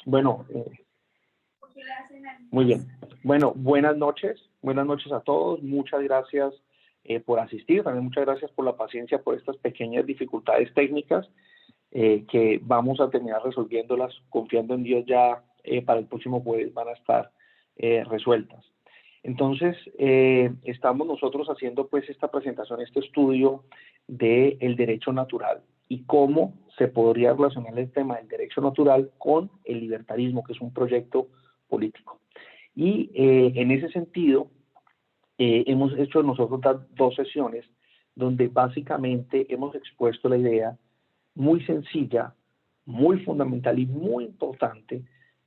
Bueno, muy bien. Bueno, buenas noches a todos. Muchas gracias por asistir. También muchas gracias por la paciencia, por estas pequeñas dificultades técnicas que vamos a terminar resolviéndolas, confiando en Dios ya para el próximo jueves van a estar resueltas. Entonces, estamos nosotros haciendo pues esta presentación, este estudio del derecho natural y cómo se podría relacionar el tema del derecho natural con el libertarismo, que es un proyecto político. Y en ese sentido, hemos hecho nosotros dos sesiones donde básicamente hemos expuesto la idea muy sencilla, muy fundamental y muy importante,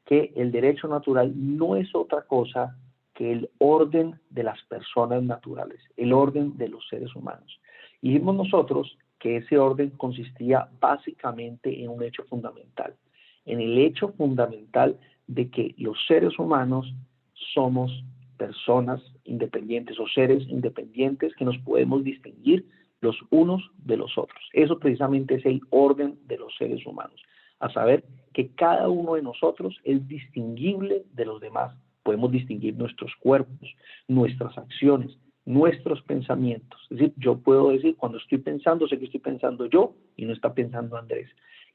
que el derecho natural no es otra cosa que el orden de las personas naturales, el orden de los seres humanos. Y vimos nosotros que ese orden consistía básicamente en un hecho fundamental, en el hecho fundamental de que los seres humanos somos personas independientes o seres independientes que nos podemos distinguir los unos de los otros. Eso precisamente es el orden de los seres humanos, a saber que cada uno de nosotros es distinguible de los demás. Podemos distinguir nuestros cuerpos, nuestras acciones, nuestros pensamientos. Es decir, yo puedo decir, cuando estoy pensando, sé que estoy pensando yo y no está pensando Andrés.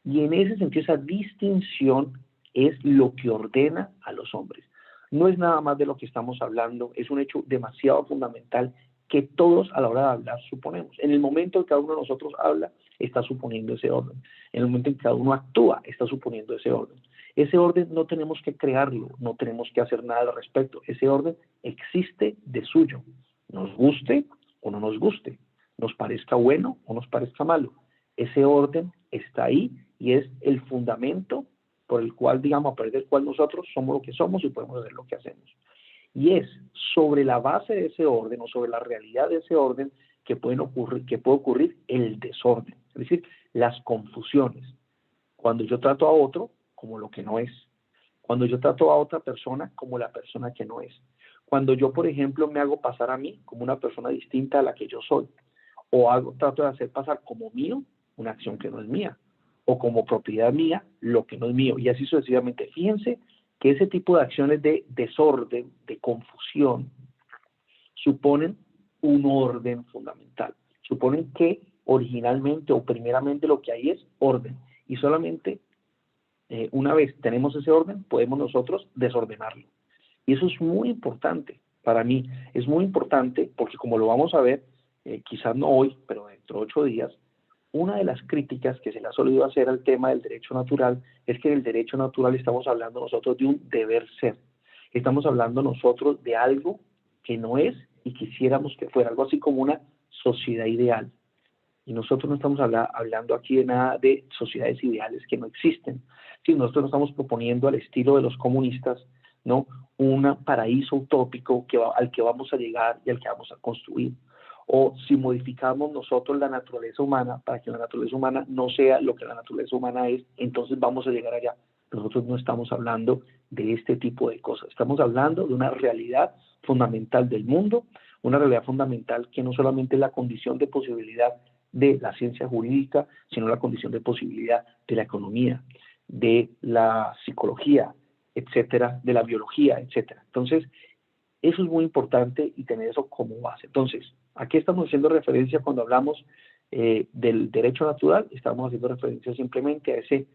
Y en ese sentido, esa distinción es lo que ordena a los hombres. No es nada más de lo que estamos hablando, es un hecho demasiado fundamental que todos a la hora de hablar suponemos. En el momento en que cada uno de nosotros habla, está suponiendo ese orden. En el momento en que cada uno actúa, está suponiendo ese orden. Ese orden no tenemos que crearlo, no tenemos que hacer nada al respecto. Ese orden existe de suyo. Nos guste o no nos guste, nos parezca bueno o nos parezca malo. Ese orden está ahí y es el fundamento por el cual, digamos, a partir del cual nosotros somos lo que somos y podemos hacer lo que hacemos. Y es sobre la base de ese orden o sobre la realidad de ese orden que puede ocurrir el desorden, es decir, las confusiones. Cuando yo trato a otro como lo que no es, cuando yo trato a otra persona como la persona que no es, cuando yo, por ejemplo, me hago pasar a mí como una persona distinta a la que yo soy, o trato de hacer pasar como mío una acción que no es mía, o como propiedad mía lo que no es mío, y así sucesivamente. Fíjense que ese tipo de acciones de desorden, de confusión, suponen un orden fundamental. Suponen que originalmente o primeramente lo que hay es orden, y solamente una vez tenemos ese orden, podemos nosotros desordenarlo. Y eso es muy importante para mí. Es muy importante porque, como lo vamos a ver, quizás no hoy, pero dentro de 8 días, una de las críticas que se le ha solido hacer al tema del derecho natural es que en el derecho natural estamos hablando nosotros de un deber ser. Estamos hablando nosotros de algo que no es y quisiéramos que fuera, algo así como una sociedad ideal. Y nosotros no estamos hablando aquí de nada de sociedades ideales que no existen. Sí, nosotros no estamos proponiendo al estilo de los comunistas, ¿no?, un paraíso utópico al que vamos a llegar y al que vamos a construir. O si modificamos nosotros la naturaleza humana para que la naturaleza humana no sea lo que la naturaleza humana es, entonces vamos a llegar allá. Nosotros no estamos hablando de este tipo de cosas. Estamos hablando de una realidad fundamental del mundo, una realidad fundamental que no solamente es la condición de posibilidad de la ciencia jurídica, sino la condición de posibilidad de la economía, de la psicología, etcétera, de la biología, etcétera. Entonces, eso es muy importante y tener eso como base. Entonces, aquí estamos haciendo referencia cuando hablamos del derecho natural, estamos haciendo referencia simplemente a ese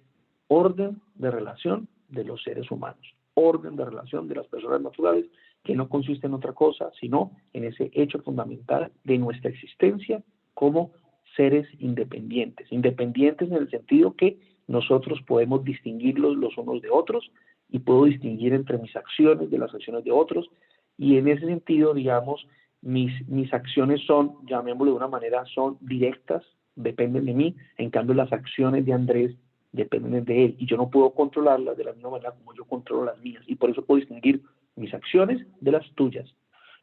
orden de relación de los seres humanos, orden de relación de las personas naturales, que no consiste en otra cosa, sino en ese hecho fundamental de nuestra existencia como seres independientes, independientes en el sentido que nosotros podemos distinguirlos los unos de otros y puedo distinguir entre mis acciones de las acciones de otros, y en ese sentido, digamos, mis acciones son, llamémoslo de una manera, son directas, dependen de mí, en cambio las acciones de Andrés dependen de él, y yo no puedo controlarlas de la misma manera como yo controlo las mías, y por eso puedo distinguir mis acciones de las tuyas,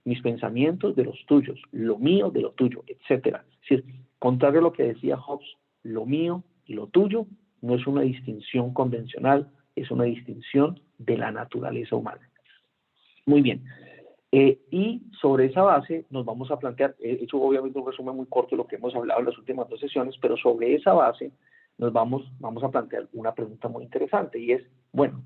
mis pensamientos de los tuyos, lo mío de lo tuyo, etcétera. Es decir, contrario a lo que decía Hobbes, lo mío y lo tuyo no es una distinción convencional, es una distinción de la naturaleza humana. Muy bien. Y sobre esa base nos vamos a plantear, he hecho obviamente un resumen muy corto de lo que hemos hablado en las últimas 2 sesiones, pero sobre esa base nos vamos a plantear una pregunta muy interesante, y es, bueno,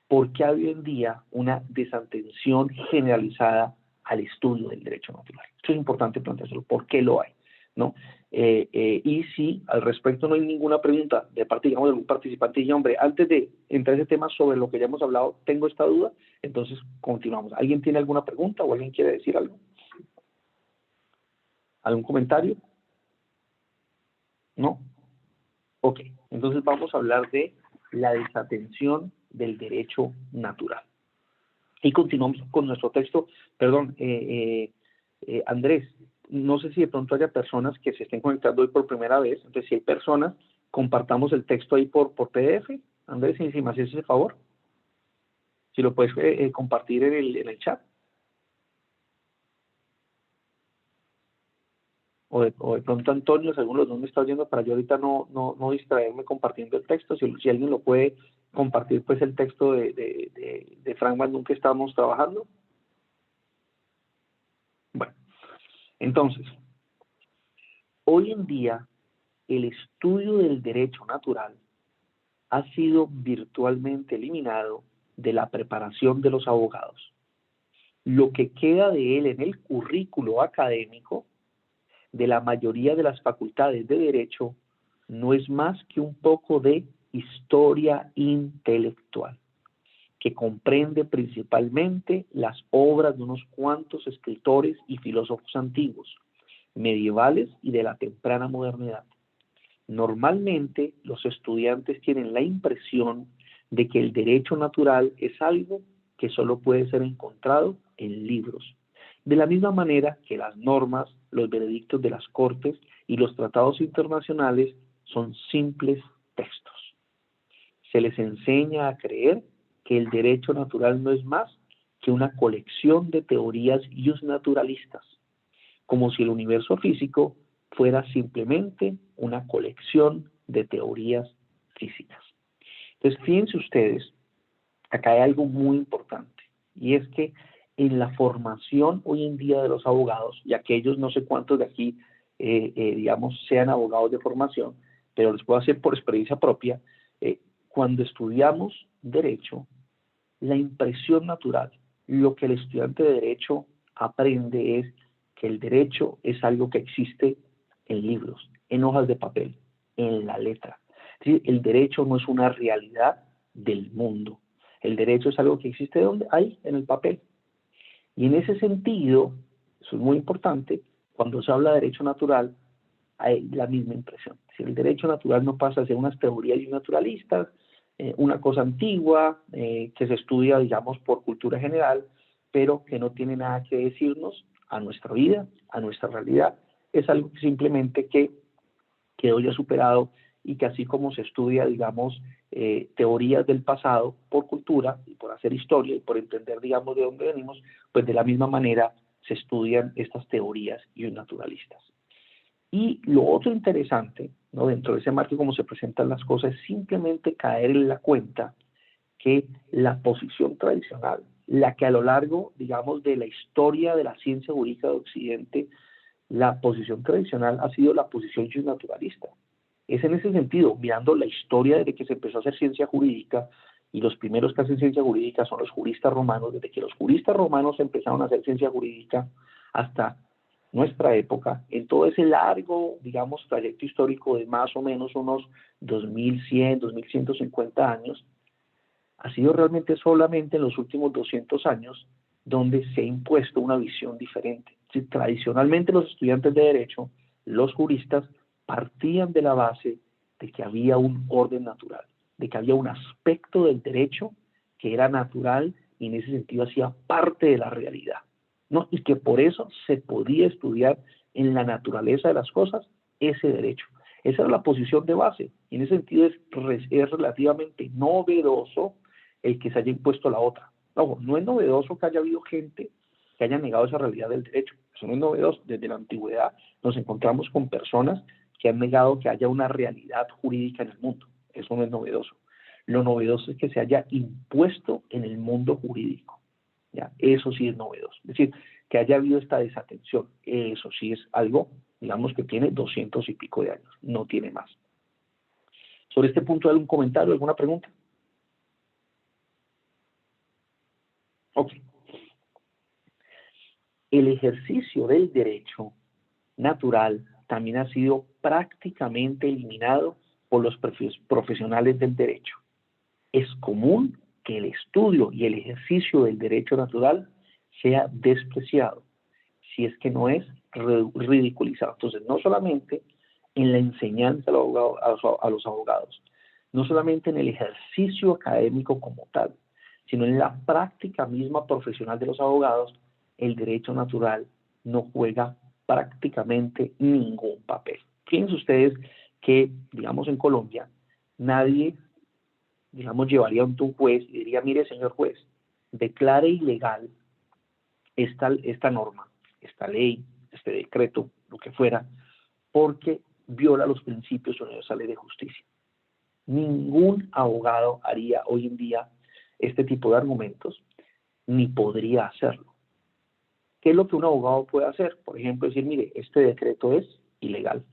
¿por qué hay hoy en día una desatención generalizada al estudio del derecho natural? Esto es importante planteárselo, ¿por qué lo hay? ¿No? Y si al respecto no hay ninguna pregunta de parte, digamos, de algún participante, y hombre, antes de entrar a ese tema sobre lo que ya hemos hablado, tengo esta duda, entonces continuamos. ¿Alguien tiene alguna pregunta o alguien quiere decir algo? ¿Algún comentario? ¿No? Ok, entonces vamos a hablar de la desatención del derecho natural. Y continuamos con nuestro texto. Perdón, Andrés, no sé si de pronto haya personas que se estén conectando hoy por primera vez. Entonces, si hay personas, compartamos el texto ahí por PDF. Andrés, si me haces ese favor, si lo puedes compartir en el chat. O de pronto Antonio, según los dos me está oyendo, para yo ahorita no distraerme compartiendo el texto. Si alguien lo puede compartir, pues el texto de Frank Van Loon que estamos trabajando. Bueno, entonces, hoy en día, el estudio del derecho natural ha sido virtualmente eliminado de la preparación de los abogados. Lo que queda de él en el currículo académico de la mayoría de las facultades de derecho no es más que un poco de historia intelectual, que comprende principalmente las obras de unos cuantos escritores y filósofos antiguos, medievales y de la temprana modernidad. Normalmente los estudiantes tienen la impresión de que el derecho natural es algo que solo puede ser encontrado en libros, de la misma manera que las normas, los veredictos de las cortes y los tratados internacionales son simples textos. Se les enseña a creer que el derecho natural no es más que una colección de teorías naturalistas, como si el universo físico fuera simplemente una colección de teorías físicas. Entonces, fíjense ustedes, acá hay algo muy importante, y es que en la formación hoy en día de los abogados, y aquellos no sé cuántos de aquí, digamos, sean abogados de formación, pero les puedo hacer por experiencia propia, cuando estudiamos derecho, la impresión natural, lo que el estudiante de derecho aprende es que el derecho es algo que existe en libros, en hojas de papel, en la letra. Es decir, el derecho no es una realidad del mundo. El derecho es algo que existe ¿dónde? Ahí, en el papel. Y en ese sentido, eso es muy importante, cuando se habla de derecho natural, hay la misma impresión. Si el derecho natural no pasa a ser unas teorías naturalistas, una cosa antigua, que se estudia, digamos, por cultura general, pero que no tiene nada que decirnos a nuestra vida, a nuestra realidad. Es algo que simplemente que quedó ya superado y que así como se estudia, digamos, teorías del pasado por cultura y por hacer historia y por entender, digamos, de dónde venimos, pues de la misma manera se estudian estas teorías naturalistas. Y lo otro interesante, ¿no? Dentro de ese marco como se presentan las cosas, es simplemente caer en la cuenta que la posición tradicional, la que a lo largo, digamos, de la historia de la ciencia jurídica de Occidente, la posición tradicional ha sido la posición naturalista. Es en ese sentido, mirando la historia desde que se empezó a hacer ciencia jurídica, y los primeros que hacen ciencia jurídica son los juristas romanos, desde que los juristas romanos empezaron a hacer ciencia jurídica hasta nuestra época, en todo ese largo, digamos, trayecto histórico de más o menos unos 2100, 2150 años, ha sido realmente solamente en los últimos 200 años donde se ha impuesto una visión diferente. Si tradicionalmente los estudiantes de derecho, los juristas, partían de la base de que había un orden natural, de que había un aspecto del derecho que era natural y en ese sentido hacía parte de la realidad, ¿no? Y que por eso se podía estudiar en la naturaleza de las cosas ese derecho. Esa era la posición de base, y en ese sentido es relativamente novedoso el que se haya impuesto la otra. Ojo, no es novedoso que haya habido gente que haya negado esa realidad del derecho. Eso no es novedoso. Desde la antigüedad nos encontramos con personas que han negado que haya una realidad jurídica en el mundo. Eso no es novedoso. Lo novedoso es que se haya impuesto en el mundo jurídico. ¿Ya? Eso sí es novedoso. Es decir, que haya habido esta desatención. Eso sí es algo, digamos, que tiene 200 y pico de años. No tiene más. Sobre este punto, ¿hay algún comentario, alguna pregunta? Ok. El ejercicio del derecho natural también ha sido prácticamente eliminado por los profesionales del derecho. Es común que el estudio y el ejercicio del derecho natural sea despreciado, si es que no es ridiculizado. Entonces, no solamente en la enseñanza a los abogados, no solamente en el ejercicio académico como tal, sino en la práctica misma profesional de los abogados, el derecho natural no juega prácticamente ningún papel. Fíjense ustedes que, digamos, en Colombia, nadie, digamos, llevaría a un juez y diría, mire, señor juez, declare ilegal esta norma, esta ley, este decreto, lo que fuera, porque viola los principios universales de justicia. Ningún abogado haría hoy en día este tipo de argumentos, ni podría hacerlo. ¿Qué es lo que un abogado puede hacer? Por ejemplo, decir, mire, este decreto es ilegal,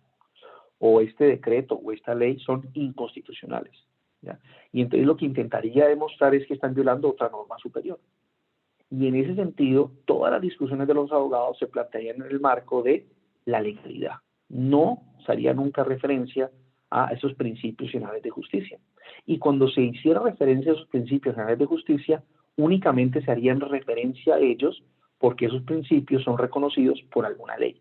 o este decreto o esta ley son inconstitucionales, ¿ya? Y entonces lo que intentaría demostrar es que están violando otra norma superior. Y en ese sentido, todas las discusiones de los abogados se plantearían en el marco de la legalidad. No se haría nunca referencia a esos principios generales de justicia. Y cuando se hiciera referencia a esos principios generales de justicia, únicamente se harían referencia a ellos porque esos principios son reconocidos por alguna ley.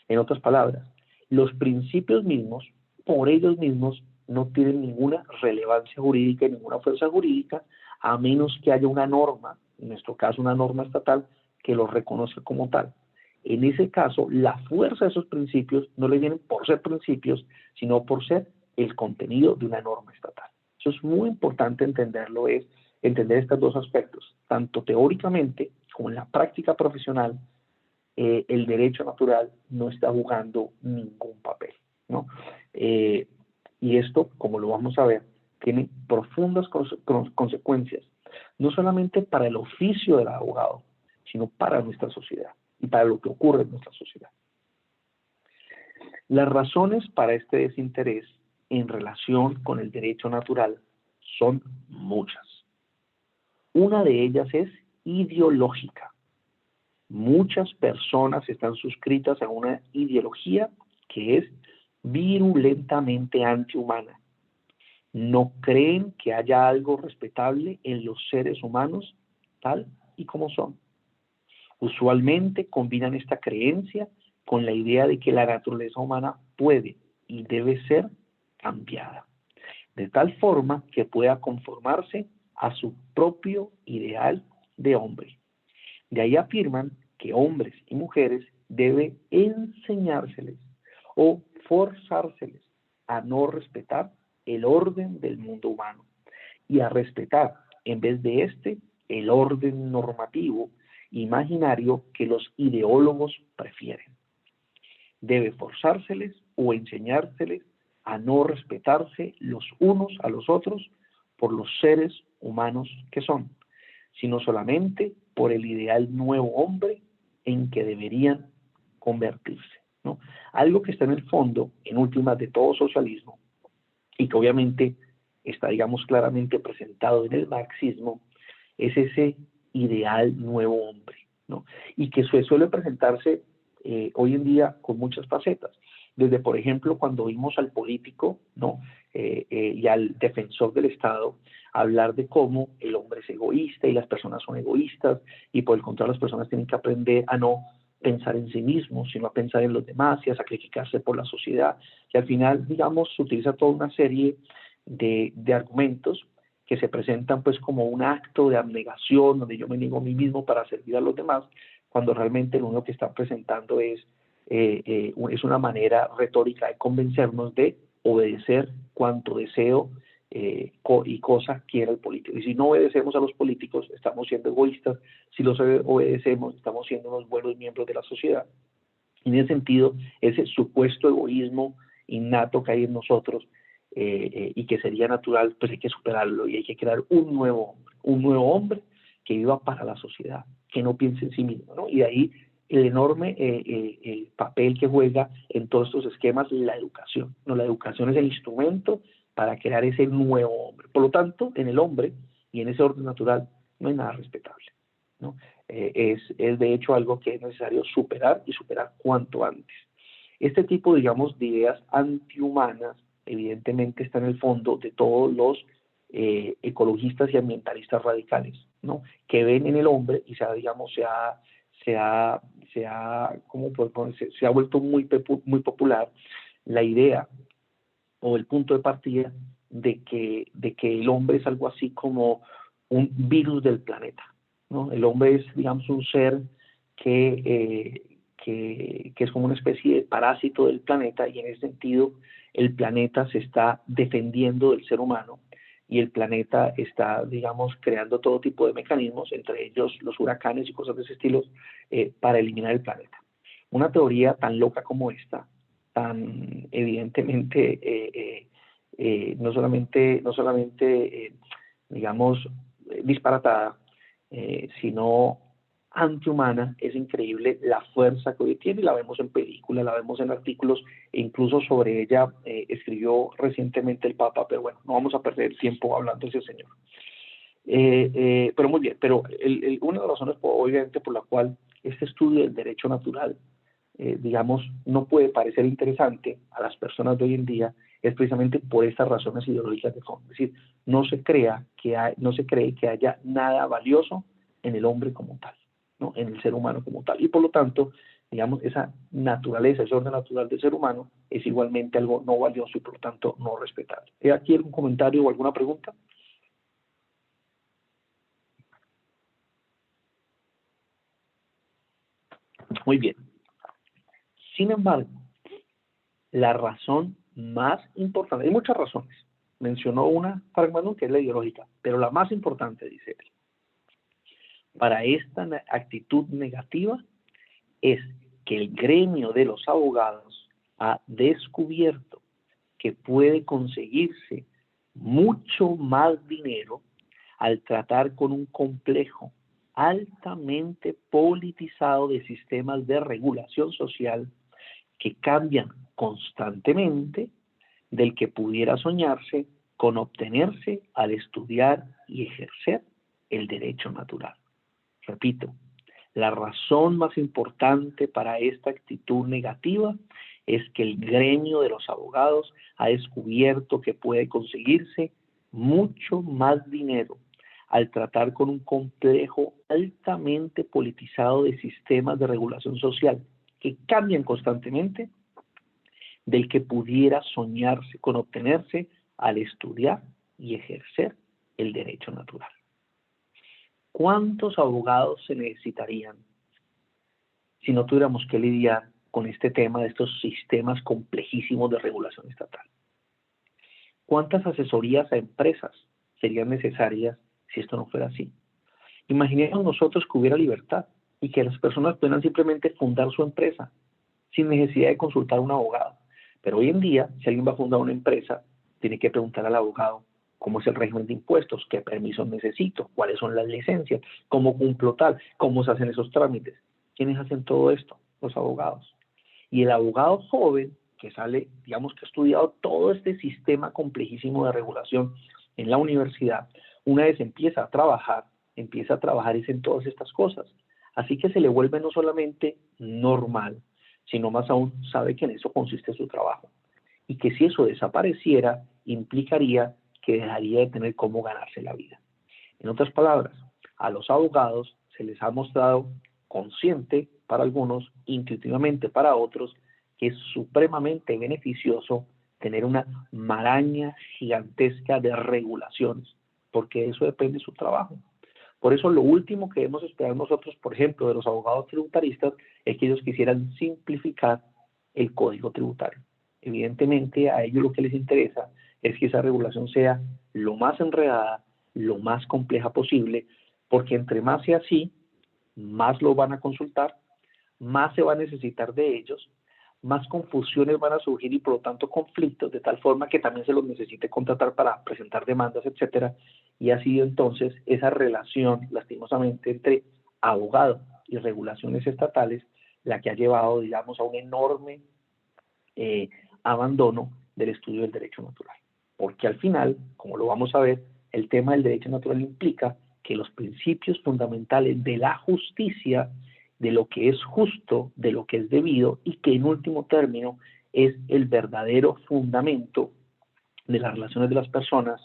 En otras palabras, los principios mismos, por ellos mismos, no tienen ninguna relevancia jurídica y ninguna fuerza jurídica, a menos que haya una norma, en nuestro caso una norma estatal, que los reconozca como tal. En ese caso, la fuerza de esos principios no le vienen por ser principios, sino por ser el contenido de una norma estatal. Eso es muy importante entenderlo, es entender estos dos aspectos, tanto teóricamente como en la práctica profesional. El derecho natural no está jugando ningún papel, ¿no? Y esto, como lo vamos a ver, tiene profundas consecuencias, no solamente para el oficio del abogado, sino para nuestra sociedad y para lo que ocurre en nuestra sociedad. Las razones para este desinterés en relación con el derecho natural son muchas. Una de ellas es ideológica. Muchas personas están suscritas a una ideología que es virulentamente antihumana. No creen que haya algo respetable en los seres humanos tal y como son. Usualmente combinan esta creencia con la idea de que la naturaleza humana puede y debe ser cambiada, de tal forma que pueda conformarse a su propio ideal de hombre. De ahí afirman que hombres y mujeres deben enseñárseles o forzárseles a no respetar el orden del mundo humano y a respetar, en vez de el orden normativo imaginario que los ideólogos prefieren. Debe forzárseles o enseñárseles a no respetarse los unos a los otros por los seres humanos que son, sino solamente por el ideal nuevo hombre en que deberían convertirse, ¿no? Algo que está en el fondo, en últimas, de todo socialismo, y que obviamente está, digamos, claramente presentado en el marxismo, es ese ideal nuevo hombre, ¿no? Y que suele presentarse hoy en día con muchas facetas. Desde, por ejemplo, cuando vimos al político, ¿no? Y al defensor del Estado hablar de cómo el hombre es egoísta y las personas son egoístas, y por el contrario las personas tienen que aprender a no pensar en sí mismos, sino a pensar en los demás y a sacrificarse por la sociedad. Y al final, digamos, se utiliza toda una serie de argumentos que se presentan pues como un acto de abnegación, donde yo me niego a mí mismo para servir a los demás, cuando realmente lo único que están presentando es una manera retórica de convencernos de obedecer cuanto deseo y cosa quiera el político. Y si no obedecemos a los políticos, estamos siendo egoístas. Si los obedecemos, estamos siendo unos buenos miembros de la sociedad. Y en ese sentido, ese supuesto egoísmo innato que hay en nosotros y que sería natural, pues hay que superarlo y hay que crear un nuevo hombre que viva para la sociedad, que no piense en sí mismo, ¿no? Y de ahí el enorme el papel que juega en todos estos esquemas la educación, ¿no? La educación es el instrumento para crear ese nuevo hombre. Por lo tanto, en el hombre y en ese orden natural no hay nada respetable. ¿no? Es de hecho algo que es necesario superar y superar cuanto antes. Este tipo, digamos, de ideas antihumanas, evidentemente está en el fondo de todos los ecologistas y ambientalistas radicales, ¿no? Que ven en el hombre y digamos, ¿cómo puedo poner? Se ha vuelto muy popular la idea o el punto de partida de que el hombre es algo así como un virus del planeta, ¿no? El hombre es, digamos, un ser que es como una especie de parásito del planeta, y en ese sentido el planeta se está defendiendo del ser humano, y el planeta está, digamos, creando todo tipo de mecanismos, entre ellos los huracanes y cosas de ese estilo, para eliminar el planeta. Una teoría tan loca como esta, tan evidentemente, no solamente digamos, disparatada, sino antihumana. Es increíble la fuerza que hoy tiene, y la vemos en películas, la vemos en artículos, e incluso sobre ella escribió recientemente el Papa, pero bueno, no vamos a perder tiempo hablando de ese señor. Pero muy bien, pero una de las razones, obviamente, por la cual este estudio del derecho natural, digamos, no puede parecer interesante a las personas de hoy en día, es precisamente por estas razones ideológicas de fondo. Es decir, no se cree que haya nada valioso en el hombre como tal, ¿no? En el ser humano como tal. Y por lo tanto, digamos, esa naturaleza, ese orden natural del ser humano es igualmente algo no valioso y por lo tanto no respetable. ¿Hay aquí algún comentario o alguna pregunta? Muy bien. Sin embargo, la razón más importante, hay muchas razones, mencionó una Park que es la ideológica, pero la más importante, dice él, para esta actitud negativa es que el gremio de los abogados ha descubierto que puede conseguirse mucho más dinero al tratar con un complejo altamente politizado de sistemas de regulación social que cambian constantemente, del que pudiera soñarse con obtenerse al estudiar y ejercer el derecho natural. Repito, la razón más importante para esta actitud negativa es que el gremio de los abogados ha descubierto que puede conseguirse mucho más dinero al tratar con un complejo altamente politizado de sistemas de regulación social que cambian constantemente, del que pudiera soñarse con obtenerse al estudiar y ejercer el derecho natural. ¿Cuántos abogados se necesitarían si no tuviéramos que lidiar con este tema de estos sistemas complejísimos de regulación estatal? ¿Cuántas asesorías a empresas serían necesarias si esto no fuera así? Imaginemos nosotros que hubiera libertad y que las personas pudieran simplemente fundar su empresa sin necesidad de consultar a un abogado. Pero hoy en día, si alguien va a fundar una empresa, tiene que preguntar al abogado cómo es el régimen de impuestos, qué permisos necesito, cuáles son las licencias, cómo cumplo tal, cómo se hacen esos trámites. ¿Quiénes hacen todo esto? Los abogados. Y el abogado joven que sale, digamos que ha estudiado todo este sistema complejísimo de regulación en la universidad, una vez empieza a trabajar es en todas estas cosas. Así que se le vuelve no solamente normal, sino más aún sabe que en eso consiste su trabajo. Y que si eso desapareciera, implicaría que dejaría de tener cómo ganarse la vida. En otras palabras, a los abogados se les ha mostrado consciente para algunos, intuitivamente para otros, que es supremamente beneficioso tener una maraña gigantesca de regulaciones, porque de eso depende su trabajo. Por eso lo último que debemos esperar nosotros, por ejemplo, de los abogados tributaristas, es que ellos quisieran simplificar el código tributario. Evidentemente a ellos lo que les interesa es que esa regulación sea lo más enredada, lo más compleja posible, porque entre más sea así, más lo van a consultar, más se va a necesitar de ellos, más confusiones van a surgir y por lo tanto conflictos, de tal forma que también se los necesite contratar para presentar demandas, etcétera. Y ha sido entonces esa relación, lastimosamente, entre abogado y regulaciones estatales la que ha llevado, digamos, a un enorme abandono del estudio del derecho natural. Porque al final, como lo vamos a ver, el tema del derecho natural implica que los principios fundamentales de la justicia, de lo que es justo, de lo que es debido y que en último término es el verdadero fundamento de las relaciones de las personas,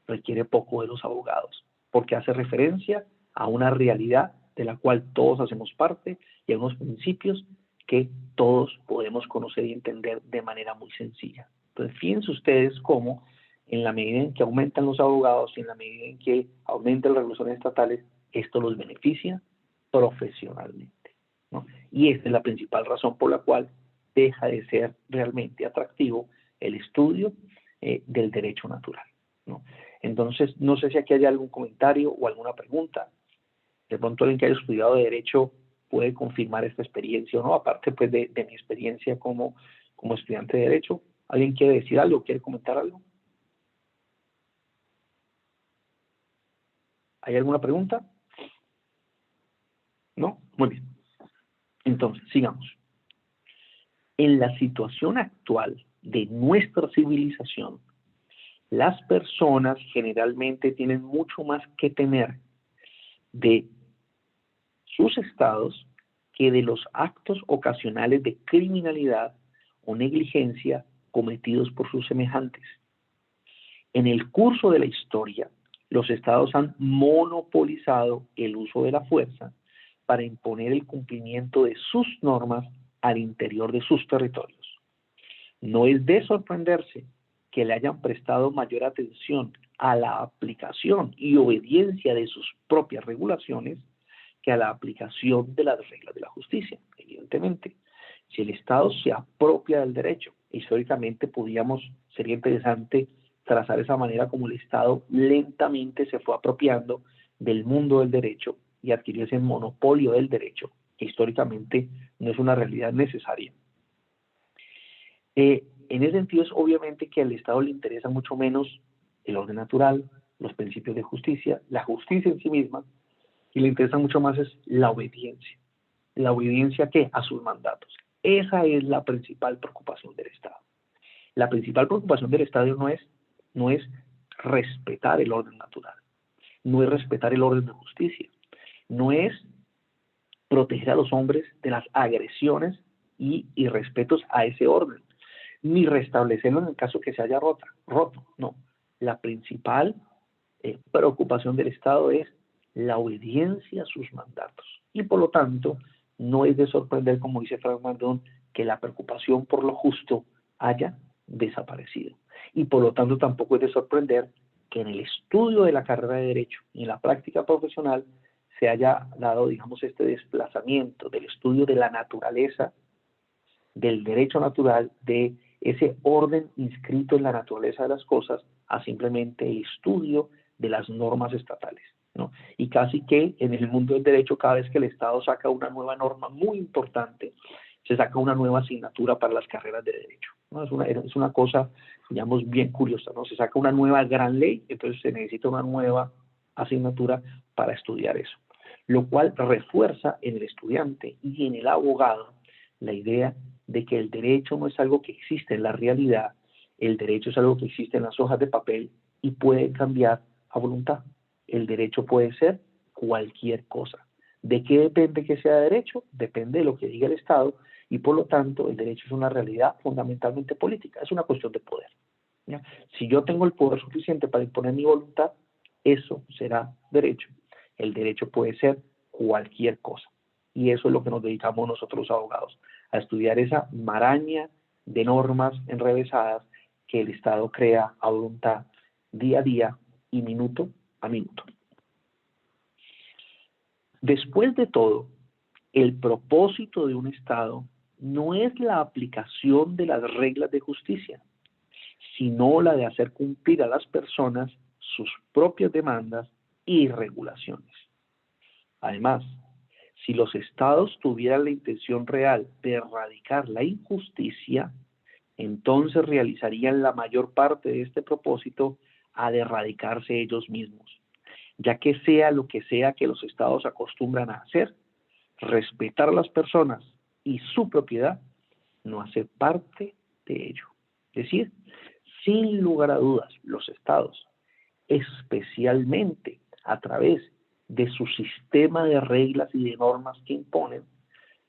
requiere poco de los abogados, porque hace referencia a una realidad de la cual todos hacemos parte y a unos principios que todos podemos conocer y entender de manera muy sencilla. Entonces, fíjense ustedes cómo en la medida en que aumentan los abogados y en la medida en que aumentan las regulaciones estatales, esto los beneficia profesionalmente, ¿no? Y esta es la principal razón por la cual deja de ser realmente atractivo el estudio del derecho natural, ¿no? Entonces, no sé si aquí hay algún comentario o alguna pregunta. De pronto alguien que haya estudiado Derecho puede confirmar esta experiencia o no, aparte pues de mi experiencia como estudiante de Derecho. ¿Alguien quiere decir algo? ¿Quiere comentar algo? ¿Hay alguna pregunta? ¿No? Muy bien. Entonces, sigamos. En la situación actual de nuestra civilización, las personas generalmente tienen mucho más que temer de sus estados que de los actos ocasionales de criminalidad o negligencia cometidos por sus semejantes. En el curso de la historia, los estados han monopolizado el uso de la fuerza para imponer el cumplimiento de sus normas al interior de sus territorios. No es de sorprenderse que le hayan prestado mayor atención a la aplicación y obediencia de sus propias regulaciones que a la aplicación de las reglas de la justicia, evidentemente. Si el Estado se apropia del derecho, históricamente sería interesante trazar esa manera como el Estado lentamente se fue apropiando del mundo del derecho y adquirió ese monopolio del derecho, que históricamente no es una realidad necesaria. En ese sentido es obviamente que al Estado le interesa mucho menos el orden natural, los principios de justicia, la justicia en sí misma, y le interesa mucho más es la obediencia. ¿La obediencia a qué? A sus mandatos. Esa es la principal preocupación del Estado. La principal preocupación del Estado no es respetar el orden natural, no es respetar el orden de justicia, no es proteger a los hombres de las agresiones y irrespetos a ese orden, ni restablecerlo en el caso que se haya roto. No, la principal preocupación del Estado es la obediencia a sus mandatos. Y por lo tanto, no es de sorprender, como dice Frank Mandón, que la preocupación por lo justo haya desaparecido. Y por lo tanto, tampoco es de sorprender que en el estudio de la carrera de Derecho y en la práctica profesional se haya dado, digamos, este desplazamiento del estudio de la naturaleza, del derecho natural, de ese orden inscrito en la naturaleza de las cosas, a simplemente el estudio de las normas estatales, ¿no? Y casi que en el mundo del derecho, cada vez que el Estado saca una nueva norma muy importante, se saca una nueva asignatura para las carreras de derecho, ¿no? Es una cosa, digamos, bien curiosa, ¿no? Se saca una nueva gran ley, entonces se necesita una nueva asignatura para estudiar eso, lo cual refuerza en el estudiante y en el abogado la idea de que el derecho no es algo que existe en la realidad, el derecho es algo que existe en las hojas de papel y puede cambiar a voluntad. El derecho puede ser cualquier cosa. ¿De qué depende que sea derecho? Depende de lo que diga el Estado y por lo tanto el derecho es una realidad fundamentalmente política, es una cuestión de poder, ¿ya? Si yo tengo el poder suficiente para imponer mi voluntad, eso será derecho. El derecho puede ser cualquier cosa y eso es lo que nos dedicamos nosotros los abogados, a estudiar esa maraña de normas enrevesadas que el Estado crea a voluntad día a día y minuto a minuto. Después de todo, el propósito de un Estado no es la aplicación de las reglas de justicia, sino la de hacer cumplir a las personas sus propias demandas y regulaciones. Además, si los estados tuvieran la intención real de erradicar la injusticia, entonces realizarían la mayor parte de este propósito al erradicarse ellos mismos, ya que sea lo que sea que los estados acostumbran a hacer, respetar a las personas y su propiedad no hace parte de ello. Es decir, sin lugar a dudas, los estados, especialmente a través de su sistema de reglas y de normas que imponen,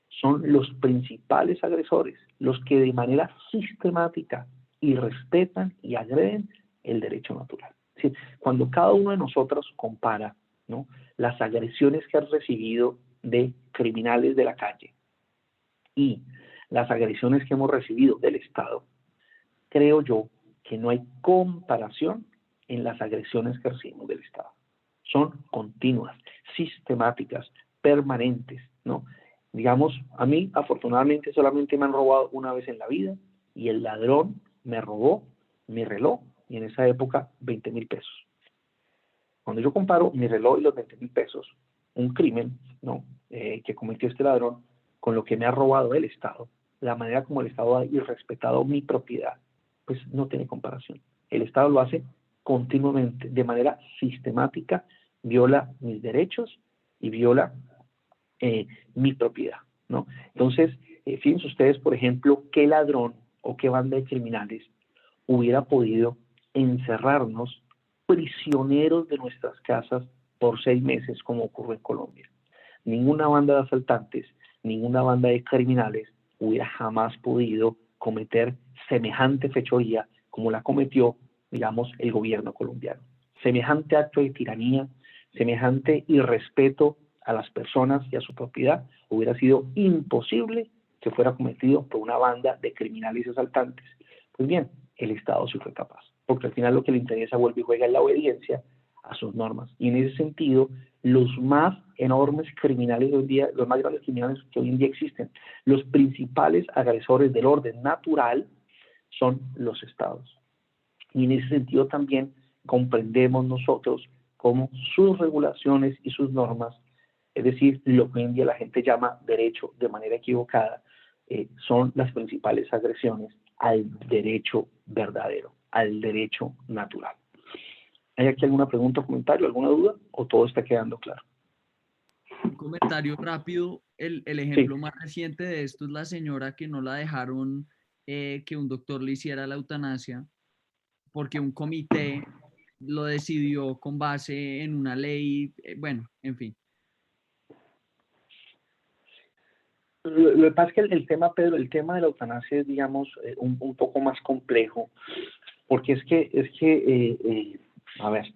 son los principales agresores, los que de manera sistemática irrespetan y agreden el derecho natural. Es decir, cuando cada uno de nosotros compara, ¿no?, las agresiones que ha recibido de criminales de la calle y las agresiones que hemos recibido del Estado, creo yo que no hay comparación en las agresiones que recibimos del Estado. Son continuas, sistemáticas, permanentes, ¿no? Digamos, a mí afortunadamente solamente me han robado una vez en la vida y el ladrón me robó mi reloj y en esa época 20.000 pesos. Cuando yo comparo mi reloj y los 20.000 pesos, un crimen, ¿no?, que cometió este ladrón con lo que me ha robado el Estado, la manera como el Estado ha irrespetado mi propiedad, pues no tiene comparación. El Estado lo hace continuamente, de manera sistemática, viola mis derechos y viola mi propiedad, ¿no? Entonces, fíjense ustedes, por ejemplo, qué ladrón o qué banda de criminales hubiera podido encerrarnos prisioneros de nuestras casas por 6 meses, como ocurre en Colombia. Ninguna banda de asaltantes, ninguna banda de criminales hubiera jamás podido cometer semejante fechoría como la cometió, digamos, el gobierno colombiano. Semejante acto de tiranía, semejante irrespeto a las personas y a su propiedad, hubiera sido imposible que fuera cometido por una banda de criminales y asaltantes. Pues bien, el Estado sí fue capaz, porque al final lo que le interesa, vuelve y juega, es la obediencia a sus normas. Y en ese sentido, los más enormes criminales de hoy en día, los más grandes criminales que hoy en día existen, los principales agresores del orden natural son los Estados. Y en ese sentido también comprendemos nosotros cómo sus regulaciones y sus normas, es decir, lo que hoy en día la gente llama derecho de manera equivocada, son las principales agresiones al derecho verdadero, al derecho natural. ¿Hay aquí alguna pregunta o comentario, alguna duda, o todo está quedando claro? Un comentario rápido, el Sí. ejemplo más reciente de esto es la señora que no la dejaron que un doctor le hiciera la eutanasia porque un comité lo decidió con base en una ley, bueno, en fin. Lo que pasa es que el tema, Pedro, el tema de la eutanasia es, digamos, un poco más complejo, porque a ver,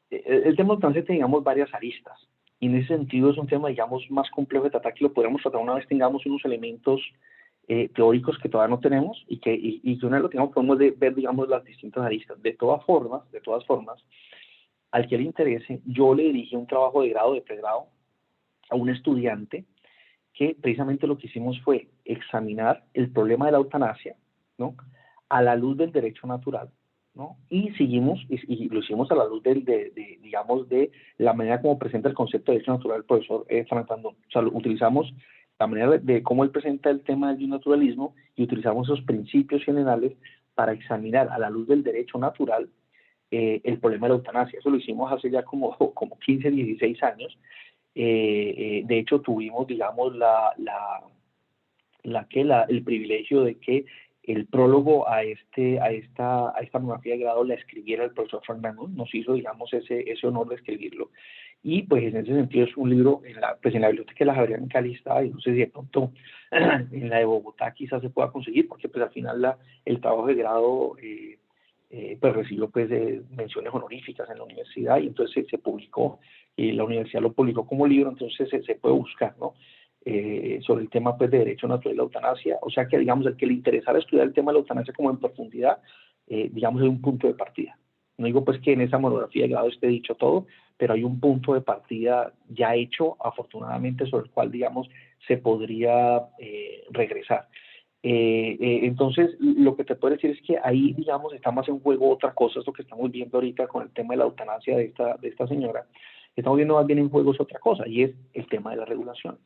el tema de la eutanasia tiene, digamos, varias aristas, y en ese sentido es un tema, digamos, más complejo de tratar, que lo podríamos tratar una vez tengamos unos elementos teóricos que todavía no tenemos, y que una vez lo tengamos podemos ver, digamos, las distintas aristas. De todas formas, al que le interese, yo le dirigí un trabajo de grado, de pregrado, a un estudiante, que precisamente lo que hicimos fue examinar el problema de la eutanasia, ¿no?, a la luz del derecho natural, ¿no? Y seguimos, y lo hicimos a la luz digamos, de la manera como presenta el concepto de derecho natural el profesor Frank Tandón. O sea, utilizamos la manera de cómo él presenta el tema del naturalismo y utilizamos esos principios generales para examinar a la luz del derecho natural el problema de la eutanasia. Eso lo hicimos hace ya como 15, 16 años. De hecho, tuvimos, digamos, el privilegio de que el prólogo a esta monografía de grado la escribiera el profesor Fernando, nos hizo, digamos, ese honor de escribirlo. Y pues en ese sentido es un libro, pues en la biblioteca de la Javeriana en Cali está, y no sé si de pronto en la de Bogotá quizás se pueda conseguir, porque pues al final el trabajo de grado pues recibió pues menciones honoríficas en la universidad, y entonces se publicó, y la universidad lo publicó como libro, entonces se puede buscar, ¿no?, sobre el tema pues de derecho natural y la eutanasia. O sea que, digamos, el que le interesara estudiar el tema de la eutanasia como en profundidad, digamos, es un punto de partida. No digo pues que en esa monografía de grado esté dicho todo, pero hay un punto de partida ya hecho, afortunadamente, sobre el cual, digamos, se podría regresar. Entonces, lo que te puedo decir es que ahí, digamos, está más en juego otra cosa, es lo que estamos viendo ahorita con el tema de la eutanasia de esta señora. Estamos viendo más bien en juego es otra cosa, y es el tema de las regulaciones,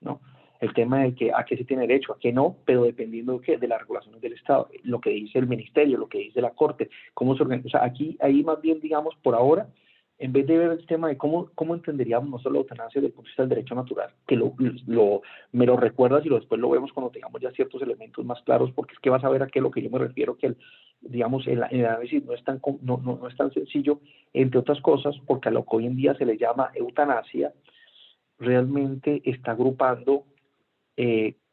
¿no? El tema de que a qué se tiene derecho, a qué no, pero dependiendo de qué, de las regulaciones del Estado, lo que dice el ministerio, lo que dice la Corte, cómo se organiza. O sea, ahí más bien, digamos, por ahora, en vez de ver el tema de cómo entenderíamos nosotros la eutanasia desde el punto de vista del derecho natural, que me lo recuerdas y después lo vemos cuando tengamos ya ciertos elementos más claros, porque es que vas a ver a qué es lo que yo me refiero, que digamos, el análisis no es no es tan sencillo, entre otras cosas, porque a lo que hoy en día se le llama eutanasia, realmente está agrupando,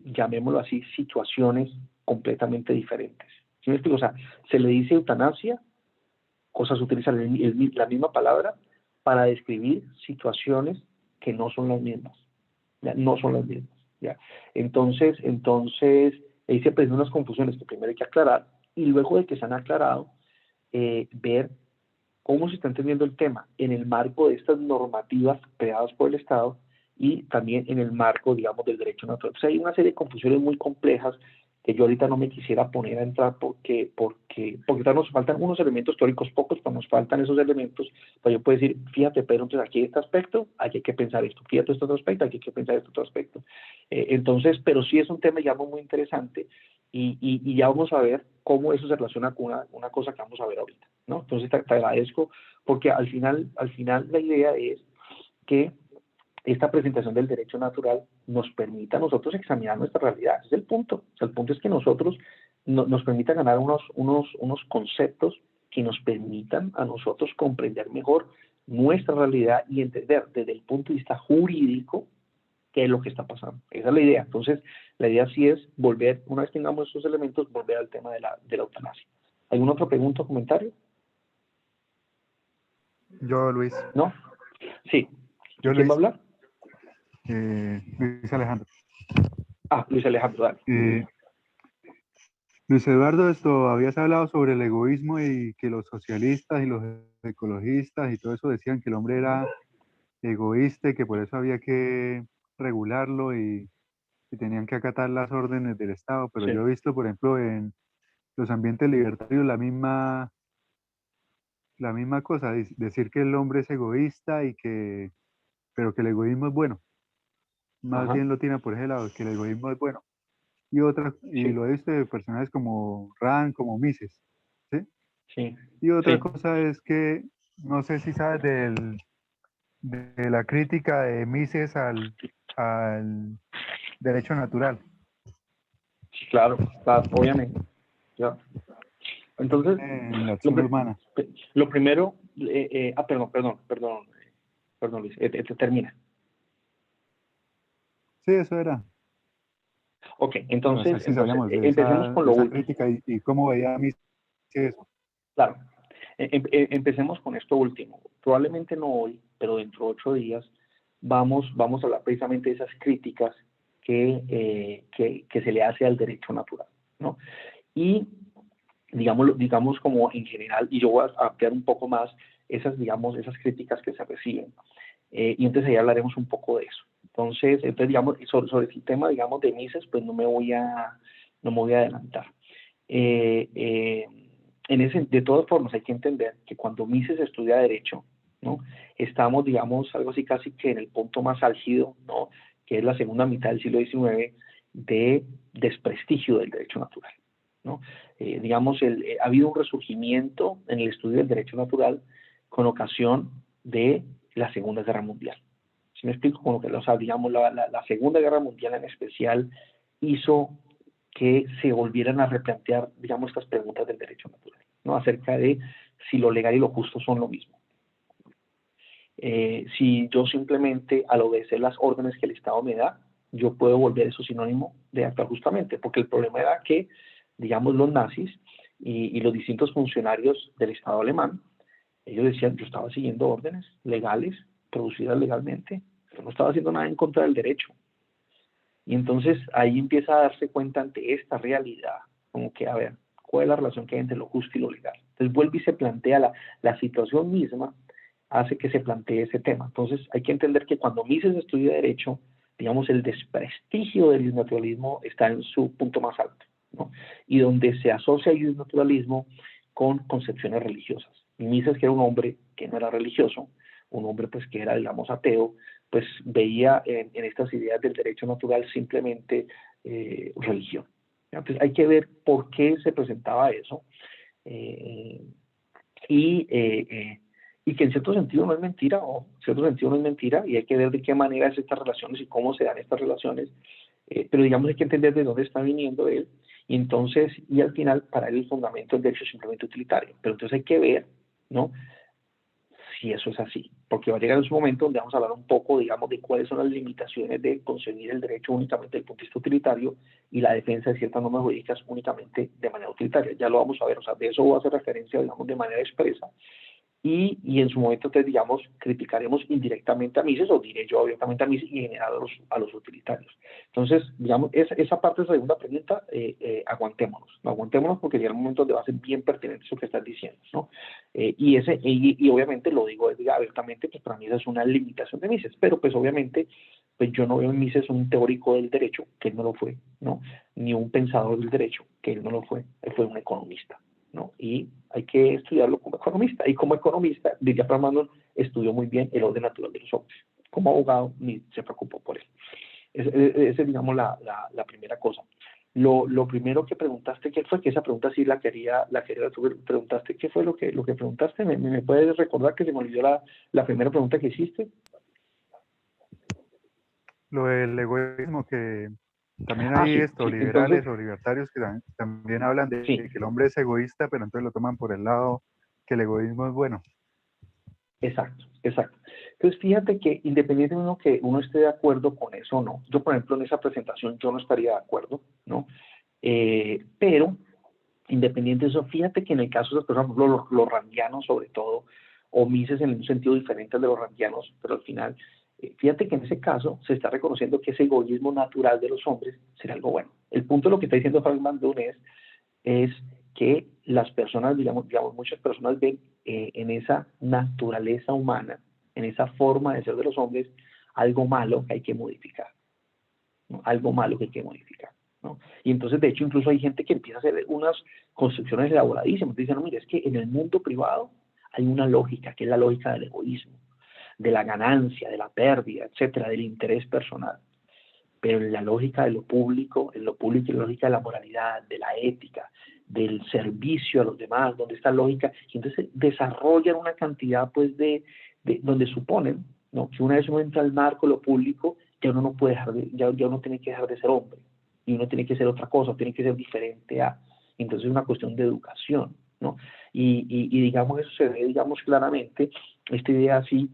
llamémoslo así, situaciones completamente diferentes. ¿Sí me explico? O sea, se le dice eutanasia, cosas utilizan la misma palabra para describir situaciones que no son las mismas, ¿ya? No son las mismas, ¿ya? Entonces, ahí se presentan unas confusiones que primero hay que aclarar, y luego de que se han aclarado, ver cómo se está entendiendo el tema en el marco de estas normativas creadas por el Estado y también en el marco, digamos, del derecho natural. Entonces hay una serie de confusiones muy complejas que yo ahorita no me quisiera poner a entrar porque nos faltan unos elementos teóricos pocos, pero nos faltan esos elementos para yo puedo decir, fíjate Pedro, entonces aquí este aspecto, aquí hay que pensar esto, fíjate este otro aspecto, aquí hay que pensar este otro aspecto. Entonces, pero sí es un tema ya muy interesante y ya vamos a ver cómo eso se relaciona con una cosa que vamos a ver ahorita, ¿no? Entonces te agradezco porque al final la idea es que esta presentación del derecho natural nos permita a nosotros examinar nuestra realidad. Ese es el punto. O sea, el punto es que nosotros nos permita ganar unos conceptos que nos permitan a nosotros comprender mejor nuestra realidad y entender desde el punto de vista jurídico qué es lo que está pasando. Esa es la idea. Entonces, la idea sí es volver, una vez tengamos esos elementos, volver al tema de la eutanasia. ¿Alguna otra pregunta o comentario? Yo, Luis. ¿No? Sí. Yo, ¿Quién va a Luis. hablar? Luis Alejandro. Luis Alejandro, dale. Luis Eduardo, esto habías hablado sobre el egoísmo y que los socialistas y los ecologistas y todo eso decían que el hombre era egoísta y que por eso había que regularlo y tenían que acatar las órdenes del Estado, pero Sí. yo he visto, por ejemplo, en los ambientes libertarios la misma cosa, decir que el hombre es egoísta pero que el egoísmo es bueno. Más Ajá. bien lo tiene por ese lado, que el egoísmo es bueno. Y Sí. lo he visto de personajes como Rand, como Mises, ¿sí? Sí. Y otra Sí. cosa es que, no sé si sabes de la crítica de Mises al derecho natural. Claro, obviamente. Ya. Entonces, En la lo, acción pri- humana. lo primero, perdón, Luis, termina. Sí, eso era. Ok, Para saber entonces, si sabíamos empecemos con de lo esa último. crítica y cómo veía Mises eso. Claro, empecemos con esto último. Probablemente no hoy, pero dentro de 8 días vamos a hablar precisamente de esas críticas que se le hace al derecho natural, ¿no? Y digamos como en general, y yo voy a ampliar un poco más esas críticas que se reciben. Y entonces ahí hablaremos un poco de eso. Entonces digamos, sobre el tema, digamos, de Mises, pues no me voy a adelantar. De todas formas, hay que entender que cuando Mises estudia Derecho, ¿no? Estamos, digamos, algo así casi que en el punto más álgido, ¿no? Que es la segunda mitad del siglo XIX, de desprestigio del derecho natural, ¿no? Digamos, ha habido un resurgimiento en el estudio del derecho natural con ocasión de la Segunda Guerra Mundial. ¿Sí me explico? O sea, digamos, la Segunda Guerra Mundial en especial hizo que se volvieran a replantear, digamos, estas preguntas del derecho natural, ¿no? Acerca de si lo legal y lo justo son lo mismo. Si yo simplemente, al obedecer las órdenes que el Estado me da, yo puedo volver eso sinónimo de actuar justamente, porque el problema era que, digamos, los nazis y los distintos funcionarios del Estado alemán, ellos decían, yo estaba siguiendo órdenes legales, producidas legalmente, pero no estaba haciendo nada en contra del derecho. Y entonces ahí empieza a darse cuenta ante esta realidad, como que, a ver, ¿cuál es la relación que hay entre lo justo y lo legal? Entonces vuelve y se plantea la situación misma, hace que se plantee ese tema. Entonces hay que entender que cuando Mises estudia Derecho, digamos, el desprestigio del naturalismo está en su punto más alto, ¿no? Y donde se asocia el naturalismo con concepciones religiosas. Y Mises, que era un hombre que no era religioso, un hombre pues que era, digamos, ateo, pues veía en estas ideas del derecho natural simplemente religión. Entonces hay que ver por qué se presentaba eso y y que en cierto sentido no es mentira, o en cierto sentido no es mentira, y hay que ver de qué manera es estas relaciones y cómo se dan estas relaciones, pero digamos hay que entender de dónde está viniendo él, y entonces, y al final, para él el fundamento del derecho es simplemente utilitario, pero entonces hay que ver, ¿no?, si eso es así, porque va a llegar en su momento donde vamos a hablar un poco, digamos, de cuáles son las limitaciones de conseguir el derecho únicamente desde el punto de vista utilitario y la defensa de ciertas normas jurídicas únicamente de manera utilitaria. Ya lo vamos a ver, o sea, de eso voy a hacer referencia, digamos, de manera expresa, y en su momento, entonces, digamos, criticaremos indirectamente a Mises, o diré yo abiertamente a Mises, y en general a los utilitarios. Entonces, digamos, esa parte de la segunda pregunta, aguantémonos porque llega el momento donde va a ser bien pertinente eso que estás diciendo, ¿no? Y obviamente lo digo abiertamente, pues para mí esa es una limitación de Mises, pero pues obviamente, pues yo no veo en Mises un teórico del derecho, que él no lo fue, ¿no? Ni un pensador del derecho, que él no lo fue, él fue un economista, ¿no? Y hay que estudiarlo como economista. Y como economista, diría Frank Manon, estudió muy bien el orden natural de los hombres. Como abogado, ni se preocupó por él. Esa es, digamos, la primera cosa. Lo primero que preguntaste, ¿qué fue? Que esa pregunta sí la quería preguntaste, ¿qué fue lo que preguntaste? ¿Me puedes recordar que se me olvidó la primera pregunta que hiciste? Lo del egoísmo, que también hay Sí, liberales entonces, o libertarios que también hablan de sí. que el hombre es egoísta, pero entonces lo toman por el lado que el egoísmo es bueno. Exacto. Entonces, fíjate que independientemente de que uno esté de acuerdo con eso o no, yo, por ejemplo, en esa presentación yo no estaría de acuerdo, ¿no? Pero, independiente de eso, fíjate que en el caso de las personas, los randianos sobre todo, o Mises en un sentido diferente al de los randianos, pero al final, fíjate que en ese caso se está reconociendo que ese egoísmo natural de los hombres será algo bueno. El punto de lo que está diciendo Frank Mandon es que las personas, digamos muchas personas ven en esa naturaleza humana, en esa forma de ser de los hombres, algo malo que hay que modificar, ¿no? Algo malo que hay que modificar, ¿no? Y entonces, de hecho, incluso hay gente que empieza a hacer unas construcciones elaboradísimas. Dicen, no, mire, es que en el mundo privado hay una lógica, que es la lógica del egoísmo, de la ganancia, de la pérdida, etcétera, del interés personal. Pero en la lógica de lo público, en lo público y la lógica de la moralidad, de la ética, del servicio a los demás, donde está lógica, y entonces desarrollan una cantidad pues donde suponen, ¿no?, que una vez uno entra al marco de lo público, ya uno no puede dejar ya uno tiene que dejar de ser hombre, y uno tiene que ser otra cosa, tiene que ser diferente a, entonces es una cuestión de educación, ¿no? Y digamos, eso se ve, digamos, claramente, esta idea así,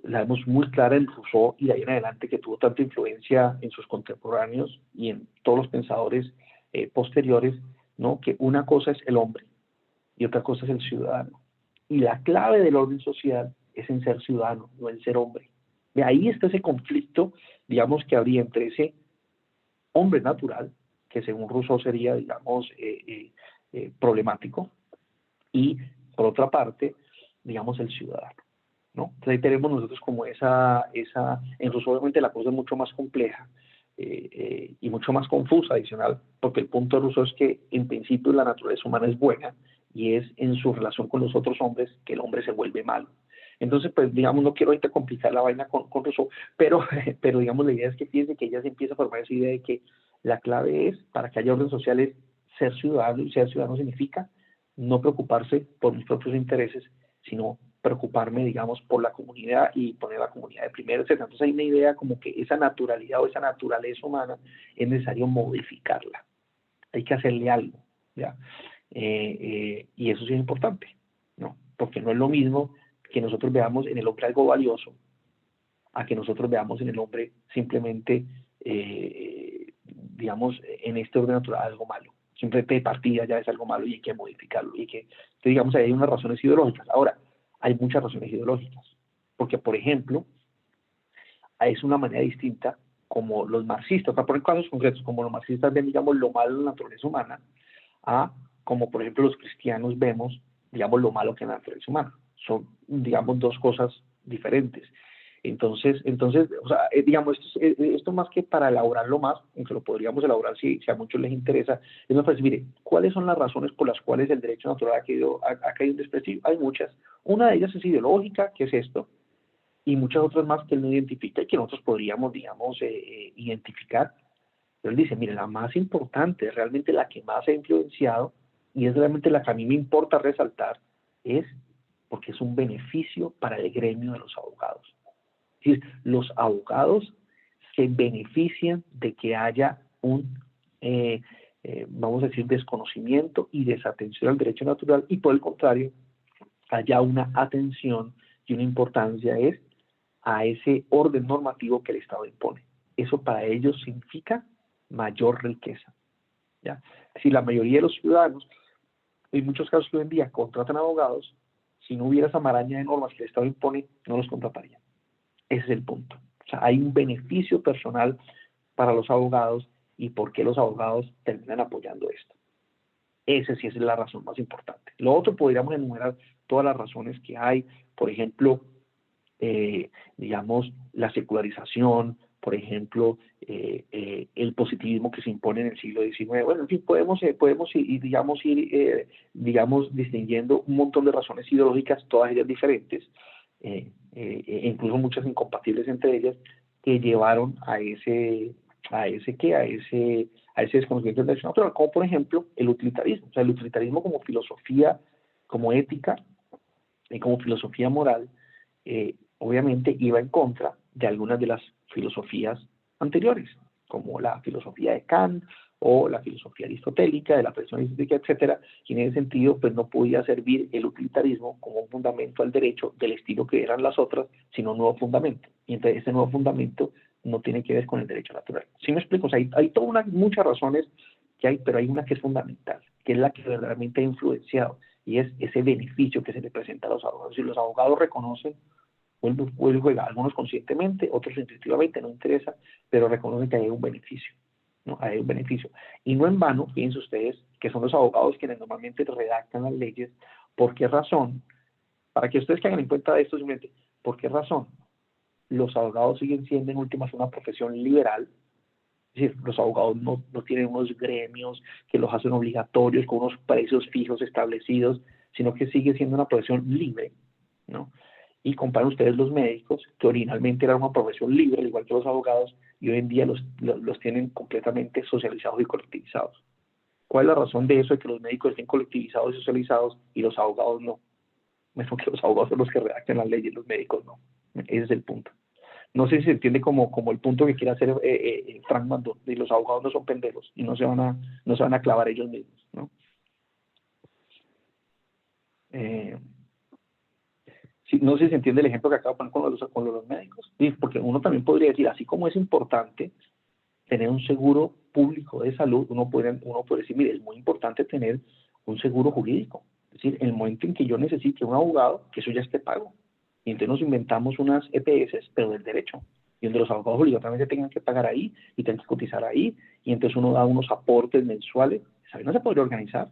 la vemos muy clara en Rousseau y de ahí en adelante, que tuvo tanta influencia en sus contemporáneos y en todos los pensadores posteriores, ¿no?, que una cosa es el hombre y otra cosa es el ciudadano. Y la clave del orden social es en ser ciudadano, no en ser hombre. De ahí está ese conflicto, digamos, que habría entre ese hombre natural, que según Rousseau sería, digamos, problemático, y por otra parte, digamos, el ciudadano, ¿no? Entonces ahí tenemos nosotros como en Rousseau obviamente la cosa es mucho más compleja y mucho más confusa adicional, porque el punto de Rousseau es que en principio la naturaleza humana es buena y es en su relación con los otros hombres que el hombre se vuelve malo. Entonces, pues, digamos, no quiero ahorita complicar la vaina con Rousseau, pero digamos, la idea es que piense que ella se empieza a formar esa idea de que la clave es, para que haya orden social, es ser ciudadano, y ser ciudadano significa no preocuparse por mis propios intereses, sino preocuparme, digamos, por la comunidad y poner la comunidad de primero, etc. Entonces hay una idea como que esa naturalidad o esa naturaleza humana es necesario modificarla. Hay que hacerle algo, ¿ya? Y eso sí es importante, ¿no? Porque no es lo mismo que nosotros veamos en el hombre algo valioso a que nosotros veamos en el hombre simplemente, digamos, en este orden natural algo malo. Siempre de partida ya es algo malo y hay que modificarlo. Entonces, digamos, ahí hay unas razones ideológicas. Ahora, hay muchas razones ideológicas. Porque, por ejemplo, es una manera distinta como los marxistas, para poner casos concretos, como los marxistas ven, digamos, lo malo en la naturaleza humana, a como, por ejemplo, los cristianos vemos, digamos, lo malo que es la naturaleza humana. Son, digamos, dos cosas diferentes. Entonces, o sea, digamos, esto más que para elaborarlo más, aunque lo podríamos elaborar si a muchos les interesa, es más fácil, mire, ¿cuáles son las razones por las cuales el derecho natural ha caído en desprestigio? Hay muchas. Una de ellas es ideológica, que es esto, y muchas otras más que él no identifica y que nosotros podríamos, digamos, identificar. Pero él dice, mire, la más importante, realmente la que más ha influenciado, y es realmente la que a mí me importa resaltar, es porque es un beneficio para el gremio de los abogados. Es decir, los abogados se benefician de que haya un, vamos a decir, desconocimiento y desatención al derecho natural, y por el contrario, haya una atención y una importancia a ese orden normativo que el Estado impone. Eso para ellos significa mayor riqueza, ¿ya? Si la mayoría de los ciudadanos, en muchos casos que hoy en día contratan abogados, si no hubiera esa maraña de normas que el Estado impone, no los contratarían. Ese es el punto. O sea, hay un beneficio personal para los abogados y por qué los abogados terminan apoyando esto. Esa sí es la razón más importante. Lo otro podríamos enumerar todas las razones que hay, por ejemplo, digamos, la secularización, por ejemplo, el positivismo que se impone en el siglo XIX. Bueno, en fin, podemos ir, digamos, distinguiendo un montón de razones ideológicas, todas ellas diferentes, incluso muchas incompatibles entre ellas, que llevaron a ese desconocimiento del derecho natural, como por ejemplo el utilitarismo. O sea, el utilitarismo como filosofía, como ética y como filosofía moral, obviamente iba en contra de algunas de las filosofías anteriores, como la filosofía de Kant o la filosofía aristotélica, de la presión aristotélica, etcétera, y en ese sentido pues no podía servir el utilitarismo como un fundamento al derecho del estilo que eran las otras, sino un nuevo fundamento. Y entonces ese nuevo fundamento no tiene que ver con el derecho natural. ¿Sí me explico? O sea, hay muchas razones que hay, pero hay una que es fundamental, que es la que verdaderamente ha influenciado, y es ese beneficio que se le presenta a los abogados. Si los abogados reconocen, vuelve juega, algunos conscientemente, otros intuitivamente, no interesa, pero reconocen que hay un beneficio, ¿no? Hay un beneficio. Y no en vano, fíjense ustedes, que son los abogados quienes normalmente redactan las leyes. ¿Por qué razón? Para que ustedes caigan en cuenta de esto, simplemente, ¿por qué razón? Los abogados siguen siendo en últimas una profesión liberal. Es decir, los abogados no tienen unos gremios que los hacen obligatorios con unos precios fijos establecidos, sino que sigue siendo una profesión libre, ¿no? Y comparan ustedes los médicos, que originalmente eran una profesión libre, al igual que los abogados, y hoy en día los tienen completamente socializados y colectivizados. ¿Cuál es la razón de eso, de que los médicos estén colectivizados y socializados y los abogados no? Es porque los abogados son los que redactan las leyes, los médicos no. Ese es el punto. No sé si se entiende como el punto que quiere hacer Frank Mandón, de los abogados no son pendejos y no se van a clavar ellos mismos, ¿no? Sí, no sé si se entiende el ejemplo que acabo de poner con los médicos. Sí, porque uno también podría decir, así como es importante tener un seguro público de salud, uno puede decir, mire, es muy importante tener un seguro jurídico. Es decir, en el momento en que yo necesite un abogado, que eso ya esté pago. Y entonces nos inventamos unas EPS, pero del derecho, y donde los abogados obligatoriamente tengan que pagar ahí y tengan que cotizar ahí, y entonces uno da unos aportes mensuales. ¿Sabe? No se podría organizar.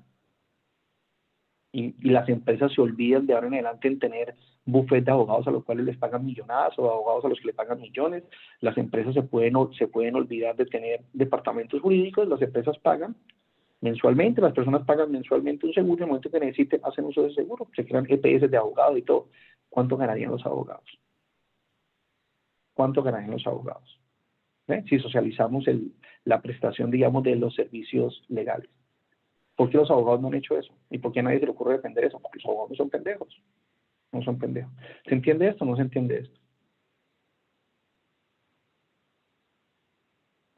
Y las empresas se olvidan de ahora en adelante en tener bufetes de abogados a los cuales les pagan millonadas o abogados a los que le pagan millones. Las empresas se pueden olvidar de tener departamentos jurídicos. Las empresas pagan mensualmente, las personas pagan mensualmente un seguro. En el momento que necesiten, hacen uso de ese seguro, se crean EPS de abogados y todo. ¿Cuánto ganarían los abogados? ¿Cuánto ganarían los abogados? Si socializamos la prestación, digamos, de los servicios legales. ¿Por qué los abogados no han hecho eso? ¿Y por qué a nadie se le ocurre defender eso? Porque los abogados no son pendejos. No son pendejos. ¿Se entiende esto o no se entiende esto?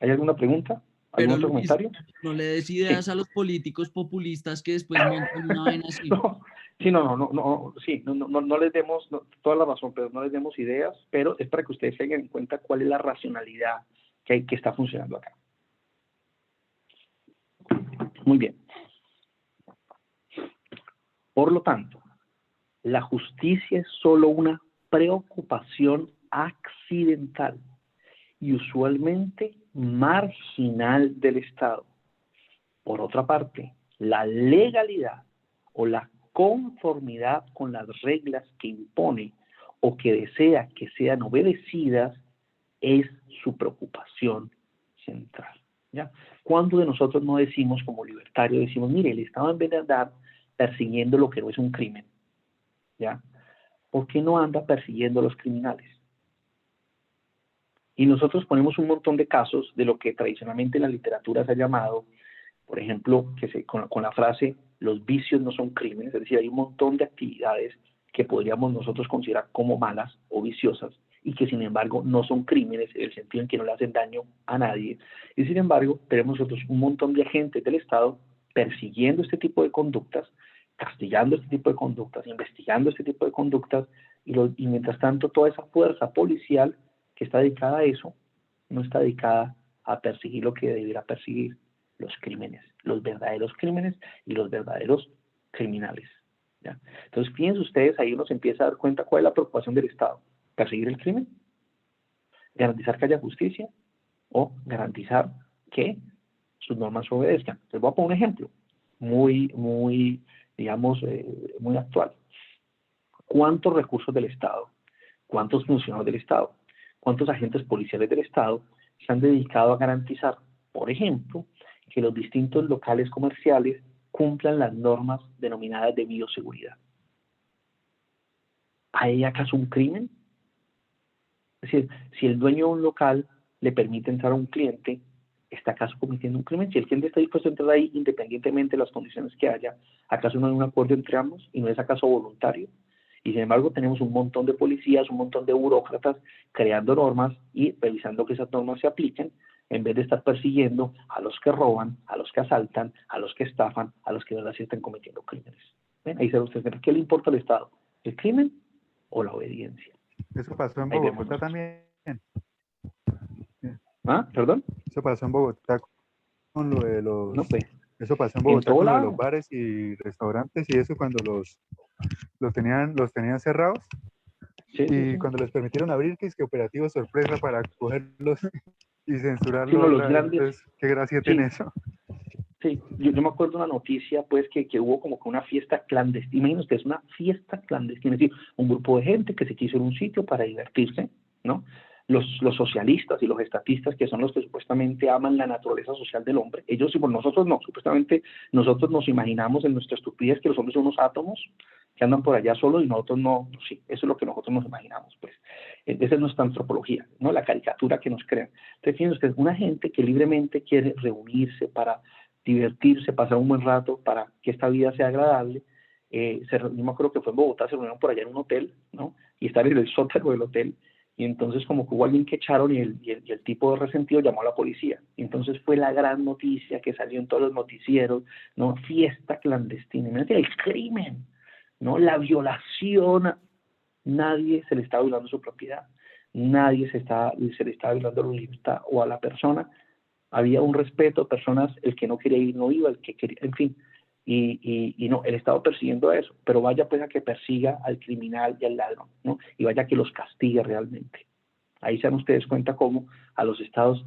¿Hay alguna pregunta? ¿Algún Pero otro Luis, comentario? no le des ideas Sí. a los políticos populistas que después montan una vaina así. No les demos toda la razón, pero no les demos ideas, pero es para que ustedes tengan en cuenta cuál es la racionalidad que está funcionando acá. Muy bien. Por lo tanto, la justicia es solo una preocupación accidental y usualmente marginal del Estado. Por otra parte, la legalidad o la conformidad con las reglas que impone o que desea que sean obedecidas es su preocupación central, ¿ya? ¿Cuándo de nosotros no decimos como libertarios, decimos, mire, el Estado en vez de andar persiguiendo lo que no es un crimen, ¿ya? ¿Por qué no anda persiguiendo a los criminales? Y nosotros ponemos un montón de casos de lo que tradicionalmente en la literatura se ha llamado, por ejemplo, con la frase, los vicios no son crímenes, es decir, hay un montón de actividades que podríamos nosotros considerar como malas o viciosas, y que sin embargo no son crímenes en el sentido en que no le hacen daño a nadie. Y sin embargo tenemos nosotros un montón de agentes del Estado persiguiendo este tipo de conductas, castigando este tipo de conductas, investigando este tipo de conductas, y mientras tanto toda esa fuerza policial que está dedicada a eso, no está dedicada a perseguir lo que debiera perseguir: los crímenes, los verdaderos crímenes y los verdaderos criminales, ¿ya? Entonces, fíjense ustedes, ahí uno se empieza a dar cuenta cuál es la preocupación del Estado: perseguir el crimen, garantizar que haya justicia, o garantizar que sus normas se obedezcan. Les voy a poner un ejemplo muy, digamos, muy actual. ¿Cuántos recursos del Estado, cuántos funcionarios del Estado, cuántos agentes policiales del Estado se han dedicado a garantizar, por ejemplo, que los distintos locales comerciales cumplan las normas denominadas de bioseguridad? ¿Hay acaso un crimen? Es decir, si el dueño de un local le permite entrar a un cliente, ¿está acaso cometiendo un crimen? Si el cliente está dispuesto a entrar ahí independientemente de las condiciones que haya, ¿acaso no hay un acuerdo entre ambos y no es acaso voluntario? Y sin embargo tenemos un montón de policías, un montón de burócratas creando normas y revisando que esas normas se apliquen, en vez de estar persiguiendo a los que roban, a los que asaltan, a los que estafan, a los que de verdad sí están cometiendo crímenes. ¿Ven? Ahí se ustedes, ¿qué le importa al Estado? ¿El crimen o la obediencia? Eso pasó en Ahí vemos Bogotá nosotros. también. ¿Ah? ¿Perdón? Eso pasó en Bogotá con lo de No, los... pues, Eso pasó en en Bogotá todo con lo de los lado. bares y restaurantes y eso cuando los tenían cerrados Sí, sí, y sí. cuando les permitieron abrir, que es que operativo sorpresa para cogerlos y Sí, censurarlos no, los otra vez. grandes, Entonces, ¿qué gracia tiene sí, eso? sí. Yo me acuerdo de una noticia, pues, que hubo como que una fiesta clandestina. Imagínense, es una fiesta clandestina, es decir, un grupo de gente que se quiso ir a un sitio para divertirse, ¿no? Los socialistas y los estatistas, que son los que supuestamente aman la naturaleza social del hombre, ellos y por nosotros no, supuestamente nosotros nos imaginamos en nuestra estupidez que los hombres son unos átomos que andan por allá solos y nosotros no, sí, eso es lo que nosotros nos imaginamos, pues. Esa es nuestra antropología, ¿no? La caricatura que nos crean. Entonces, fíjense ustedes, una gente que libremente quiere reunirse para divertirse, pasar un buen rato, para que esta vida sea agradable. Yo me acuerdo que fue en Bogotá, se reunieron por allá en un hotel, ¿no? Y estar en el sótano del hotel, y entonces como que hubo alguien que echaron y el tipo de resentido llamó a la policía. Y entonces fue la gran noticia que salió en todos los noticieros, ¿no? Fiesta clandestina, imagínate el crimen, ¿no? La violación, nadie se le está violando su propiedad, nadie se le está violando la libertad o a la persona. Había un respeto, personas, el que no quería ir no iba, el que quería, en fin, y no, el Estado persiguiendo eso, pero vaya pues a que persiga al criminal y al ladrón, ¿no? Y vaya a que los castigue realmente. Ahí se dan ustedes cuenta cómo a los Estados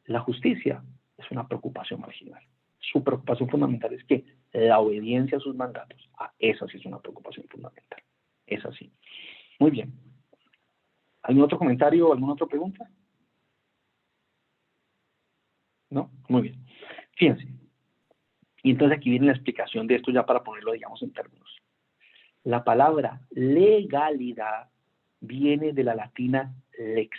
la justicia es una preocupación marginal. Su preocupación fundamental es que la obediencia a sus mandatos, esa sí es una preocupación fundamental, es así. Muy bien. ¿Algún otro comentario o alguna otra pregunta? ¿No? Muy bien. Fíjense. Y entonces aquí viene la explicación de esto ya para ponerlo, digamos, en términos. La palabra legalidad viene de la latina lex,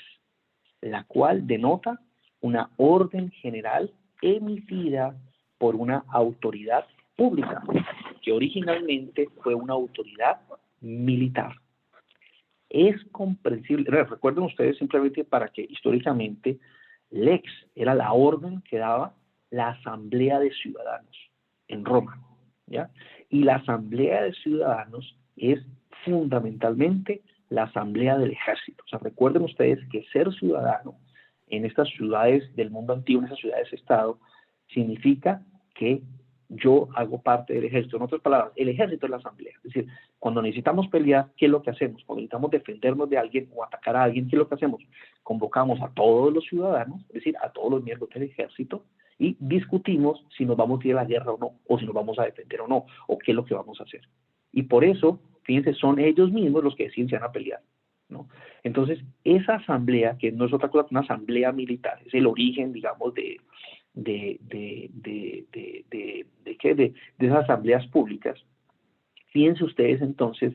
la cual denota una orden general emitida por una autoridad pública, que originalmente fue una autoridad militar. Es comprensible, recuerden ustedes simplemente para que históricamente lex era la orden que daba la Asamblea de Ciudadanos en Roma, ¿ya? Y la Asamblea de Ciudadanos es fundamentalmente la Asamblea del Ejército. O sea, recuerden ustedes que ser ciudadano en estas ciudades del mundo antiguo, en esas ciudades-estado, significa que yo hago parte del ejército. En otras palabras, el ejército es la asamblea. Es decir, cuando necesitamos pelear, ¿qué es lo que hacemos? Cuando necesitamos defendernos de alguien o atacar a alguien, ¿qué es lo que hacemos? Convocamos a todos los ciudadanos, es decir, a todos los miembros del ejército, y discutimos si nos vamos a ir a la guerra o no, o si nos vamos a defender o no, o qué es lo que vamos a hacer. Y por eso, fíjense, son ellos mismos los que deciden si van a pelear, ¿no? Entonces, esa asamblea, que no es otra cosa que una asamblea militar, es el origen, digamos, de esas asambleas públicas. Fíjense ustedes entonces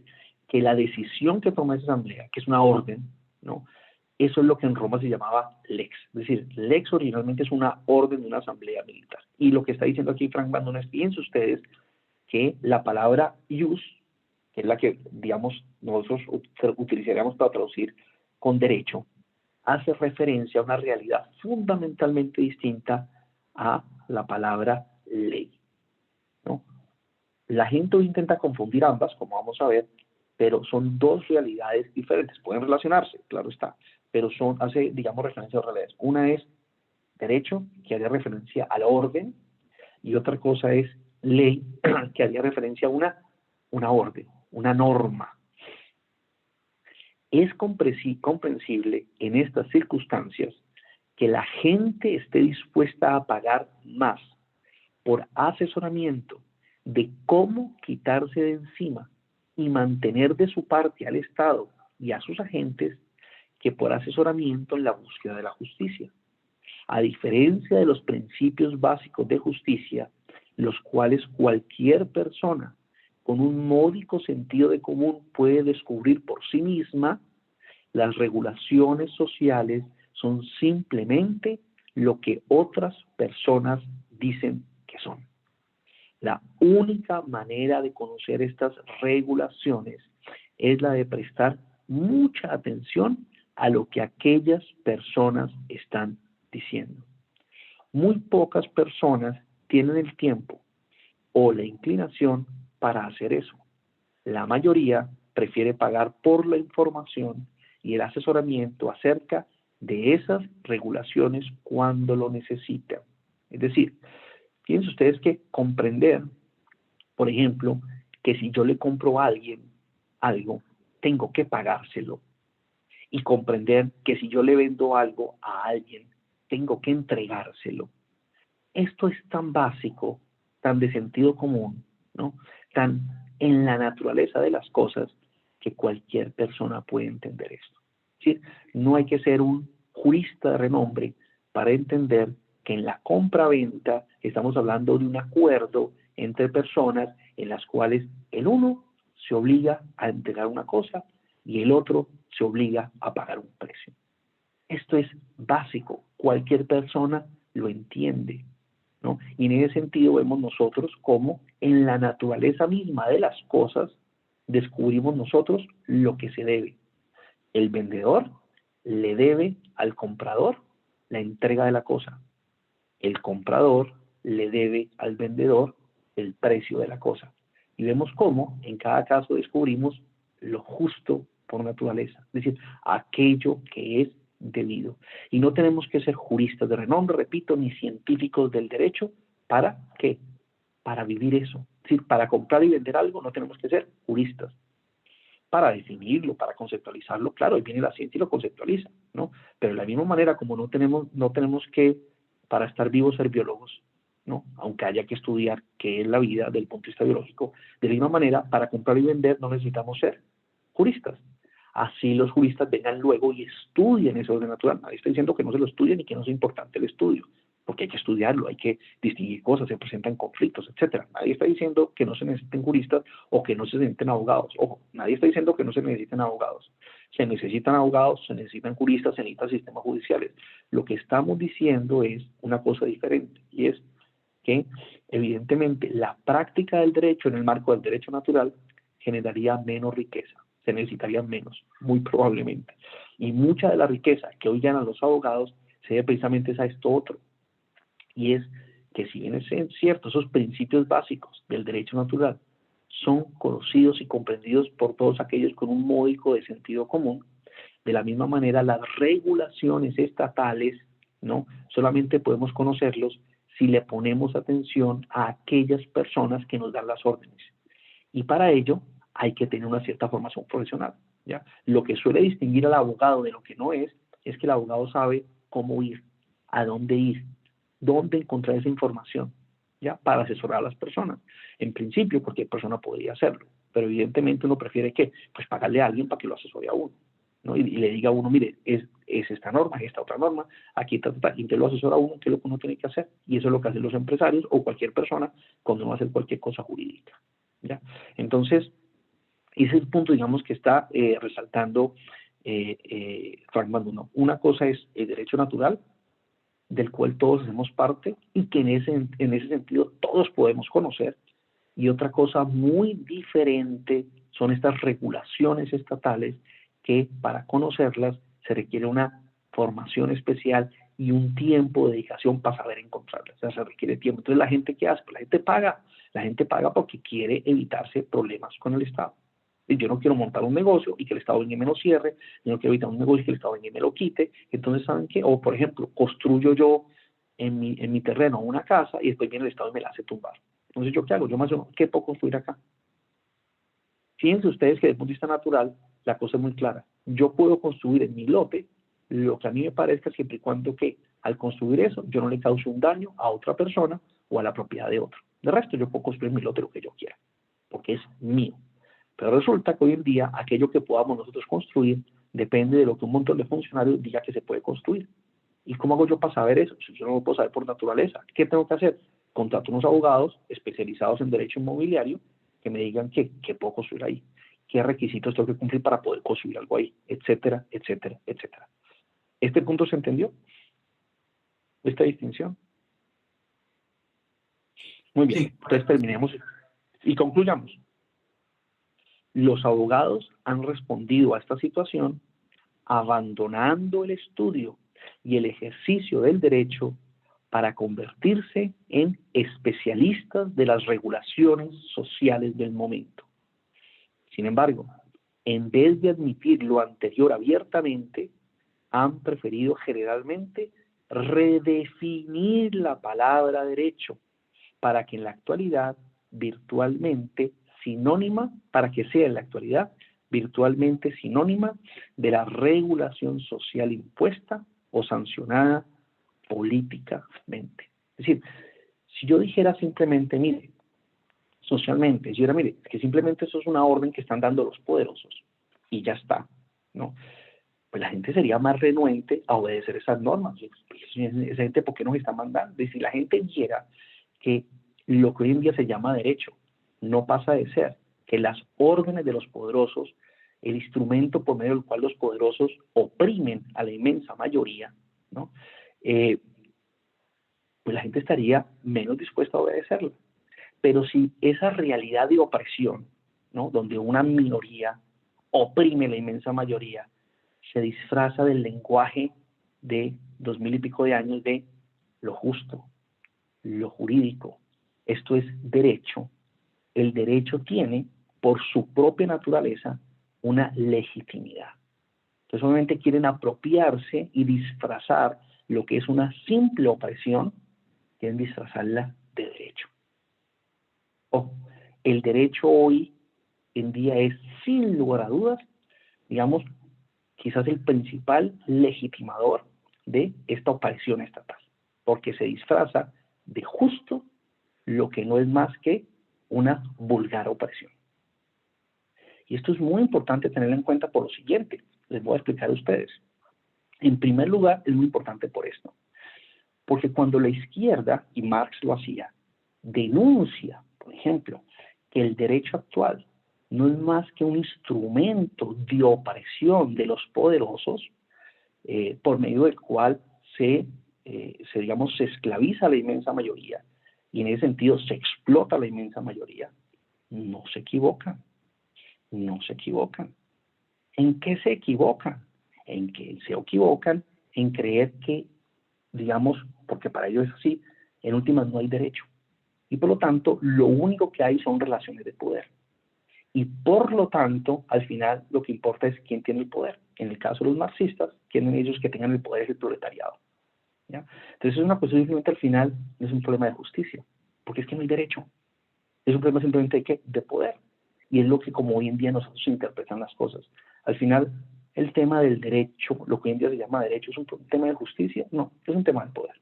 que la decisión que toma esa asamblea, que es una orden, ¿no? Eso es lo que en Roma se llamaba lex. Es decir, lex originalmente es una orden de una asamblea militar. Y lo que está diciendo aquí Frank Bandones, fíjense ustedes que la palabra ius que es la que, digamos, nosotros utilizaríamos para traducir con derecho, hace referencia a una realidad fundamentalmente distinta a la palabra ley, ¿no? La gente hoy intenta confundir ambas, como vamos a ver, pero son dos realidades diferentes. Pueden relacionarse, claro está, pero hace, digamos, referencia a dos realidades. Una es derecho, que haría referencia al orden, y otra cosa es ley, que haría referencia a una orden, una norma. Es comprensible en estas circunstancias que la gente esté dispuesta a pagar más por asesoramiento de cómo quitarse de encima y mantener de su parte al Estado y a sus agentes que por asesoramiento en la búsqueda de la justicia. A diferencia de los principios básicos de justicia, los cuales cualquier persona con un módico sentido de común puede descubrir por sí misma, las regulaciones sociales son simplemente lo que otras personas dicen que son. La única manera de conocer estas regulaciones es la de prestar mucha atención a lo que aquellas personas están diciendo. Muy pocas personas tienen el tiempo o la inclinación para hacer eso. La mayoría prefiere pagar por la información y el asesoramiento acerca de esas regulaciones cuando lo necesitan. Es decir, fíjense ustedes que comprender, por ejemplo, que si yo le compro a alguien algo, tengo que pagárselo. Y comprender que si yo le vendo algo a alguien, tengo que entregárselo. Esto es tan básico, tan de sentido común, ¿no? Tan en la naturaleza de las cosas que cualquier persona puede entender esto. ¿Sí? No hay que ser un jurista de renombre para entender que en la compra-venta estamos hablando de un acuerdo entre personas en las cuales el uno se obliga a entregar una cosa y el otro se obliga a pagar un precio. Esto es básico, cualquier persona lo entiende, ¿no? Y en ese sentido vemos nosotros cómo en la naturaleza misma de las cosas descubrimos nosotros lo que se debe. El vendedor le debe al comprador la entrega de la cosa. El comprador le debe al vendedor el precio de la cosa. Y vemos cómo en cada caso descubrimos lo justo por naturaleza, es decir, aquello que es debido. Y no tenemos que ser juristas de renombre, repito, ni científicos del derecho. ¿Para qué? Para vivir eso. Es decir, para comprar y vender algo no tenemos que ser juristas. Para definirlo, para conceptualizarlo, claro, ahí viene la ciencia y lo conceptualiza, ¿no? Pero de la misma manera como no tenemos que, para estar vivos, ser biólogos, ¿no? Aunque haya que estudiar qué es la vida desde el punto de vista biológico, de la misma manera, para comprar y vender no necesitamos ser juristas. Así los juristas vengan luego y estudien ese orden natural. Nadie está diciendo que no se lo estudien y que no sea importante el estudio, porque hay que estudiarlo, hay que distinguir cosas, se presentan conflictos, etcétera. Nadie está diciendo que no se necesiten juristas o que no se necesiten abogados. Ojo, nadie está diciendo que no se necesiten abogados. Se necesitan abogados, se necesitan juristas, se necesitan sistemas judiciales. Lo que estamos diciendo es una cosa diferente, y es que evidentemente la práctica del derecho en el marco del derecho natural generaría menos riqueza. Se necesitarían menos, muy probablemente. Y mucha de la riqueza que hoy ganan los abogados se debe precisamente a esto otro. Y es que si bien es cierto, esos principios básicos del derecho natural son conocidos y comprendidos por todos aquellos con un módico de sentido común, de la misma manera las regulaciones estatales, ¿no? Solamente podemos conocerlos si le ponemos atención a aquellas personas que nos dan las órdenes. Y para ello hay que tener una cierta formación profesional, ¿ya? Lo que suele distinguir al abogado de lo que no es que el abogado sabe cómo ir, a dónde ir, dónde encontrar esa información, ¿ya? Para asesorar a las personas. En principio, cualquier persona podría hacerlo, pero evidentemente uno prefiere ¿qué? Pues pagarle a alguien para que lo asesore a uno, ¿no? Y le diga a uno, mire, es esta norma, es esta otra norma, aquí está, y te lo asesora a uno, qué es lo que uno tiene que hacer. Y eso es lo que hacen los empresarios o cualquier persona cuando uno va a hacer cualquier cosa jurídica, ¿ya? Entonces, ese es el punto, digamos, que está resaltando Frank Manduno. Una cosa es el derecho natural, del cual todos hacemos parte y que en ese sentido todos podemos conocer, y otra cosa muy diferente son estas regulaciones estatales que para conocerlas se requiere una formación especial y un tiempo de dedicación para saber encontrarlas. O sea, se requiere tiempo. Entonces, ¿la gente qué hace? Pues la gente paga porque quiere evitarse problemas con el Estado. Y yo no quiero montar un negocio y que el Estado venga y me lo cierre, yo no quiero evitar un negocio y que el Estado venga y me lo quite. Entonces, ¿saben qué? O, por ejemplo, construyo yo en mi terreno una casa y después viene el Estado y me la hace tumbar. Entonces, ¿yo qué hago? Yo más o menos, ¿qué puedo construir acá? Fíjense ustedes que desde el punto de vista natural, la cosa es muy clara. Yo puedo construir en mi lote lo que a mí me parezca siempre y cuando que al construir eso yo no le cause un daño a otra persona o a la propiedad de otro. De resto, yo puedo construir en mi lote lo que yo quiera, porque es mío. Pero resulta que hoy en día aquello que podamos nosotros construir depende de lo que un montón de funcionarios diga que se puede construir. ¿Y cómo hago yo para saber eso? Si yo no lo puedo saber por naturaleza. ¿Qué tengo que hacer? Contrato unos abogados especializados en derecho inmobiliario que me digan qué puedo construir ahí, qué requisitos tengo que cumplir para poder construir algo ahí, etcétera, etcétera, etcétera. ¿Este punto se entendió? ¿Esta distinción? Muy bien, Sí, entonces correcto. terminemos y concluyamos. Los abogados han respondido a esta situación abandonando el estudio y el ejercicio del derecho para convertirse en especialistas de las regulaciones sociales del momento. Sin embargo, en vez de admitir lo anterior abiertamente, han preferido generalmente redefinir la palabra derecho para que en la actualidad virtualmente sinónima, para que sea en la actualidad virtualmente sinónima de la regulación social impuesta o sancionada políticamente. Es decir, si yo dijera simplemente, mire, socialmente, si yo dijera, mire, que simplemente eso es una orden que están dando los poderosos y ya está, ¿no? Pues la gente sería más renuente a obedecer esas normas. Esa gente, ¿por qué nos está mandando? Y si la gente viera que lo que hoy en día se llama derecho no pasa de ser que las órdenes de los poderosos, el instrumento por medio del cual los poderosos oprimen a la inmensa mayoría, ¿no? Pues la gente estaría menos dispuesta a obedecerla. Pero si esa realidad de opresión, ¿no? Donde una minoría oprime a la inmensa mayoría, se disfraza del lenguaje de 2000 y pico de años de lo justo, lo jurídico, esto es derecho. El derecho tiene, por su propia naturaleza, una legitimidad. Entonces, obviamente quieren apropiarse y disfrazar lo que es una simple opresión, quieren disfrazarla de derecho. Ojo, el derecho hoy en día es, sin lugar a dudas, digamos, quizás el principal legitimador de esta opresión estatal, porque se disfraza de justo lo que no es más que una vulgar opresión. Y esto es muy importante tenerlo en cuenta por lo siguiente, les voy a explicar a ustedes. En primer lugar, es muy importante por esto, porque cuando la izquierda, y Marx lo hacía, denuncia, por ejemplo, que el derecho actual no es más que un instrumento de opresión de los poderosos, por medio del cual digamos, se esclaviza a la inmensa mayoría, y en ese sentido se explota a la inmensa mayoría. No se equivocan, no se equivocan. ¿En qué se equivocan? En que se equivocan en creer que, digamos, porque para ellos es así, en últimas no hay derecho. Y por lo tanto, lo único que hay son relaciones de poder. Y por lo tanto, al final, lo que importa es quién tiene el poder. En el caso de los marxistas, quieren ellos que tengan el poder es el proletariado. ¿Ya? Entonces, es una cuestión simplemente al final, no es un problema de justicia, porque es que no hay derecho. Es un problema simplemente de poder. Y es lo que como hoy en día nosotros interpretan las cosas. Al final, el tema del derecho, lo que hoy en día se llama derecho, ¿es un tema de justicia? No, es un tema de poder.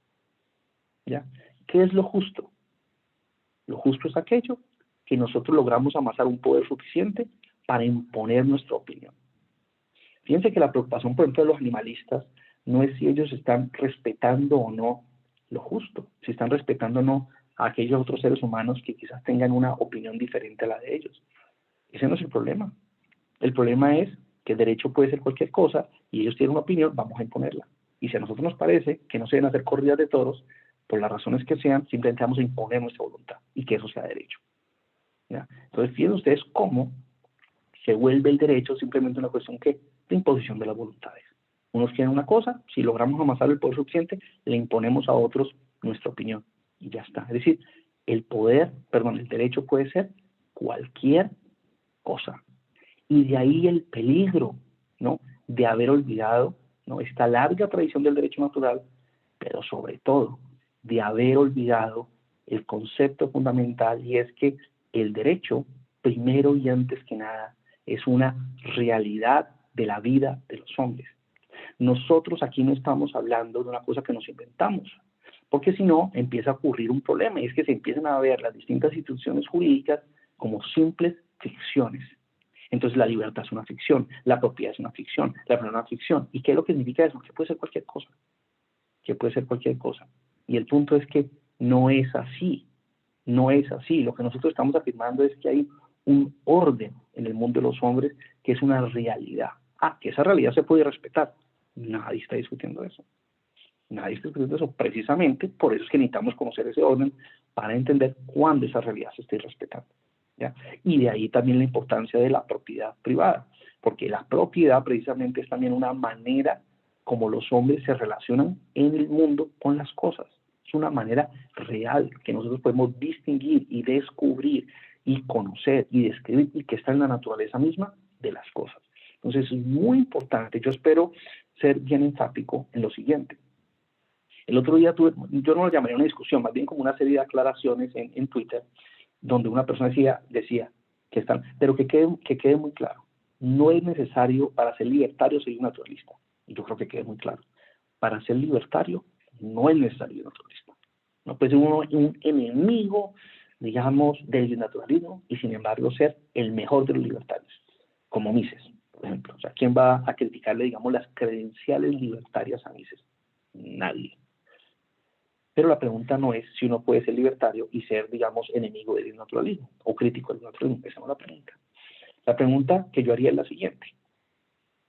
¿Ya? ¿Qué es lo justo? Lo justo es aquello que nosotros logramos amasar un poder suficiente para imponer nuestra opinión. Fíjense que la preocupación, por ejemplo, de los animalistas no es si ellos están respetando o no lo justo, si están respetando o no a aquellos otros seres humanos que quizás tengan una opinión diferente a la de ellos. Ese no es el problema. El problema es que el derecho puede ser cualquier cosa y ellos tienen una opinión, vamos a imponerla. Y si a nosotros nos parece que no se deben hacer corridas de toros, por las razones que sean, simplemente vamos a imponer nuestra voluntad y que eso sea derecho. ¿Ya? Entonces, fíjense ustedes cómo Se vuelve el derecho simplemente una cuestión de imposición de las voluntades. Unos quieren una cosa, si logramos amasar el poder suficiente, le imponemos a otros nuestra opinión y ya está. Es decir, el derecho puede ser cualquier cosa. Y de ahí el peligro, ¿no?, de haber olvidado, ¿no?, esta larga tradición del derecho natural, pero sobre todo de haber olvidado el concepto fundamental, y es que el derecho, primero y antes que nada, es una realidad de la vida de los hombres. Nosotros aquí no estamos hablando de una cosa que nos inventamos, porque si no, empieza a ocurrir un problema, y es que se empiezan a ver las distintas instituciones jurídicas como simples ficciones. Entonces la libertad es una ficción, la propiedad es una ficción, la persona es una ficción. ¿Y qué es lo que significa eso? Que puede ser cualquier cosa, que puede ser cualquier cosa. Y el punto es que no es así, no es así. Lo que nosotros estamos afirmando es que hay un orden en el mundo de los hombres que es una realidad. Que esa realidad se puede respetar. Nadie está discutiendo eso. Nadie está discutiendo eso. Precisamente por eso es que necesitamos conocer ese orden para entender cuándo esa realidad se está respetando, ¿ya? Y de ahí también la importancia de la propiedad privada, porque la propiedad precisamente es también una manera como los hombres se relacionan en el mundo con las cosas. Es una manera real que nosotros podemos distinguir y descubrir y conocer y describir, y que está en la naturaleza misma de las cosas. Entonces es muy importante. Yo espero ser bien enfático en lo siguiente. El otro día yo no lo llamaría una discusión, más bien como una serie de aclaraciones en Twitter, donde una persona decía pero que quede muy claro, no es necesario para ser libertario ser un naturalista. Y yo creo que quede muy claro. Para ser libertario no es necesario ser naturalista. No puede ser uno un enemigo, digamos, del naturalismo y sin embargo ser el mejor de los libertarios, como Mises, por ejemplo. O sea, ¿quién va a criticarle, digamos, las credenciales libertarias a Mises? Nadie. Pero la pregunta no es si uno puede ser libertario y ser, digamos, enemigo del naturalismo o crítico del naturalismo. Esa no es la pregunta. La pregunta que yo haría es la siguiente.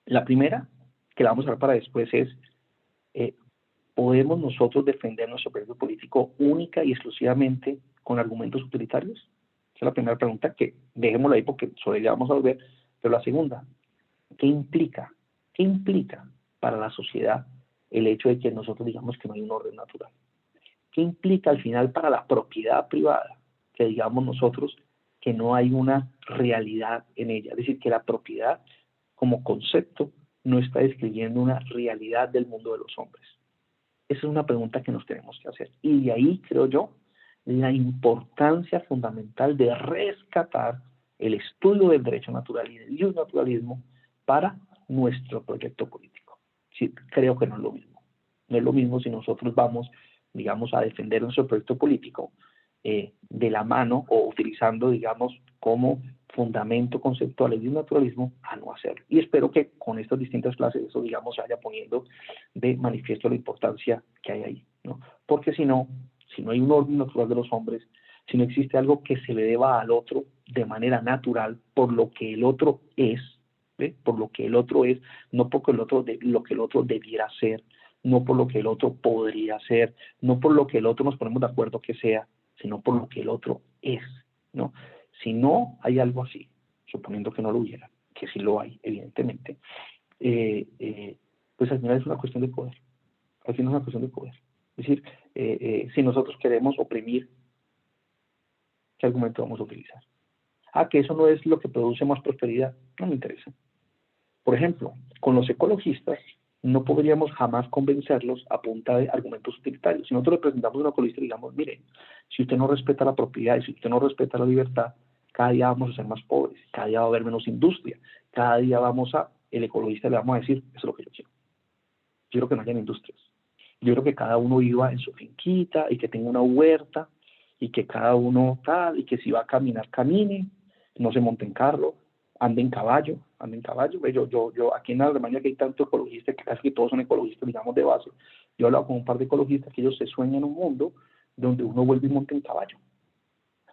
La primera, que la vamos a ver para después, es ¿podemos nosotros defender nuestro proyecto político única y exclusivamente con argumentos utilitarios? Esa es la primera pregunta, que dejémosla ahí porque sobre ella vamos a volver. Pero la segunda, ¿qué implica para la sociedad el hecho de que nosotros digamos que no hay un orden natural? ¿Qué implica al final para la propiedad privada? Que digamos nosotros que no hay una realidad en ella. Es decir, que la propiedad como concepto no está describiendo una realidad del mundo de los hombres. Esa es una pregunta que nos tenemos que hacer. Y de ahí, creo yo, la importancia fundamental de rescatar el estudio del derecho natural y del naturalismo para nuestro proyecto político. Sí, creo que no es lo mismo. No es lo mismo si nosotros vamos, digamos, a defender nuestro proyecto político de la mano o utilizando, digamos, como fundamento conceptual el naturalismo, a no hacerlo. Y espero que con estas distintas clases eso, digamos, se vaya poniendo de manifiesto la importancia que hay ahí, ¿no? Porque si no hay un orden natural de los hombres, si no existe algo que se le deba al otro de manera natural por lo que el otro es, ¿ve? Por lo que el otro es, no por lo que el otro debiera ser, no por lo que el otro podría ser, no por lo que el otro nos ponemos de acuerdo que sea, sino por lo que el otro es, ¿no? Si no hay algo así, suponiendo que no lo hubiera, que sí lo hay, evidentemente, pues al final es una cuestión de poder. Al final es una cuestión de poder. Es decir, si nosotros queremos oprimir, ¿qué argumento vamos a utilizar? Que eso no es lo que produce más prosperidad, no me interesa. Por ejemplo, con los ecologistas no podríamos jamás convencerlos a punta de argumentos utilitarios. Si nosotros le presentamos a un ecologista y digamos, mire, si usted no respeta la propiedad y si usted no respeta la libertad, cada día vamos a ser más pobres, cada día va a haber menos industria, cada día el ecologista le vamos a decir, eso es lo que yo quiero. Yo quiero que no hayan industrias. Yo creo que cada uno viva en su finquita y que tenga una huerta y que cada uno tal, y que si va a caminar, camine, no se monte en carro, ande en caballo. Yo aquí en Alemania, que hay tanto ecologista, que casi que todos son ecologistas, digamos, de base. Yo he hablado con un par de ecologistas que ellos se sueñan en un mundo donde uno vuelve y monte en caballo.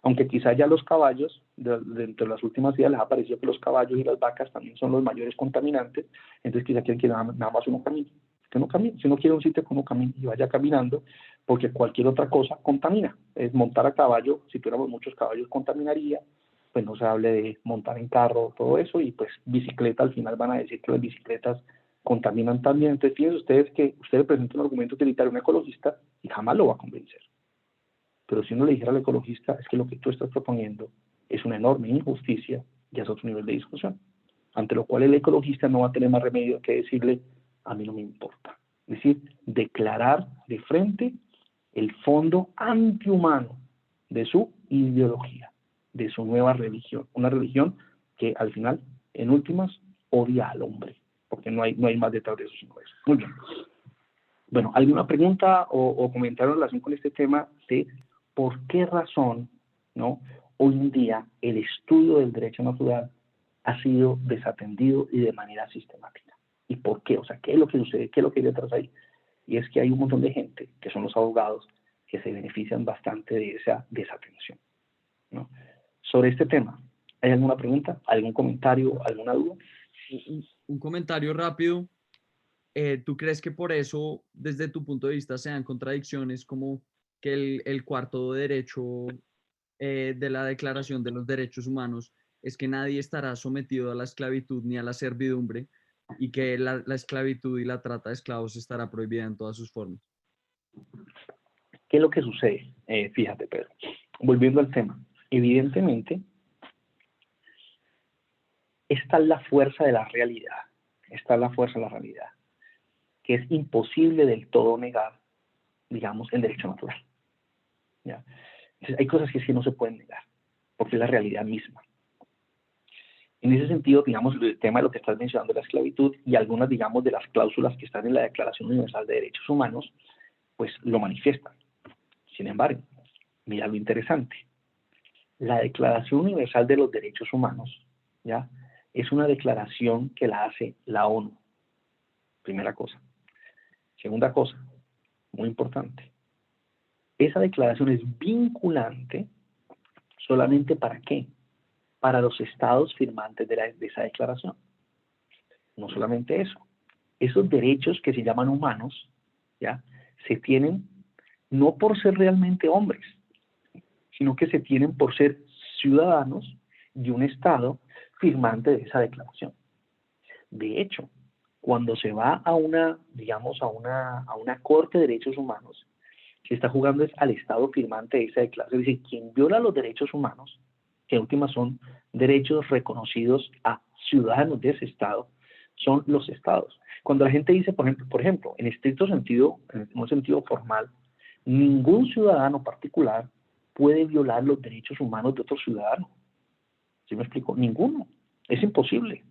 Aunque quizá ya los caballos, dentro de las últimas días les ha parecido que los caballos y las vacas también son los mayores contaminantes, entonces quizá quieren que nada más uno camine. Que no camine. Si uno quiere un sitio que uno camine y vaya caminando, porque cualquier otra cosa contamina. Es montar a caballo, si tuviéramos muchos caballos contaminaría, pues no se hable de montar en carro, todo eso, y pues bicicleta, al final van a decir que las bicicletas contaminan también. Entonces fíjense ustedes que usted le presenta un argumento utilitario a un ecologista y jamás lo va a convencer. Pero si uno le dijera al ecologista, es que lo que tú estás proponiendo es una enorme injusticia, ya es otro nivel de discusión. Ante lo cual el ecologista no va a tener más remedio que decirle, a mí no me importa. Es decir, declarar de frente el fondo antihumano de su ideología, de su nueva religión. Una religión que al final, en últimas, odia al hombre, porque no hay más detrás de eso sino eso. Muy bien. Bueno, ¿alguna pregunta o comentario en relación con este tema de por qué razón, ¿no?, hoy en día el estudio del derecho natural ha sido desatendido y de manera sistemática? ¿Y por qué? O sea, ¿qué es lo que sucede? ¿Qué es lo que hay detrás ahí? Y es que hay un montón de gente, que son los abogados, que se benefician bastante de esa desatención, ¿no? Sobre este tema, ¿hay alguna pregunta, algún comentario, alguna duda? Un comentario rápido. ¿Tú crees que por eso, desde tu punto de vista, sean contradicciones como que el cuarto derecho de la Declaración de los Derechos Humanos es que nadie estará sometido a la esclavitud ni a la servidumbre y que la esclavitud y la trata de esclavos estará prohibida en todas sus formas? ¿Qué es lo que sucede? Fíjate, Pedro, volviendo al tema, evidentemente, esta es la fuerza de la realidad, esta es la fuerza de la realidad, que es imposible del todo negar, digamos, el derecho natural, ¿ya? Entonces, hay cosas que sí no se pueden negar, porque es la realidad misma. En ese sentido, digamos, el tema de lo que estás mencionando, la esclavitud, y algunas, digamos, de las cláusulas que están en la Declaración Universal de Derechos Humanos, pues lo manifiestan. Sin embargo, mira lo interesante. La Declaración Universal de los Derechos Humanos, ¿ya?, es una declaración que la hace la ONU. Primera cosa. Segunda cosa, muy importante. Esa declaración es vinculante solamente ¿para qué? Para los estados firmantes de esa declaración. No solamente eso. Esos derechos que se llaman humanos, ¿ya?, se tienen no por ser realmente hombres, sino que se tienen por ser ciudadanos de un estado firmante de esa declaración. De hecho, cuando se va a una, digamos, a una corte de derechos humanos, se está jugando es al estado firmante de esa declaración. Es decir, quien viola los derechos humanos, que en última son derechos reconocidos a ciudadanos de ese estado, son los estados. Cuando la gente dice, por ejemplo, en estricto sentido, en un sentido formal, ningún ciudadano particular puede violar los derechos humanos de otro ciudadano. ¿Sí me explico? Ninguno. Es imposible.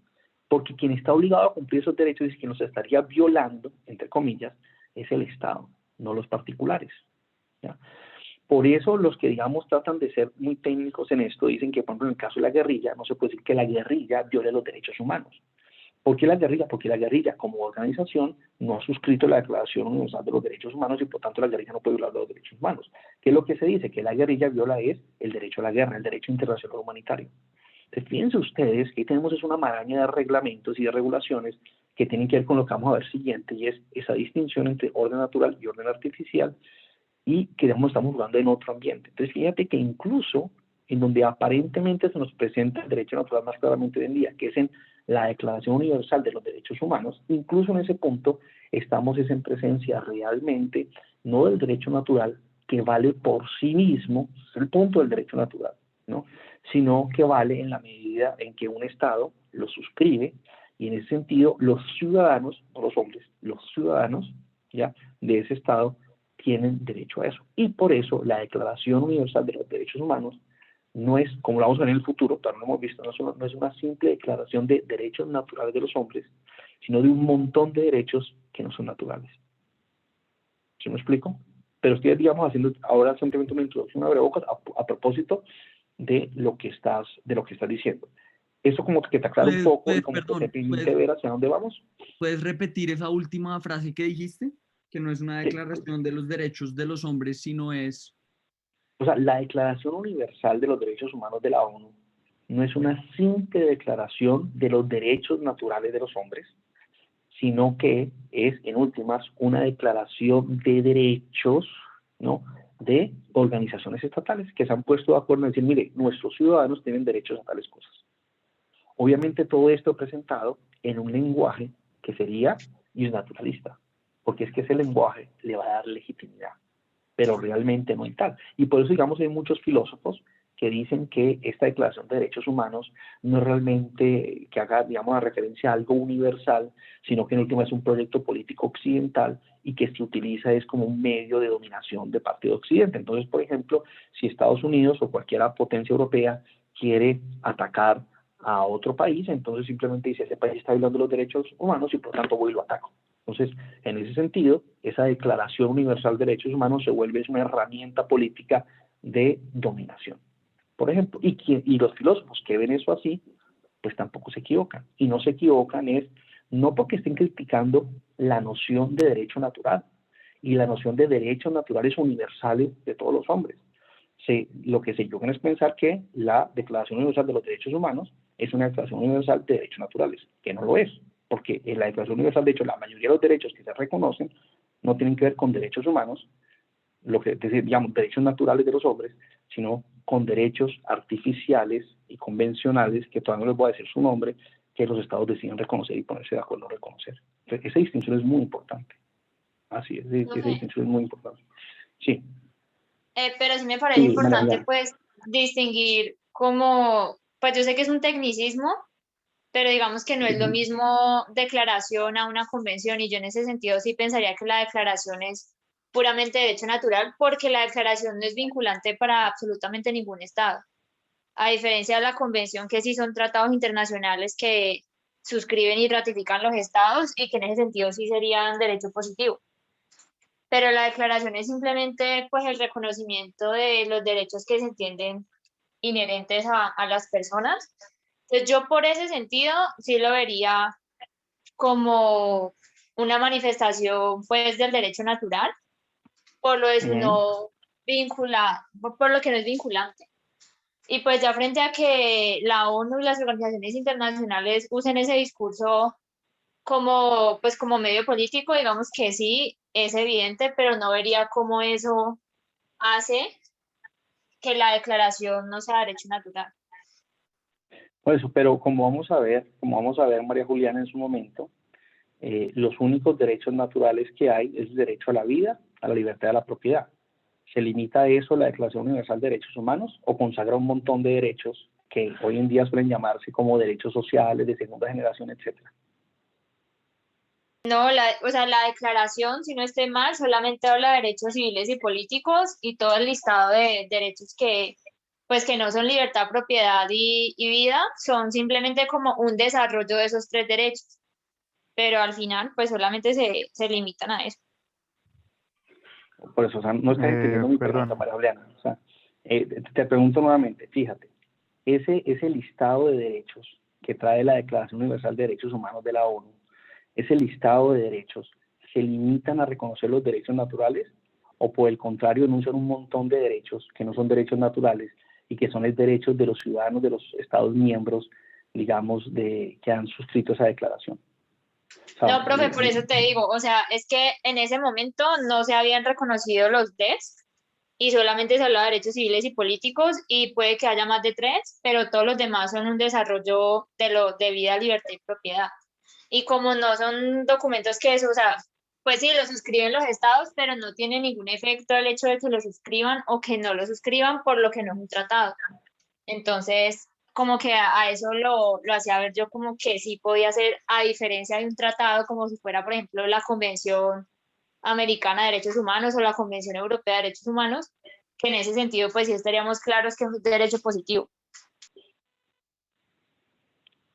Porque quien está obligado a cumplir esos derechos y quien los estaría violando, entre comillas, es el Estado, no los particulares, ¿ya? Por eso los que, digamos, tratan de ser muy técnicos en esto, dicen que, por ejemplo, en el caso de la guerrilla, no se puede decir que la guerrilla viole los derechos humanos. ¿Por qué la guerrilla? Porque la guerrilla, como organización, no ha suscrito la Declaración Universal de los Derechos Humanos y, por tanto, la guerrilla no puede violar los derechos humanos. ¿Qué es lo que se dice? Que la guerrilla viola es el derecho a la guerra, el derecho internacional humanitario. Entonces, fíjense ustedes que ahí tenemos es una maraña de reglamentos y de regulaciones que tienen que ver con lo que vamos a ver siguiente, y es esa distinción entre orden natural y orden artificial, y que digamos, estamos jugando en otro ambiente. Entonces, fíjate que incluso en donde aparentemente se nos presenta el derecho natural más claramente hoy en día, que es en la Declaración Universal de los Derechos Humanos, incluso en ese punto estamos en presencia realmente no del derecho natural que vale por sí mismo, es el punto del derecho natural, ¿no?, sino que vale en la medida en que un Estado lo suscribe, y en ese sentido los ciudadanos, no los hombres, los ciudadanos, ¿ya?, de ese Estado tienen derecho a eso. Y por eso la Declaración Universal de los Derechos Humanos no es, como lo vamos a ver en el futuro, todavía no lo hemos visto, no es una simple declaración de derechos naturales de los hombres, sino de un montón de derechos que no son naturales. ¿Sí me explico? Pero estoy, digamos, haciendo ahora simplemente una introducción, una breve a propósito de lo que estás diciendo. Eso como que te aclara un poco y como que te permite ver hacia dónde vamos. ¿Puedes repetir esa última frase que dijiste? Que no es una declaración de los derechos de los hombres, sino es... O sea, la Declaración Universal de los Derechos Humanos de la ONU no es una simple declaración de los derechos naturales de los hombres, sino que es, en últimas, una declaración de derechos, ¿no?, de organizaciones estatales que se han puesto de acuerdo en decir, mire, nuestros ciudadanos tienen derechos a tales cosas. Obviamente todo esto presentado en un lenguaje que sería naturalista, porque es que ese lenguaje le va a dar legitimidad, pero realmente no hay tal. Y por eso, digamos, hay muchos filósofos que dicen que esta Declaración de Derechos Humanos no es realmente que haga, digamos, una referencia a algo universal, sino que en última es un proyecto político occidental y que se utiliza es como un medio de dominación de parte de Occidente. Entonces, por ejemplo, si Estados Unidos o cualquier potencia europea quiere atacar a otro país, entonces simplemente dice, ese país está violando los derechos humanos y por tanto voy y lo ataco. Entonces, en ese sentido, esa Declaración Universal de Derechos Humanos se vuelve una herramienta política de dominación. Por ejemplo, y los filósofos que ven eso así, pues tampoco se equivocan. Y no se equivocan es no porque estén criticando la noción de derecho natural y la noción de derechos naturales universales de todos los hombres. Lo que se equivocan es pensar que la Declaración Universal de los Derechos Humanos es una Declaración Universal de Derechos Naturales, que no lo es, porque en la Declaración Universal, de hecho, la mayoría de los derechos que se reconocen no tienen que ver con derechos humanos, lo que digamos, derechos naturales de los hombres, sino con derechos artificiales y convencionales, que todavía no les voy a decir su nombre, que los estados deciden reconocer y ponerse de acuerdo a reconocer. Entonces, esa distinción es muy importante. Así es, esa distinción es muy importante. Sí. Pero sí me parece Sí, importante, pues, distinguir como, pues yo sé que es un tecnicismo, pero digamos que no es lo mismo declaración a una convención, y yo en ese sentido sí pensaría que la declaración es puramente derecho natural, porque la declaración no es vinculante para absolutamente ningún estado, a diferencia de la convención, que sí son tratados internacionales que suscriben y ratifican los estados, y que en ese sentido sí serían derecho positivo. Pero la declaración es simplemente pues el reconocimiento de los derechos que se entienden inherentes a las personas. Entonces yo por ese sentido sí lo vería como una manifestación pues del derecho natural, por lo de su no vinculado, por lo que no es vinculante. Y pues ya frente a que la ONU y las organizaciones internacionales usen ese discurso como, pues como medio político, digamos que sí, es evidente, pero no vería cómo eso hace que la declaración no sea derecho natural. Por eso, pero como vamos a ver, María Juliana, en su momento, los únicos derechos naturales que hay es el derecho a la vida, a la libertad y a la propiedad. ¿Se limita a eso la Declaración Universal de Derechos Humanos o consagra un montón de derechos que hoy en día suelen llamarse como derechos sociales, de segunda generación, etcétera? No, o sea, la declaración, si no estoy mal, solamente habla de derechos civiles y políticos, y todo el listado de derechos que, pues, que no son libertad, propiedad y vida, son simplemente como un desarrollo de esos tres derechos. Pero al final, pues solamente se limitan a eso. Por eso, o sea, no estás entendiendo mi pregunta, María Juliana. O sea, te pregunto nuevamente, fíjate, ese listado de derechos que trae la Declaración Universal de Derechos Humanos de la ONU, ese listado de derechos, ¿se limitan a reconocer los derechos naturales o por el contrario enuncian un montón de derechos que no son derechos naturales y que son los derechos de los ciudadanos de los Estados miembros, digamos, que han suscrito esa declaración? O sea, No, profe, por eso te digo, o sea, es que en ese momento no se habían reconocido los DES y solamente se hablaba de derechos civiles y políticos, y puede que haya más de tres, pero todos los demás son un desarrollo de vida, libertad y propiedad. Y como no son documentos que eso, o sea, pues sí, lo suscriben los estados, pero no tiene ningún efecto el hecho de que lo suscriban o que no lo suscriban, por lo que no es un tratado. Entonces, como que a eso lo hacía ver yo como que sí podía ser, a diferencia de un tratado, como si fuera, por ejemplo, la Convención Americana de Derechos Humanos o la Convención Europea de Derechos Humanos, que en ese sentido, pues sí estaríamos claros que es un derecho positivo.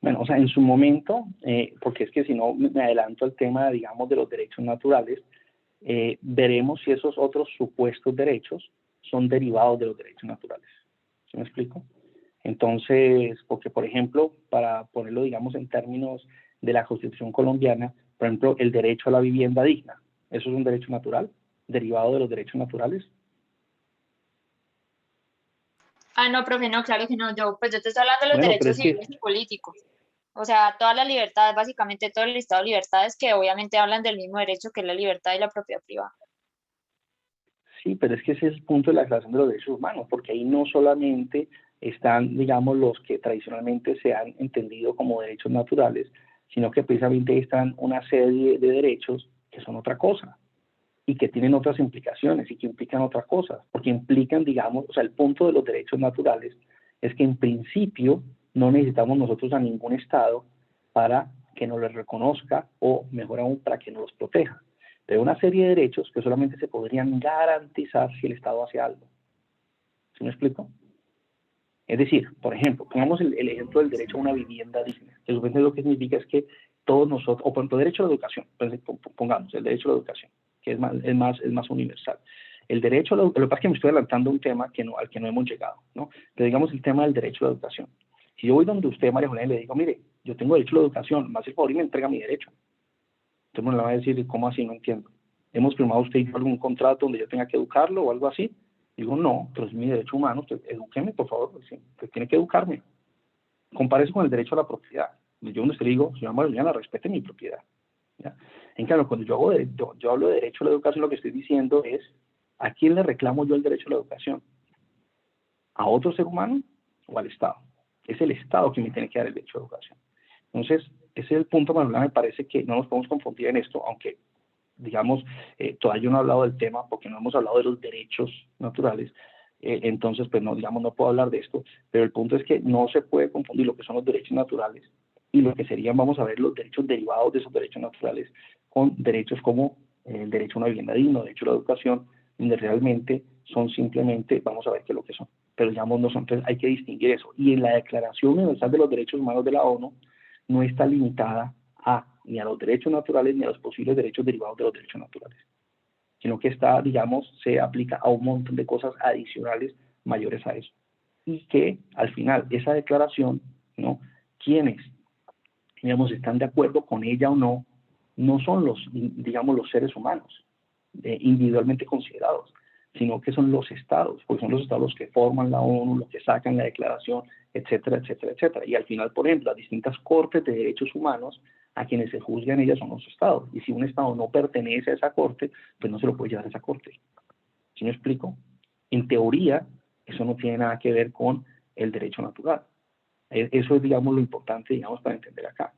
Bueno, o sea, en su momento, porque es que si no me adelanto al tema, digamos, de los derechos naturales, veremos si esos otros supuestos derechos son derivados de los derechos naturales. ¿Sí me explico? Entonces, porque por ejemplo, para ponerlo, digamos, en términos de la Constitución colombiana, por ejemplo, el derecho a la vivienda digna, ¿eso es un derecho natural, derivado de los derechos naturales? Ah, no, profe, no, claro que no. Pues yo te estoy hablando de los Bueno, pero derechos es que civiles y políticos. O sea, todas las libertades, básicamente todo el listado de libertades, que obviamente hablan del mismo derecho, que es la libertad y la propiedad privada. Sí, pero es que ese es el punto de la Declaración de los Derechos Humanos, porque ahí no solamente están, digamos, los que tradicionalmente se han entendido como derechos naturales, sino que precisamente están una serie de derechos que son otra cosa y que tienen otras implicaciones y que implican otras cosas, porque implican, digamos, o sea, el punto de los derechos naturales es que en principio no necesitamos nosotros a ningún Estado para que nos los reconozca o, mejor aún, para que nos los proteja. Pero una serie de derechos que solamente se podrían garantizar si el Estado hace algo. ¿Sí me explico? Es decir, por ejemplo, pongamos el ejemplo del derecho a una vivienda digna. Que lo que significa es que todos nosotros, o por ejemplo, derecho a la educación, pongamos el derecho a la educación, que es más universal. El derecho a la, lo que pasa es que me estoy adelantando un tema al que no hemos llegado, ¿no? Pero digamos el tema del derecho a la educación. Si yo voy donde usted, María Juliana, y le digo, mire, yo tengo derecho a la educación, más el favor y me entrega mi derecho. Entonces me la va a decir, ¿cómo así? No entiendo. ¿Hemos firmado usted y yo algún contrato donde yo tenga que educarlo o algo así? Digo, no, pero es mi derecho humano, usted edúqueme, por favor, usted tiene que educarme. Compare eso con el derecho a la propiedad. Yo donde usted le digo, señora María, respete mi propiedad. ¿Ya? En cambio, cuando yo hablo de derecho a la educación, lo que estoy diciendo es, ¿a quién le reclamo yo el derecho a la educación? ¿A otro ser humano o al Estado? Es el Estado quien me tiene que dar el derecho a la educación. Entonces, ese es el punto, Manuela, me parece que no nos podemos confundir en esto, aunque, digamos, todavía yo no he hablado del tema porque no hemos hablado de los derechos naturales, entonces, pues, no, digamos, no puedo hablar de esto, pero el punto es que no se puede confundir lo que son los derechos naturales y lo que serían, vamos a ver, los derechos derivados de esos derechos naturales con derechos como el derecho a una vivienda digna, el derecho a la educación, donde realmente son simplemente, vamos a ver qué es lo que son, pero digamos, no son, entonces hay que distinguir eso. Y en la Declaración Universal de los Derechos Humanos de la ONU, no está limitada ni a los derechos naturales ni a los posibles derechos derivados de los derechos naturales, sino que está, digamos, se aplica a un montón de cosas adicionales mayores a eso. Y que al final esa declaración, ¿no? Quienes, digamos, están de acuerdo con ella o no, no son los, digamos, los seres humanos individualmente considerados, sino que son los estados, porque son los estados los que forman la ONU, los que sacan la declaración, etcétera, etcétera, etcétera. Y al final, por ejemplo, las distintas cortes de derechos humanos, a quienes se juzgan ellas son los estados. Y si un estado no pertenece a esa corte, pues no se lo puede llevar a esa corte. ¿Sí me explico? En teoría, eso no tiene nada que ver con el derecho natural. Eso es, digamos, lo importante, digamos, para entender acá.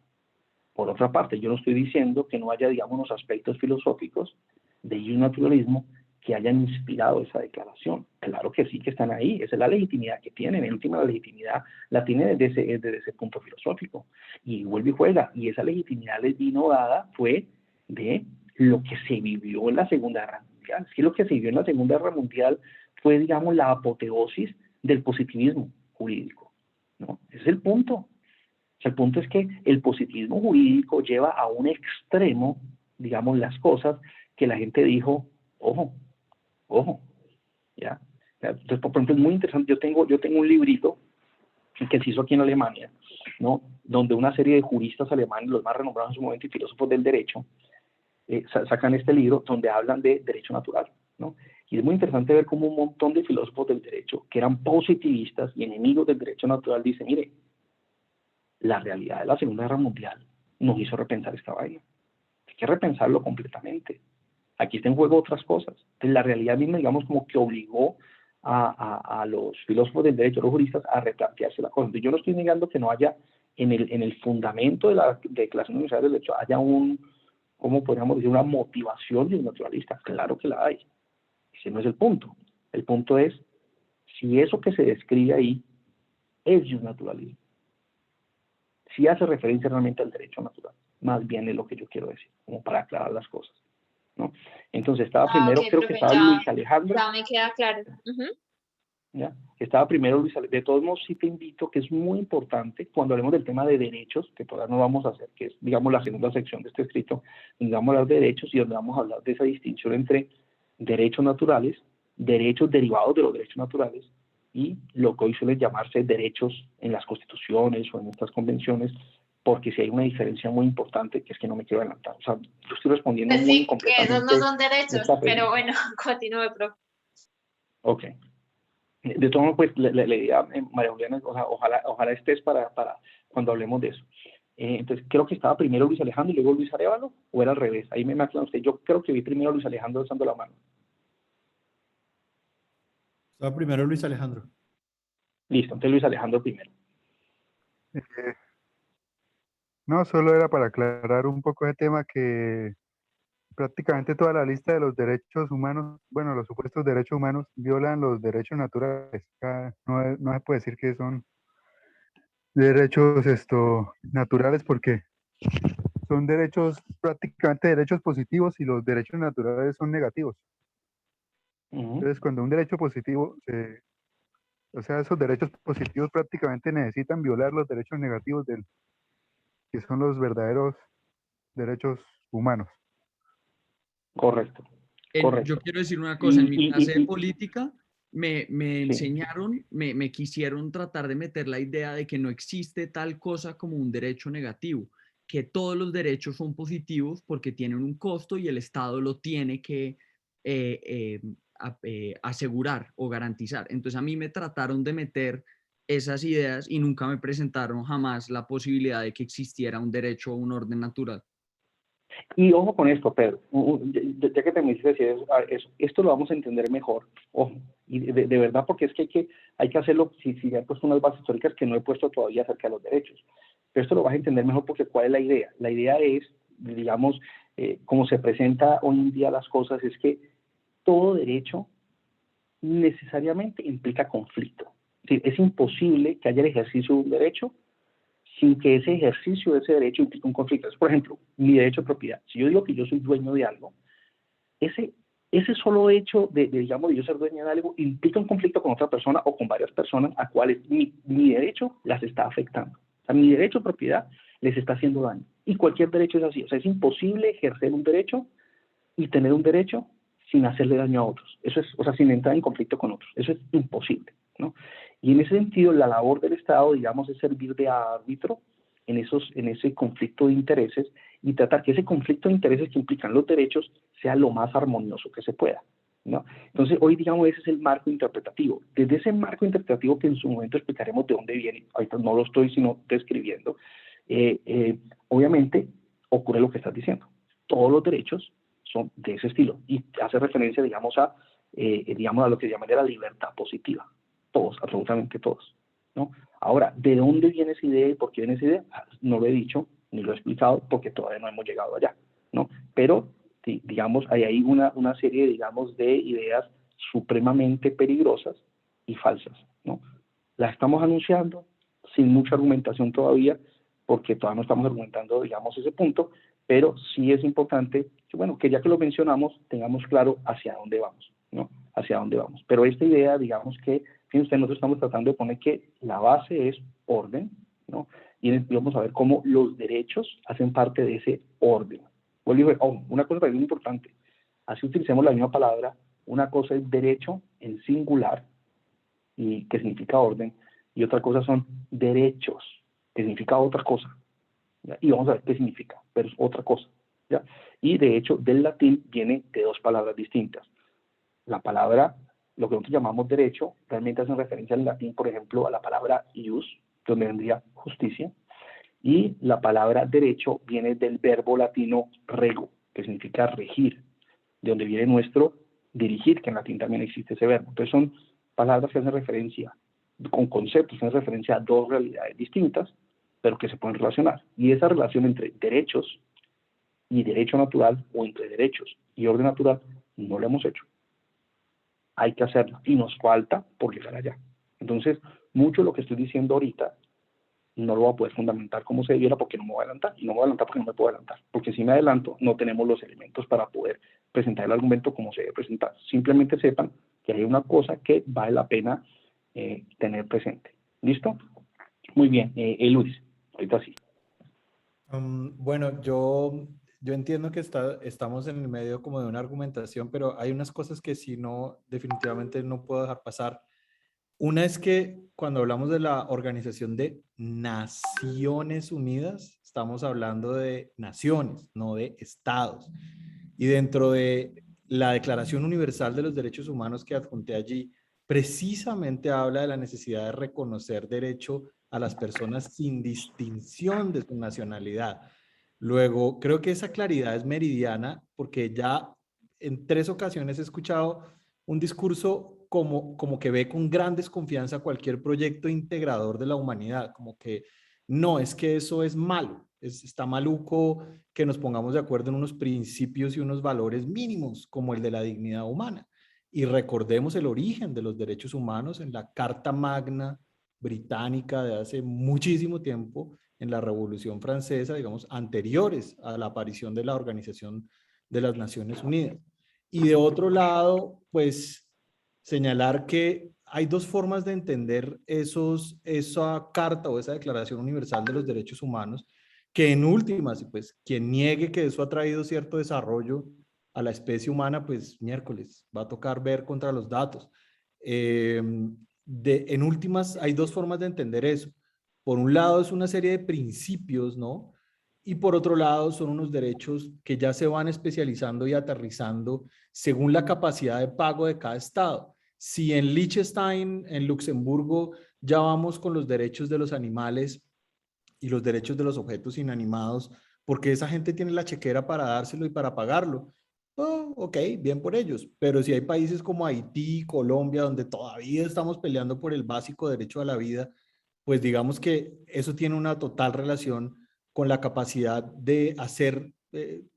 Por otra parte, yo no estoy diciendo que no haya, digamos, los aspectos filosóficos de naturalismo que hayan inspirado esa declaración. Claro que sí, que están ahí. Esa es la legitimidad que tienen. En última, la legitimidad la tiene desde ese punto filosófico. Y vuelve y juega. Y esa legitimidad les vino dada fue de lo que se vivió en la Segunda Guerra Mundial. Es que lo que se vivió en la Segunda Guerra Mundial fue, digamos, la apoteosis del positivismo jurídico, ¿no? Ese es el punto. O sea, el punto es que el positivismo jurídico lleva a un extremo, digamos, las cosas que la gente dijo, ojo, ¿ya? Entonces, por ejemplo, es muy interesante, yo tengo un librito que se hizo aquí en Alemania, ¿no? Donde una serie de juristas alemanes, los más renombrados en su momento y filósofos del derecho, sacan este libro donde hablan de derecho natural, ¿no? Y es muy interesante ver cómo un montón de filósofos del derecho, que eran positivistas y enemigos del derecho natural, dicen, mire, la realidad de la Segunda Guerra Mundial nos hizo repensar esta vaina. Hay que repensarlo completamente. Aquí está en juego otras cosas. Entonces, la realidad misma, digamos, como que obligó a los filósofos del derecho, a los juristas, a replantearse la cosa. Entonces, yo no estoy negando que no haya, en el fundamento de la Declaración Universal del Derecho, haya ¿cómo podríamos decir? Una motivación de un naturalista. Claro que la hay. Ese no es el punto. El punto es si eso que se describe ahí es de un naturalismo. Si hace referencia realmente al derecho natural. Más bien es lo que yo quiero decir, como para aclarar las cosas, ¿no? Entonces estaba primero, ok, creo que profe, estaba Luis Alejandro. ya me queda claro. ¿Ya? Estaba primero Luis Alejandro. De todos modos, sí te invito, que es muy importante, cuando hablemos del tema de derechos, que todavía no vamos a hacer, que es, digamos, la segunda sección de este escrito, donde vamos a hablar de derechos y donde vamos a hablar de esa distinción entre derechos naturales, derechos derivados de los derechos naturales, y lo que hoy suelen llamarse derechos en las constituciones o en estas convenciones, porque si hay una diferencia muy importante, que es que no me quiero adelantar. O sea, yo estoy respondiendo Pues muy sí, que esos incompletamente no son derechos, esta pero pregunta. bueno, continúe, profe. Ok. De todo modo, pues, la idea, María Juliana, ojalá estés para cuando hablemos de eso. Entonces, creo que estaba primero Luis Alejandro y luego Luis Arévalo, o era al revés. Ahí me aclaran usted. Yo creo que vi primero a Luis Alejandro alzando la mano. Estaba primero Luis Alejandro. Listo, entonces Luis Alejandro primero. Eh, no, solo era para aclarar un poco ese tema que prácticamente toda la lista de los derechos humanos, bueno, los supuestos derechos humanos violan los derechos naturales. No se puede decir que son derechos naturales porque son derechos, prácticamente derechos positivos y los derechos naturales son negativos. Ujú. Entonces, cuando un derecho positivo, o sea, esos derechos positivos prácticamente necesitan violar los derechos negativos que son los verdaderos derechos humanos. Correcto, Yo correcto. quiero decir una cosa, en mi clase de Y política me sí, enseñaron, me quisieron tratar de meter la idea de que no existe tal cosa como un derecho negativo, que todos los derechos son positivos porque tienen un costo y el Estado lo tiene que asegurar o garantizar. Entonces a mí me trataron de meter esas ideas y nunca me presentaron jamás la posibilidad de que existiera un derecho o un orden natural. y ojo con esto, Pedro, ya que te me dices eso, esto lo vamos a entender mejor, ojo, y de verdad, porque es que hay que hacerlo, si he puesto unas bases históricas que no he puesto todavía acerca de los derechos, pero esto lo vas a entender mejor porque ¿cuál es la idea? La idea es, digamos, como se presenta hoy en día las cosas, es que todo derecho necesariamente implica conflicto. Es decir, es imposible que haya el ejercicio de un derecho sin que ese ejercicio de ese derecho implique un conflicto. Por ejemplo, mi derecho de propiedad. Si yo digo que yo soy dueño de algo, ese solo hecho digamos, de yo ser dueño de algo implica un conflicto con otra persona o con varias personas a cuales mi derecho las está afectando. O sea, mi derecho de propiedad les está haciendo daño. Y cualquier derecho es así. O sea, es imposible ejercer un derecho y tener un derecho sin hacerle daño a otros. Eso es, o sea, sin entrar en conflicto con otros. Eso es imposible, ¿no? Y en ese sentido, la labor del Estado, digamos, es servir de árbitro en ese conflicto de intereses y tratar que ese conflicto de intereses que implican los derechos sea lo más armonioso que se pueda, ¿no? Entonces, hoy, digamos, ese es el marco interpretativo. Desde ese marco interpretativo que en su momento explicaremos de dónde viene, ahorita no lo estoy sino describiendo, obviamente ocurre lo que estás diciendo. Todos los derechos son de ese estilo y hace referencia, digamos, digamos, a lo que llaman de la libertad positiva. Todos, absolutamente todos, ¿no? Ahora, ¿de dónde viene esa idea y por qué viene esa idea? No lo he dicho ni lo he explicado porque todavía no hemos llegado allá, ¿no? Pero, digamos, hay ahí una serie, digamos, de ideas supremamente peligrosas y falsas, ¿no? Las estamos anunciando sin mucha argumentación todavía porque todavía no estamos argumentando, digamos, ese punto, pero sí es importante que, bueno, que ya que lo mencionamos, tengamos claro hacia dónde vamos, ¿no? Hacia dónde vamos. Pero esta idea, digamos que, fíjense, nosotros estamos tratando de poner que la base es orden, ¿no? Y vamos a ver cómo los derechos hacen parte de ese orden. Una cosa también importante, así utilicemos la misma palabra, una cosa es derecho en singular, y que significa orden, y otra cosa son derechos, que significa otra cosa, ¿ya? Y vamos a ver qué significa, pero es otra cosa, ¿ya? Y de hecho, del latín viene de dos palabras distintas. La palabra, lo que nosotros llamamos derecho, realmente hace referencia en latín, por ejemplo, a la palabra ius, donde vendría justicia, y la palabra derecho viene del verbo latino rego, que significa regir, de donde viene nuestro dirigir, que en latín también existe ese verbo. Entonces son palabras que hacen referencia, con conceptos que hacen referencia a dos realidades distintas, pero que se pueden relacionar. Y esa relación entre derechos y derecho natural, o entre derechos y orden natural, no la hemos hecho. Hay que hacerlo, y nos falta por llegar allá. Entonces, mucho de lo que estoy diciendo ahorita no lo voy a poder fundamentar como se debiera porque no me voy a adelantar, y no me voy a adelantar porque no me puedo adelantar, porque si me adelanto no tenemos los elementos para poder presentar el argumento como se debe presentar. Simplemente sepan que hay una cosa que vale la pena tener presente. ¿Listo? Muy bien, Luis, ahorita sí. Bueno, yo entiendo que estamos en el medio como de una argumentación, pero hay unas cosas que si no, definitivamente no puedo dejar pasar. Una es que cuando hablamos de la Organización de Naciones Unidas, estamos hablando de naciones, no de estados. Y dentro de la Declaración Universal de los Derechos Humanos que adjunté allí, precisamente habla de la necesidad de reconocer derecho a las personas sin distinción de su nacionalidad. Luego, creo que esa claridad es meridiana porque ya en 3 ocasiones he escuchado un discurso como que ve con gran desconfianza cualquier proyecto integrador de la humanidad, como que no, es que eso es malo, está maluco que nos pongamos de acuerdo en unos principios y unos valores mínimos como el de la dignidad humana. Y recordemos el origen de los derechos humanos en la Carta Magna británica de hace muchísimo tiempo, en la Revolución Francesa, digamos, anteriores a la aparición de la Organización de las Naciones Unidas. Y de otro lado, pues señalar que hay dos formas de entender esa carta o esa Declaración Universal de los Derechos Humanos, que en últimas, pues quien niegue que eso ha traído cierto desarrollo a la especie humana, pues miércoles, va a tocar ver contra los datos. En últimas, hay dos formas de entender eso. Por un lado es una serie de principios, ¿no? Y por otro lado son unos derechos que ya se van especializando y aterrizando según la capacidad de pago de cada estado. Si en Liechtenstein, en Luxemburgo, ya vamos con los derechos de los animales y los derechos de los objetos inanimados, porque esa gente tiene la chequera para dárselo y para pagarlo. Oh, ok, bien por ellos. Pero si hay países como Haití, Colombia, donde todavía estamos peleando por el básico derecho a la vida, pues digamos que eso tiene una total relación con la capacidad de hacer,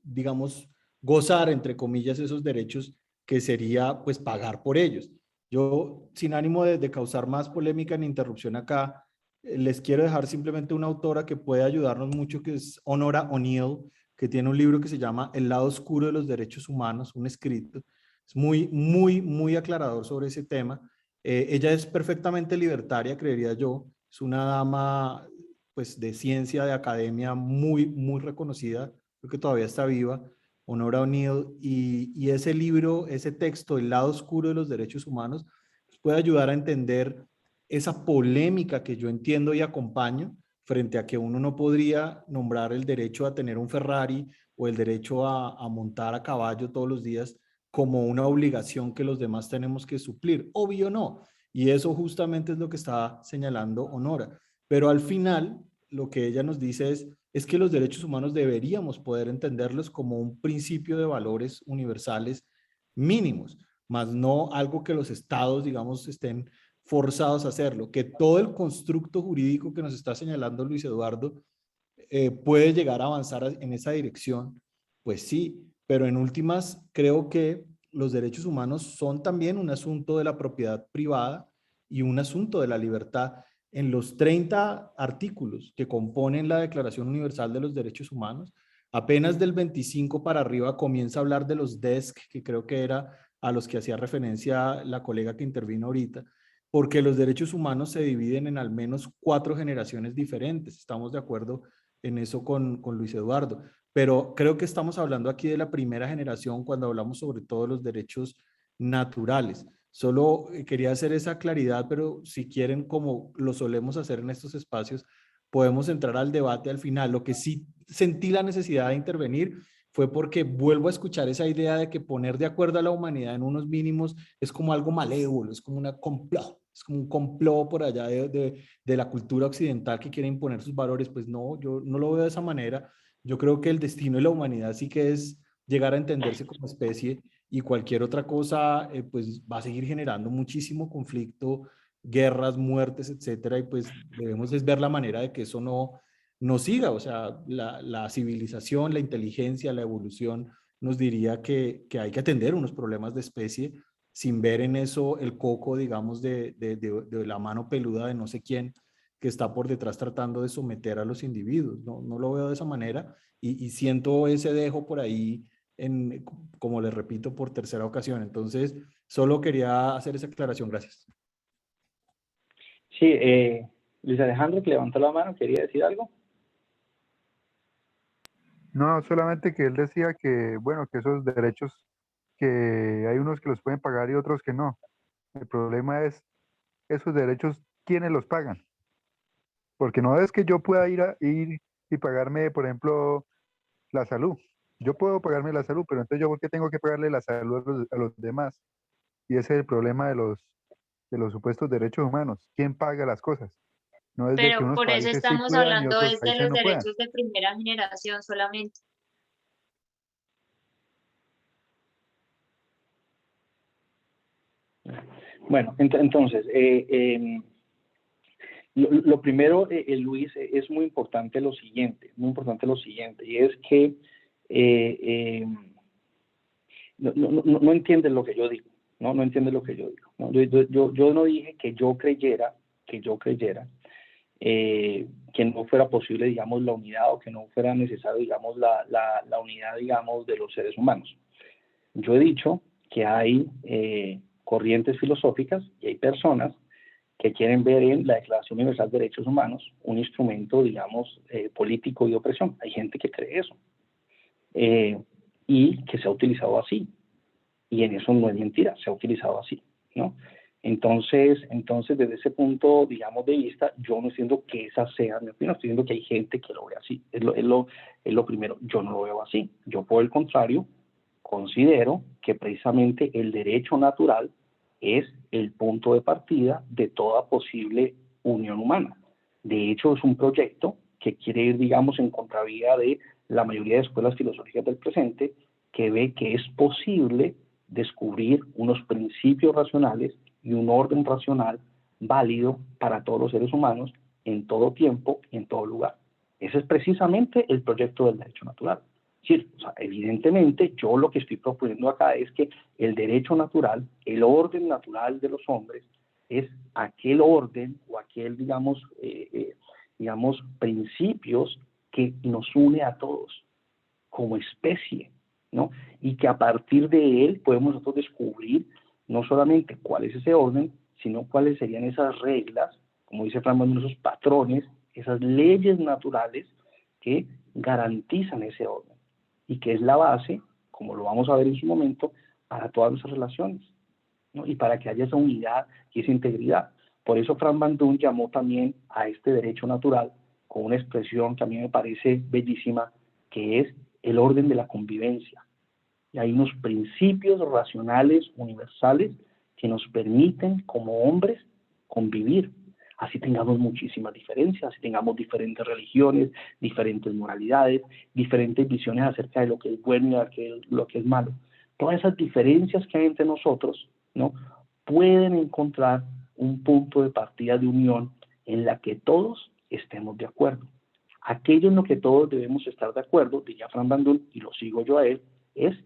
digamos, gozar, entre comillas, esos derechos, que sería pues pagar por ellos. Yo, sin ánimo de causar más polémica ni interrupción acá, les quiero dejar simplemente una autora que puede ayudarnos mucho, que es Honora O'Neill, que tiene un libro que se llama El lado oscuro de los derechos humanos, un escrito. Es muy aclarador sobre ese tema. Ella es perfectamente libertaria, creería yo. Es una dama pues de ciencia, de academia muy reconocida, creo que todavía está viva, Honora O'Neill, y ese libro, ese texto, El lado oscuro de los derechos humanos, puede ayudar a entender esa polémica que yo entiendo y acompaño frente a que uno no podría nombrar el derecho a tener un Ferrari o el derecho a montar a caballo todos los días como una obligación que los demás tenemos que suplir. Obvio no. Y eso justamente es lo que está señalando Honora. Pero al final, lo que ella nos dice es que los derechos humanos deberíamos poder entenderlos como un principio de valores universales mínimos, más no algo que los estados, digamos, estén forzados a hacerlo, que todo el constructo jurídico que nos está señalando Luis Eduardo puede llegar a avanzar en esa dirección, pues sí, pero en últimas creo que los derechos humanos son también un asunto de la propiedad privada y un asunto de la libertad. En los 30 artículos que componen la Declaración Universal de los Derechos Humanos, apenas del 25 para arriba comienza a hablar de los DESC, que creo que era a los que hacía referencia la colega que intervino ahorita, porque los derechos humanos se dividen en al menos 4 generaciones diferentes. Estamos de acuerdo en eso con Luis Eduardo, pero creo que estamos hablando aquí de la primera generación cuando hablamos sobre todo de los derechos naturales. Solo quería hacer esa claridad, pero si quieren, como lo solemos hacer en estos espacios, podemos entrar al debate al final. Lo que sí sentí la necesidad de intervenir fue porque vuelvo a escuchar esa idea de que poner de acuerdo a la humanidad en unos mínimos es como algo malévolo, es como una complot, es como un complot por allá de la cultura occidental que quiere imponer sus valores. Pues no, yo no lo veo de esa manera. Yo creo que el destino de la humanidad sí que es llegar a entenderse como especie, y cualquier otra cosa pues va a seguir generando muchísimo conflicto, guerras, muertes, etcétera, y pues debemos es ver la manera de que eso no siga. O sea, la civilización, la inteligencia, la evolución nos diría que hay que atender unos problemas de especie sin ver en eso el coco, digamos, de la mano peluda de no sé quién que está por detrás tratando de someter a los individuos. No lo veo de esa manera, y siento ese dejo por ahí, como les repito, por tercera ocasión. Entonces, solo quería hacer esa aclaración. Gracias. Sí, Luis Alejandro, que levantó la mano, ¿quería decir algo? No, solamente que él decía que, bueno, que esos derechos, que hay unos que los pueden pagar y otros que no. El problema es esos derechos, ¿quiénes los pagan? Porque no es que yo pueda ir y pagarme, por ejemplo, la salud. Yo puedo pagarme la salud, pero entonces yo, ¿por qué tengo que pagarle la salud a los demás? Y ese es el problema de los supuestos derechos humanos. ¿Quién paga las cosas? No es de que Pero unos por eso países sí estamos puedan y hablando otros es de países los no puedan. derechos de primera generación solamente. Bueno, entonces, lo primero, Luis, es muy importante lo siguiente, y es que no entiendes lo que yo digo, no entiendes lo que yo digo, ¿no? Yo no dije que yo creyera que no fuera posible, digamos, la unidad, o que no fuera necesario, digamos, la unidad, digamos, de los seres humanos. Yo he dicho que hay corrientes filosóficas y hay personas que quieren ver en la Declaración Universal de Derechos Humanos un instrumento, digamos, político y de opresión. Hay gente que cree eso, y que se ha utilizado así, y en eso no es mentira, se ha utilizado así, ¿no? Entonces, desde ese punto, digamos, de vista, yo no estoy diciendo que esa sea mi opinión, estoy diciendo que hay gente que lo ve así, es lo primero. Yo no lo veo así. Yo, por el contrario, considero que precisamente el derecho natural es el punto de partida de toda posible unión humana. De hecho, es un proyecto que quiere ir, digamos, en contravía de la mayoría de escuelas filosóficas del presente, que ve que es posible descubrir unos principios racionales y un orden racional válido para todos los seres humanos en todo tiempo y en todo lugar. Ese es precisamente el proyecto del derecho natural. Es decir, o sea, evidentemente yo lo que estoy proponiendo acá es que el derecho natural, el orden natural de los hombres, es aquel orden o aquel, digamos, principios que nos une a todos como especie, ¿no? Y que a partir de él podemos nosotros descubrir no solamente cuál es ese orden, sino cuáles serían esas reglas, como dice Fran Bandún, esos patrones, esas leyes naturales que garantizan ese orden y que es la base, como lo vamos a ver en su momento, para todas nuestras relaciones, ¿no? Y para que haya esa unidad y esa integridad. Por eso Fran Bandún llamó también a este derecho natural con una expresión que a mí me parece bellísima, que es el orden de la convivencia. Y hay unos principios racionales universales que nos permiten como hombres convivir. Así tengamos muchísimas diferencias, así tengamos diferentes religiones, diferentes moralidades, diferentes visiones acerca de lo que es bueno y de lo que es malo. Todas esas diferencias que hay entre nosotros, ¿no?, pueden encontrar un punto de partida de unión en la que todos estemos de acuerdo. Aquello en lo que todos debemos estar de acuerdo, diría Fran Bandún, y lo sigo yo a él, es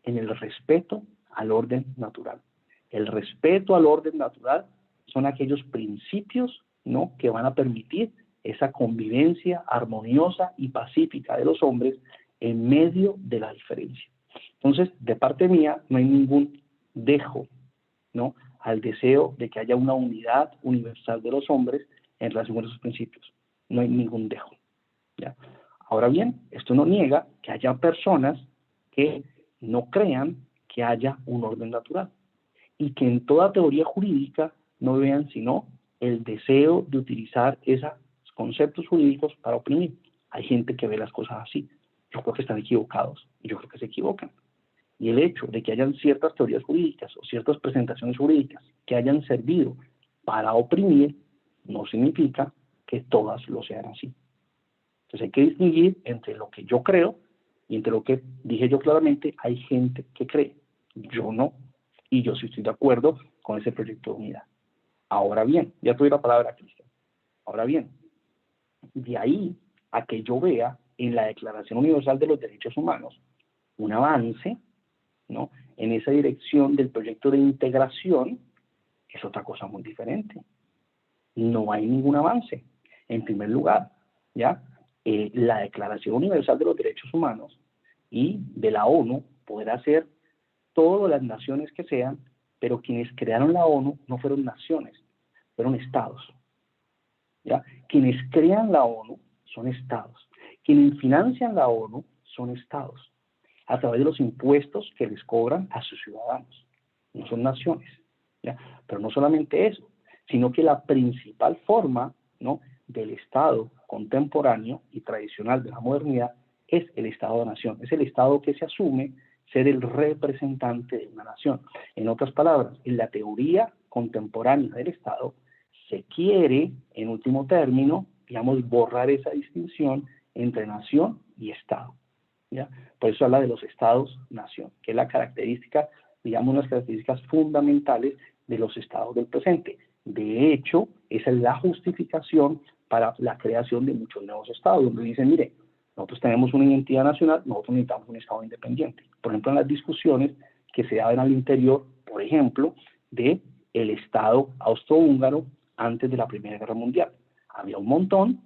en el respeto al orden natural. El respeto al orden natural son aquellos principios, ¿no?, que van a permitir esa convivencia armoniosa y pacífica de los hombres en medio de la diferencia. Entonces, de parte mía, no hay ningún dejo, ¿no?, al deseo de que haya una unidad universal de los hombres en relación con esos principios. No hay ningún dejo, ¿ya? Ahora bien, esto no niega que haya personas que no crean que haya un orden natural y que en toda teoría jurídica no vean sino el deseo de utilizar esos conceptos jurídicos para oprimir. Hay gente que ve las cosas así. Yo creo que están equivocados y yo creo que se equivocan. Y el hecho de que hayan ciertas teorías jurídicas o ciertas presentaciones jurídicas que hayan servido para oprimir no significa que todas lo sean así. Entonces hay que distinguir entre lo que yo creo y entre lo que dije yo claramente. Hay gente que cree, yo no, y yo sí estoy de acuerdo con ese proyecto de unidad. Ahora bien, ya te doy la palabra, Cristian. Ahora bien, de ahí a que yo vea en la Declaración Universal de los Derechos Humanos un avance, ¿no?, en esa dirección del proyecto de integración, es otra cosa muy diferente. No hay ningún avance. En primer lugar, ¿ya?, la Declaración Universal de los Derechos Humanos y de la ONU podrá ser todas las naciones que sean, pero quienes crearon la ONU no fueron naciones, fueron estados, ¿ya? Quienes crean la ONU son estados. Quienes financian la ONU son estados, a través de los impuestos que les cobran a sus ciudadanos. No son naciones, ¿ya? Pero no solamente eso, sino que la principal forma, ¿no?, del Estado contemporáneo y tradicional de la modernidad es el Estado de Nación. Es el Estado que se asume ser el representante de una nación. En otras palabras, en la teoría contemporánea del Estado se quiere, en último término, digamos, borrar esa distinción entre nación y Estado, ¿ya? Por eso habla de los Estados-nación, que es la característica, digamos, unas características fundamentales de los estados del presente. De hecho, esa es la justificación para la creación de muchos nuevos estados, donde dicen, mire, nosotros tenemos una identidad nacional, nosotros necesitamos un estado independiente. Por ejemplo, en las discusiones que se daban al interior, por ejemplo, de el estado austrohúngaro antes de la Primera Guerra Mundial. Había un montón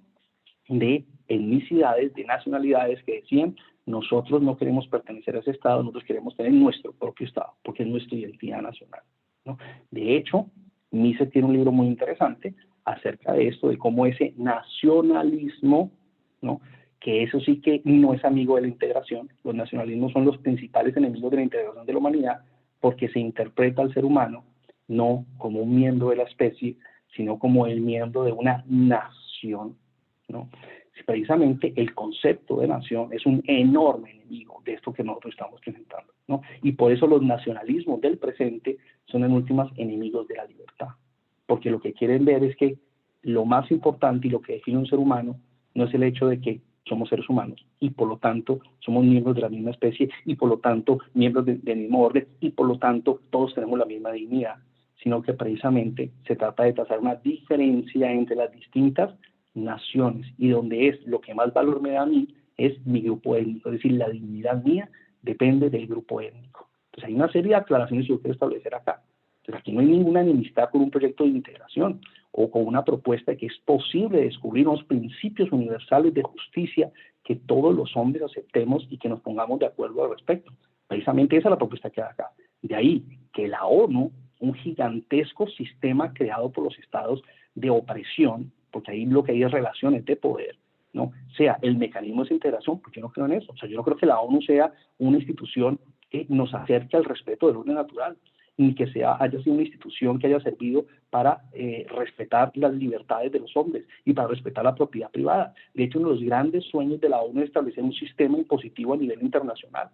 de etnicidades, de nacionalidades que decían, nosotros no queremos pertenecer a ese estado, nosotros queremos tener nuestro propio estado, porque es nuestra identidad nacional, ¿no? De hecho, Mises tiene un libro muy interesante acerca de esto, de cómo ese nacionalismo, ¿no?, que eso sí que no es amigo de la integración. Los nacionalismos son los principales enemigos de la integración de la humanidad, porque se interpreta al ser humano no como un miembro de la especie, sino como el miembro de una nación, ¿no? Precisamente el concepto de nación es un enorme enemigo de esto que nosotros estamos presentando, ¿no? Y por eso los nacionalismos del presente son en últimas enemigos de la libertad, porque lo que quieren ver es que lo más importante y lo que define un ser humano no es el hecho de que somos seres humanos y por lo tanto somos miembros de la misma especie y por lo tanto miembros del mismo orden y por lo tanto todos tenemos la misma dignidad, sino que precisamente se trata de trazar una diferencia entre las distintas naciones y donde es lo que más valor me da a mí es mi grupo étnico, es decir, la dignidad mía depende del grupo étnico. Entonces hay una serie de aclaraciones que yo quiero establecer acá. Entonces aquí no hay ninguna enemistad con un proyecto de integración o con una propuesta de que es posible descubrir unos principios universales de justicia que todos los hombres aceptemos y que nos pongamos de acuerdo al respecto. Precisamente esa es la propuesta que hay acá. De ahí que la ONU, un gigantesco sistema creado por los estados de opresión, porque ahí lo que hay es relaciones de poder, ¿no?, sea el mecanismo de esa integración, porque yo no creo en eso. O sea, yo no creo que la ONU sea una institución que nos acerque al respeto del orden natural, ni que haya sido una institución que haya servido para respetar las libertades de los hombres y para respetar la propiedad privada. De hecho, uno de los grandes sueños de la ONU es establecer un sistema impositivo a nivel internacional.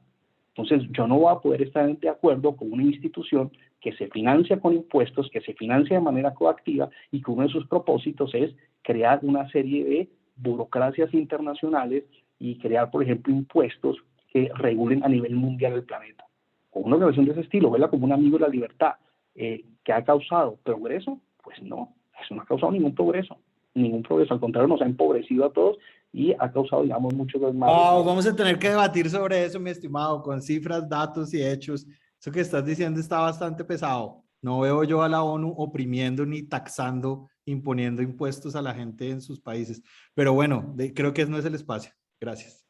Entonces, yo no voy a poder estar de acuerdo con una institución que se financia con impuestos, que se financia de manera coactiva y que uno de sus propósitos es crear una serie de burocracias internacionales y crear, por ejemplo, impuestos que regulen a nivel mundial el planeta. O una organización de ese estilo, verla como un amigo de la libertad, que ha causado progreso, pues no, eso no ha causado ningún progreso, al contrario, nos ha empobrecido a todos y ha causado, digamos, muchos más. Vamos a tener que debatir sobre eso, mi estimado, con cifras, datos y hechos. Eso que estás diciendo está bastante pesado. No veo yo a la ONU oprimiendo ni taxando, imponiendo impuestos a la gente en sus países. Pero bueno, creo que no es el espacio. Gracias.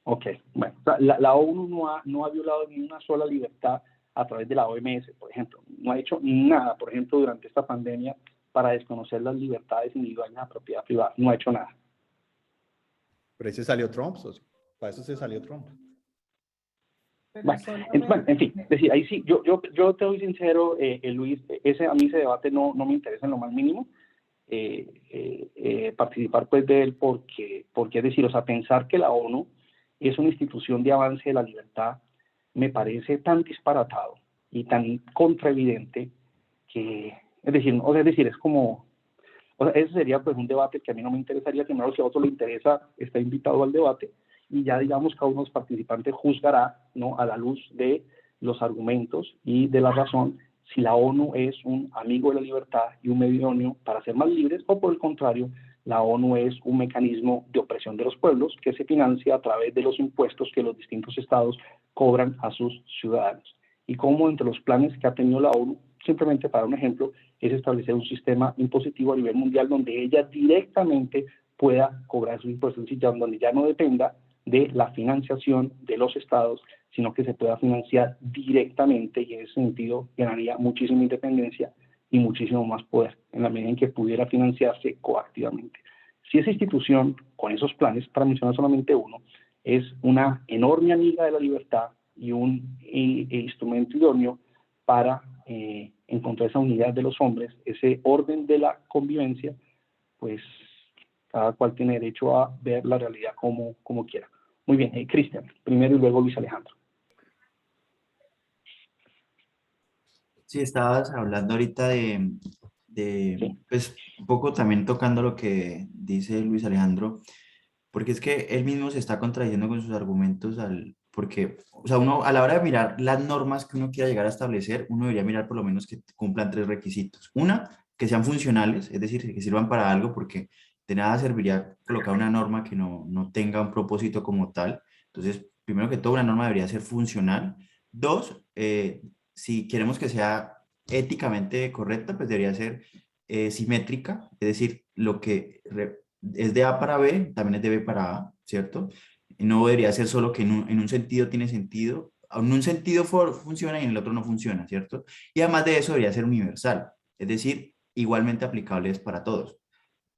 Ok, bueno, la ONU no ha violado ni una sola libertad a través de la OMS, por ejemplo. No ha hecho nada, por ejemplo, durante esta pandemia para desconocer las libertades individuales de la propiedad privada. No ha hecho nada. Pero ahí se salió Trump, socio. Para eso se salió Trump. Bueno, en fin, es decir, ahí sí, yo te doy sincero, Luis, ese debate no me interesa en lo más mínimo. Participar pues de él porque es decir, o sea, pensar que la ONU es una institución de avance de la libertad me parece tan disparatado y tan contraevidente que, es decir, es como, o sea, ese sería pues un debate que a mí no me interesaría, que si a otro le interesa, está invitado al debate y ya digamos cada uno de los participantes juzgará, ¿no?, a la luz de los argumentos y de la razón, si la ONU es un amigo de la libertad y un medio idóneo para ser más libres, o por el contrario, la ONU es un mecanismo de opresión de los pueblos que se financia a través de los impuestos que los distintos estados cobran a sus ciudadanos. Y como entre los planes que ha tenido la ONU, simplemente para un ejemplo, es establecer un sistema impositivo a nivel mundial donde ella directamente pueda cobrar sus impuestos, donde ya no dependa de la financiación de los estados, sino que se pueda financiar directamente, y en ese sentido ganaría muchísima independencia y muchísimo más poder en la medida en que pudiera financiarse coactivamente. Si esa institución, con esos planes, para mencionar solamente uno, es una enorme amiga de la libertad y un instrumento idóneo para encontrar esa unidad de los hombres, ese orden de la convivencia, pues cada cual tiene derecho a ver la realidad como quiera. Muy bien, Cristian, primero y luego Luis Alejandro. Sí, estabas hablando ahorita Sí. pues un poco también tocando lo que dice Luis Alejandro, porque es que él mismo se está contradiciendo con sus argumentos porque, o sea, uno a la hora de mirar las normas que uno quiera llegar a establecer, uno debería mirar por lo menos que cumplan 3 requisitos. Una, que sean funcionales, es decir, que sirvan para algo, porque de nada serviría colocar una norma que no tenga un propósito como tal. Entonces, primero que todo, una norma debería ser funcional. Dos, si queremos que sea éticamente correcta, pues debería ser simétrica, es decir, lo que es de A para B, también es de B para A, ¿cierto? No debería ser solo que en un sentido tiene sentido, en un sentido funciona y en el otro no funciona, ¿cierto? Y además de eso debería ser universal, es decir, igualmente aplicables para todos.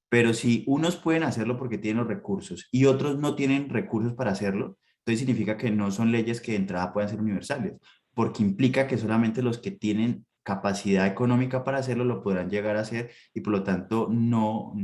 Pero si unos pueden hacerlo porque tienen los recursos y otros no tienen recursos para hacerlo, entonces significa que no son leyes que de entrada puedan ser universales, porque implica que solamente los que tienen capacidad económica para hacerlo lo podrán llegar a hacer y por lo tanto no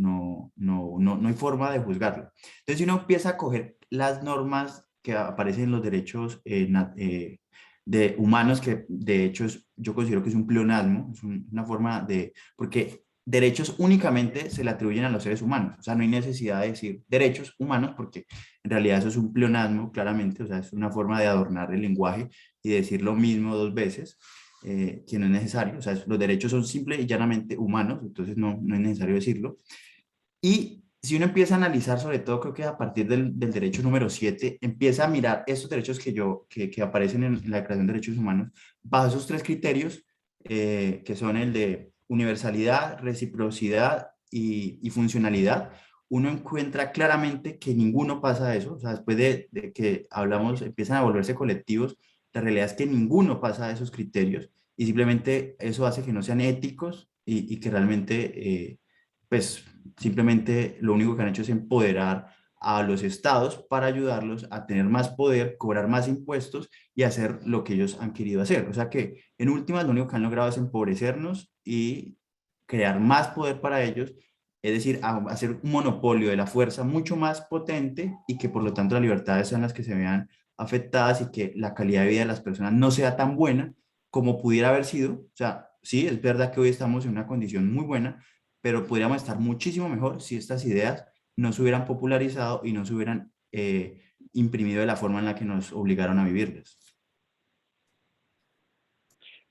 hay forma de juzgarlo. Entonces si uno empieza a coger las normas que aparecen en los derechos de humanos, que de hecho yo considero que es un pleonasmo, es una forma de, porque derechos únicamente se le atribuyen a los seres humanos, o sea, no hay necesidad de decir derechos humanos porque en realidad eso es un pleonasmo claramente, o sea, es una forma de adornar el lenguaje y decir lo mismo 2 veces, que no es necesario, o sea, los derechos son simple y llanamente humanos, entonces no es necesario decirlo. Y si uno empieza a analizar, sobre todo creo que a partir del derecho número 7, empieza a mirar estos derechos que aparecen en la Declaración de Derechos Humanos, bajo esos 3 criterios, que son el de universalidad, reciprocidad y funcionalidad, uno encuentra claramente que ninguno pasa de eso, o sea, después de que hablamos, empiezan a volverse colectivos, la realidad es que ninguno pasa de esos criterios y simplemente eso hace que no sean éticos y que realmente, pues, simplemente lo único que han hecho es empoderar a los estados para ayudarlos a tener más poder, cobrar más impuestos y hacer lo que ellos han querido hacer. O sea que en últimas lo único que han logrado es empobrecernos y crear más poder para ellos, es decir, hacer un monopolio de la fuerza mucho más potente y que por lo tanto las libertades sean las que se vean afectadas y que la calidad de vida de las personas no sea tan buena como pudiera haber sido. O sea, sí, es verdad que hoy estamos en una condición muy buena, pero podríamos estar muchísimo mejor si estas ideas no se hubieran popularizado y no se hubieran imprimido de la forma en la que nos obligaron a vivirlas.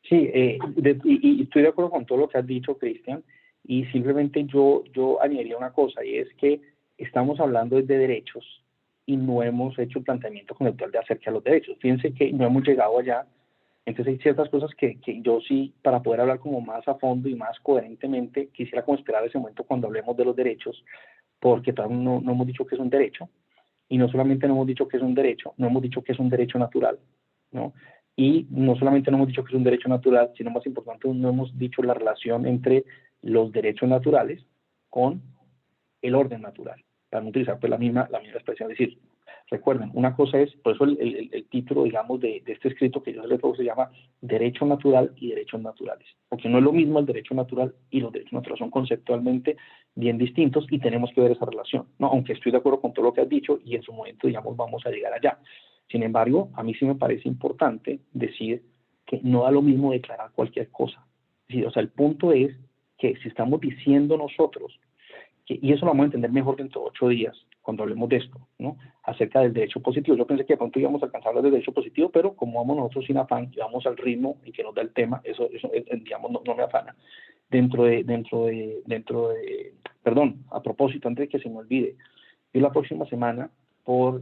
Sí, y estoy de acuerdo con todo lo que has dicho, Cristian, y simplemente yo añadiría una cosa, y es que estamos hablando de derechos y no hemos hecho planteamiento conceptual de acerca de los derechos. Fíjense que no hemos llegado allá, entonces hay ciertas cosas que yo sí, para poder hablar como más a fondo y más coherentemente, quisiera como esperar ese momento cuando hablemos de los derechos, porque todavía no hemos dicho que es un derecho, y no solamente no hemos dicho que es un derecho, no hemos dicho que es un derecho natural, ¿no? Y no solamente no hemos dicho que es un derecho natural, sino más importante, no hemos dicho la relación entre los derechos naturales con el orden natural, para no utilizar pues la misma expresión. Es decir, recuerden, una cosa es, por eso el título, digamos, de este escrito que yo les propongo se llama Derecho Natural y Derechos Naturales, porque no es lo mismo el derecho natural y los derechos naturales, son conceptualmente bien distintos y tenemos que ver esa relación, ¿no? Aunque estoy de acuerdo con todo lo que has dicho y en su momento, digamos, vamos a llegar allá. Sin embargo, a mí sí me parece importante decir que no da lo mismo declarar cualquier cosa. Es decir, o sea, el punto es que si estamos diciendo nosotros, y eso lo vamos a entender mejor dentro de 8 días, cuando hablemos de esto, ¿no? Acerca del derecho positivo. Yo pensé que de pronto íbamos a alcanzar a hablar del derecho positivo, pero como vamos nosotros sin afán, y vamos al ritmo y que nos da el tema, eso digamos, no me afana. Perdón, a propósito, antes de que se me olvide, yo la próxima semana, por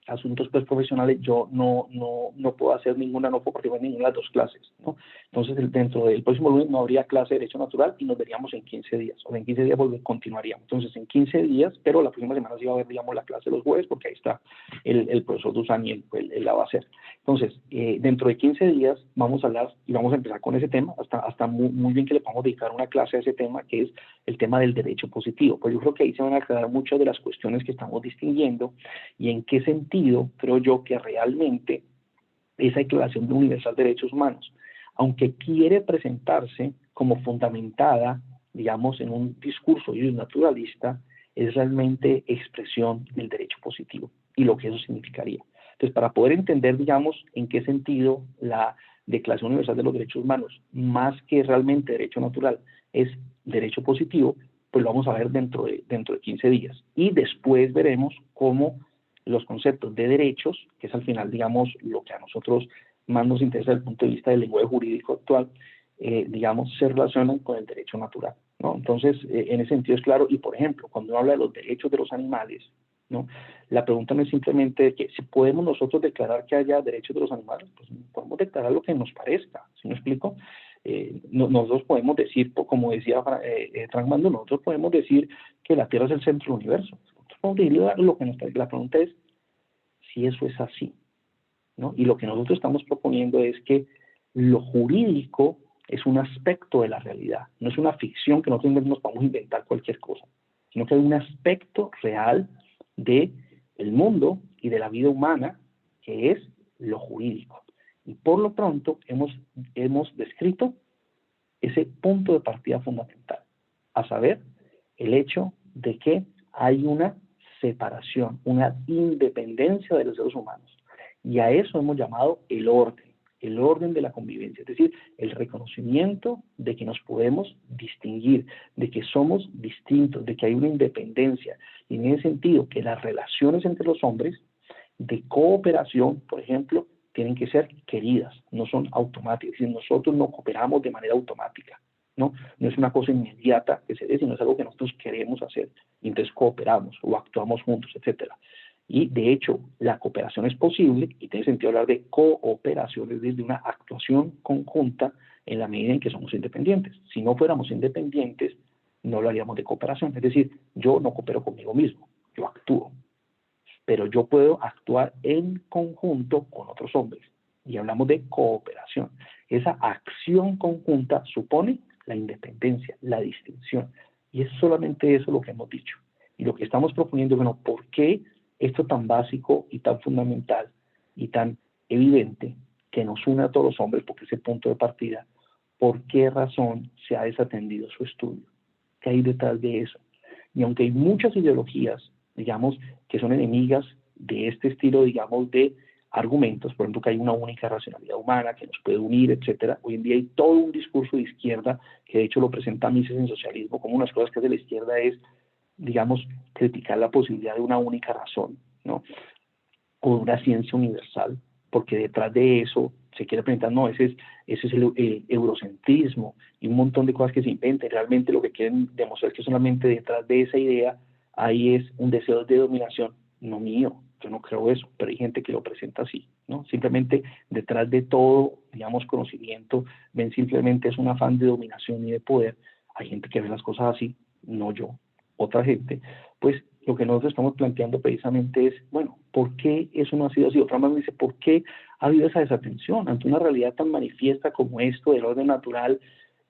asuntos pues profesionales, yo no puedo hacer ninguna, no puedo participar en ninguna de las 2 clases, ¿no? Entonces, dentro del próximo lunes no habría clase de Derecho Natural y nos veríamos en 15 días, o en 15 días continuaríamos. Entonces, en 15 días, pero la próxima semana sí va a haber, digamos, la clase los jueves, porque ahí está el profesor Dusan y él la va a hacer. Entonces, dentro de 15 días vamos a hablar y vamos a empezar con ese tema, hasta muy bien que le podamos dedicar una clase a ese tema, que es el tema del derecho positivo. Pues yo creo que ahí se van a aclarar muchas de las cuestiones que estamos distinguiendo y en qué sentido creo yo que realmente esa Declaración Universal de Derechos Humanos, aunque quiere presentarse como fundamentada, digamos, en un discurso naturalista, es realmente expresión del derecho positivo y lo que eso significaría. Entonces, para poder entender, digamos, en qué sentido la Declaración Universal de los Derechos Humanos, más que realmente derecho natural, es derecho positivo, pues lo vamos a ver dentro de 15 días. Y después veremos cómo los conceptos de derechos, que es al final, digamos, lo que a nosotros más nos interesa desde el punto de vista del lenguaje jurídico actual, digamos, se relacionan con el derecho natural, ¿no? Entonces, en ese sentido es claro, y por ejemplo, cuando uno habla de los derechos de los animales, ¿no? La pregunta no es simplemente que si podemos nosotros declarar que haya derechos de los animales, pues podemos declarar lo que nos parezca, ¿sí me explico? Nosotros podemos decir, como decía Frank Mando, nosotros podemos decir que la Tierra es el centro del universo. Nosotros podemos decir lo que nos parezca. La pregunta es si eso es así, ¿no? Y lo que nosotros estamos proponiendo es que lo jurídico es un aspecto de la realidad, no es una ficción que nosotros nos podamos inventar cualquier cosa, sino que hay un aspecto real de el mundo y de la vida humana que es lo jurídico. Y por lo pronto hemos descrito ese punto de partida fundamental, a saber, el hecho de que hay una separación, una independencia de los seres humanos. Y a eso hemos llamado el orden de la convivencia, es decir, el reconocimiento de que nos podemos distinguir, de que somos distintos, de que hay una independencia. Y en ese sentido, que las relaciones entre los hombres de cooperación, por ejemplo, tienen que ser queridas, no son automáticas. Es decir, nosotros no cooperamos de manera automática, ¿no? No es una cosa inmediata que se dé, sino es algo que nosotros queremos hacer. Y entonces cooperamos o actuamos juntos, etcétera. Y de hecho, la cooperación es posible y tiene sentido hablar de cooperación, es decir, de una actuación conjunta en la medida en que somos independientes. Si no fuéramos independientes, no lo haríamos de cooperación. Es decir, yo no coopero conmigo mismo, yo actúo. Pero yo puedo actuar en conjunto con otros hombres. Y hablamos de cooperación. Esa acción conjunta supone la independencia, la distinción. Y es solamente eso lo que hemos dicho. Y lo que estamos proponiendo, bueno, ¿por qué esto tan básico y tan fundamental y tan evidente que nos une a todos los hombres, porque es el punto de partida, por qué razón se ha desatendido su estudio? ¿Qué hay detrás de eso? Y aunque hay muchas ideologías, digamos, que son enemigas de este estilo, digamos, de argumentos, por ejemplo, que hay una única racionalidad humana que nos puede unir, etcétera. Hoy en día hay todo un discurso de izquierda, que de hecho lo presenta Mises en Socialismo, como unas cosas que hace la izquierda es, digamos, criticar la posibilidad de una única razón, ¿no? O de una ciencia universal, porque detrás de eso se quiere presentar, no, ese es el eurocentrismo y un montón de cosas que se inventan. Realmente lo que quieren demostrar es que solamente detrás de esa idea ahí es un deseo de dominación, no mío, yo no creo eso, pero hay gente que lo presenta así, ¿no? Simplemente detrás de todo, digamos, conocimiento, ven simplemente es un afán de dominación y de poder. Hay gente que ve las cosas así, no yo, otra gente. Pues lo que nosotros estamos planteando precisamente es, bueno, ¿por qué eso no ha sido así? Otra más me dice, ¿por qué ha habido esa desatención ante una realidad tan manifiesta como esto del orden natural,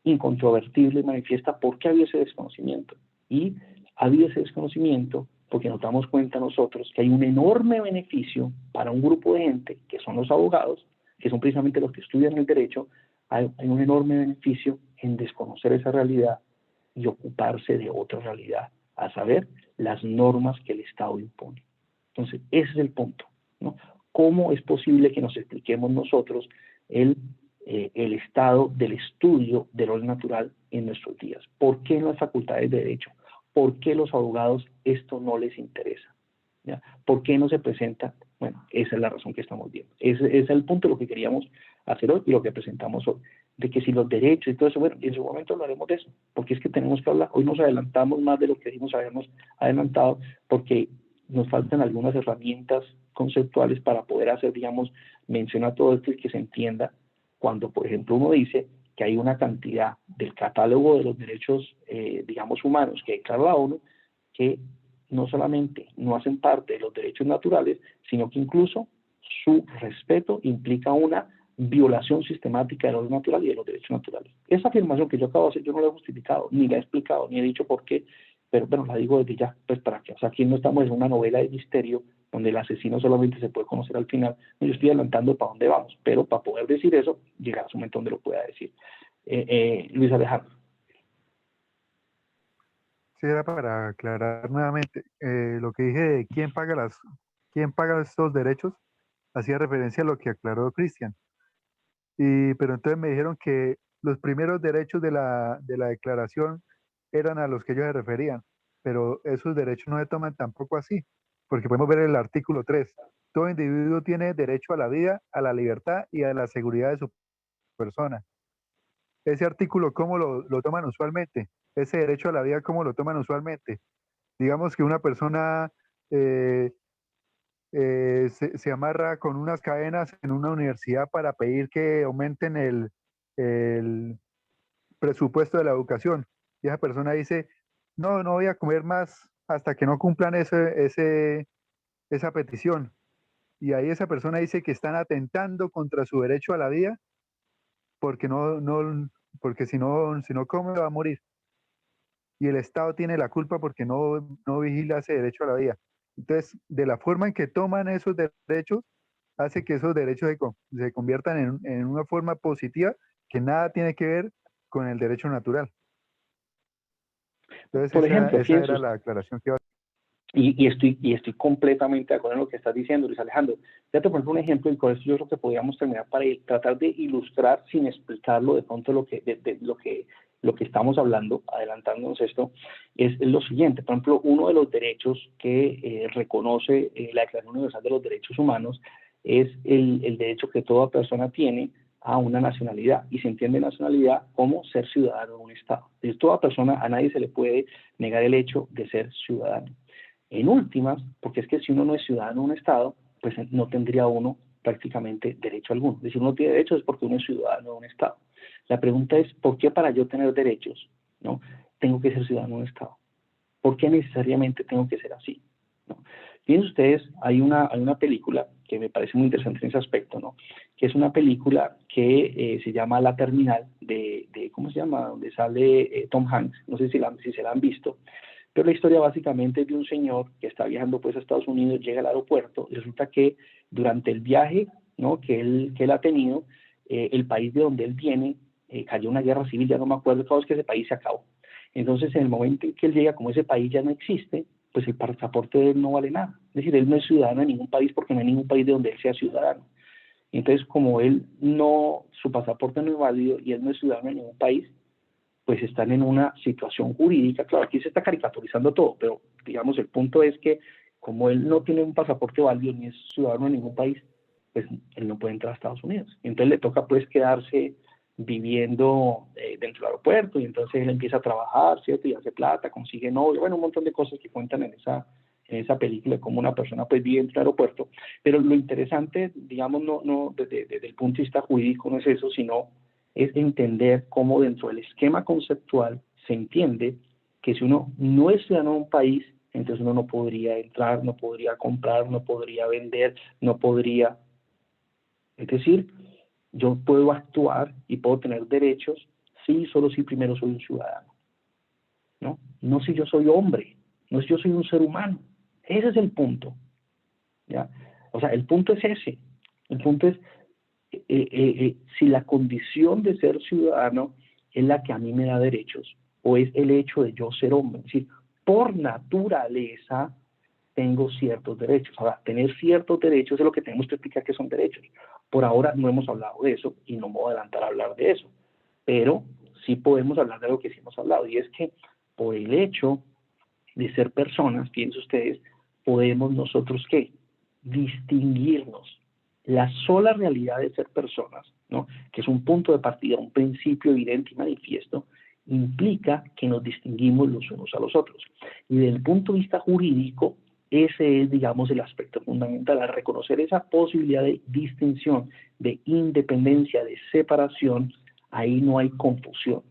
incontrovertible y manifiesta? ¿Por qué ha habido ese desconocimiento? Y ha habido ese desconocimiento porque nos damos cuenta nosotros que hay un enorme beneficio para un grupo de gente, que son los abogados, que son precisamente los que estudian el derecho. Hay un enorme beneficio en desconocer esa realidad y ocuparse de otra realidad, a saber, las normas que el Estado impone. Entonces, ese es el punto, ¿no? ¿Cómo es posible que nos expliquemos nosotros el estado del estudio del orden natural en nuestros días? ¿Por qué en las facultades de Derecho? ¿Por qué los abogados esto no les interesa? ¿Ya? ¿Por qué no se presenta? Bueno, esa es la razón que estamos viendo. Ese es el punto de lo que queríamos hacer hoy y lo que presentamos hoy. De que si los derechos y todo eso, bueno, en su momento hablaremos de eso, porque es que tenemos que hablar. Hoy nos adelantamos más de lo que dijimos habíamos adelantado, porque nos faltan algunas herramientas conceptuales para poder hacer, digamos, mención a todo esto y que se entienda cuando, por ejemplo, uno dice que hay una cantidad del catálogo de los derechos, digamos, humanos que declara la ONU, que no solamente no hacen parte de los derechos naturales, sino que incluso su respeto implica una violación sistemática del orden natural y de los derechos naturales. Esa afirmación que yo acabo de hacer, yo no la he justificado, ni la he explicado, ni he dicho por qué, pero bueno, la digo desde ya, pues para que, o sea, aquí no estamos en una novela de misterio donde el asesino solamente se puede conocer al final. No, yo estoy adelantando para dónde vamos, pero para poder decir eso, llegará a su momento donde lo pueda decir. Luis Alejandro. Sí, era para aclarar nuevamente lo que dije de quién paga estos derechos, hacía referencia a lo que aclaró Cristian. Pero entonces me dijeron que los primeros derechos de la declaración eran a los que ellos se referían, pero esos derechos no se toman tampoco así. porque podemos ver el artículo 3. Todo individuo tiene derecho a la vida, a la libertad y a la seguridad de su persona. Ese artículo, ¿cómo lo toman usualmente? Ese derecho a la vida, ¿cómo lo toman usualmente? Digamos que una persona eh, se amarra con unas cadenas en una universidad para pedir que aumenten el presupuesto de la educación. Y esa persona dice, no, no voy a comer más hasta que no cumplan esa petición. Y ahí esa persona dice que están atentando contra su derecho a la vida porque porque si no come va a morir. Y el Estado tiene la culpa porque no vigila ese derecho a la vida. Entonces, de la forma en que toman esos derechos, hace que esos derechos se conviertan en una forma positiva que nada tiene que ver con el derecho natural. Entonces, Por ejemplo, esa era la aclaración que iba a hacer. Y estoy completamente de acuerdo en lo que estás diciendo, Luis Alejandro. Ya te pongo un ejemplo y con esto yo creo que podríamos terminar para tratar de ilustrar sin explicarlo de pronto lo que estamos hablando, adelantándonos esto, es lo siguiente. Por ejemplo, uno de los derechos que reconoce la Declaración Universal de los Derechos Humanos es el derecho que toda persona tiene a una nacionalidad, y se entiende nacionalidad como ser ciudadano de un Estado. Entonces, toda persona, a nadie se le puede negar el hecho de ser ciudadano. En últimas, porque es que si uno no es ciudadano de un Estado, pues no tendría uno prácticamente derecho alguno. Es decir, uno tiene derechos es porque uno es ciudadano de un Estado. La pregunta es, ¿por qué para yo tener derechos, ¿no?, tengo que ser ciudadano de un Estado? ¿Por qué necesariamente tengo que ser así? ¿No? Fíjense ustedes, hay una película que me parece muy interesante en ese aspecto, ¿no?, que es una película que se llama La Terminal, ¿cómo se llama?, donde sale Tom Hanks. No sé si se la han visto. Pero la historia básicamente es de un señor que está viajando pues a Estados Unidos, llega al aeropuerto y resulta que durante el viaje, ¿no?, que él ha tenido, el país de donde él viene, cayó una guerra civil, ya no me acuerdo, todo es que ese país se acabó. Entonces, en el momento en que él llega, como ese país ya no existe, pues el pasaporte de él no vale nada. Es decir, él no es ciudadano de ningún país porque no hay ningún país de donde él sea ciudadano. Entonces, como su pasaporte no es válido y él no es ciudadano de ningún país, pues están en una situación jurídica. Claro, aquí se está caricaturizando todo, pero digamos el punto es que como él no tiene un pasaporte válido ni es ciudadano de ningún país, pues él no puede entrar a Estados Unidos. Entonces le toca pues quedarse viviendo dentro del aeropuerto, y entonces él empieza a trabajar, ¿cierto?, y hace plata, consigue novio, bueno, un montón de cosas que cuentan en esa película de cómo una persona pues vive dentro del aeropuerto. Pero lo interesante, digamos, no desde el punto de vista jurídico no es eso, sino es entender cómo dentro del esquema conceptual se entiende que si uno no es ciudadano de un país, entonces uno no podría entrar, no podría comprar, no podría vender, no podría. Es decir, yo puedo actuar y puedo tener derechos, sí, solo si primero soy un ciudadano, ¿no? No si yo soy hombre, no si yo soy un ser humano. Ese es el punto, ¿ya? O sea, el punto es ese. El punto es, si la condición de ser ciudadano es la que a mí me da derechos, o es el hecho de yo ser hombre. Es decir, por naturaleza tengo ciertos derechos. Ahora, tener ciertos derechos es lo que tenemos que explicar que son derechos. Por ahora no hemos hablado de eso y no me voy a adelantar a hablar de eso, pero sí podemos hablar de lo que sí hemos hablado, y es que por el hecho de ser personas, fíjense ustedes, podemos nosotros, ¿qué?, distinguirnos. La sola realidad de ser personas, ¿no?, que es un punto de partida, un principio evidente y manifiesto, implica que nos distinguimos los unos a los otros. Y desde el punto de vista jurídico, ese es, digamos, el aspecto fundamental, al reconocer esa posibilidad de distinción, de independencia, de separación. Ahí no hay confusión,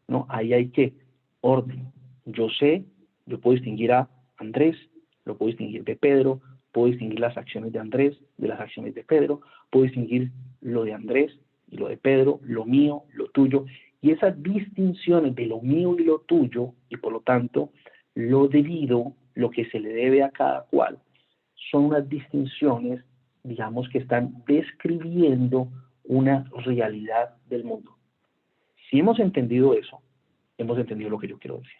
¿no? Ahí hay que orden. Yo puedo distinguir a Andrés, lo puedo distinguir de Pedro, puedo distinguir las acciones de Andrés de las acciones de Pedro, puedo distinguir lo de Andrés y lo de Pedro, lo mío, lo tuyo, y esas distinciones de lo mío y lo tuyo, y por lo tanto lo debido, lo que se le debe a cada cual, son unas distinciones, digamos, que están describiendo una realidad del mundo. Si hemos entendido eso, hemos entendido lo que yo quiero decir.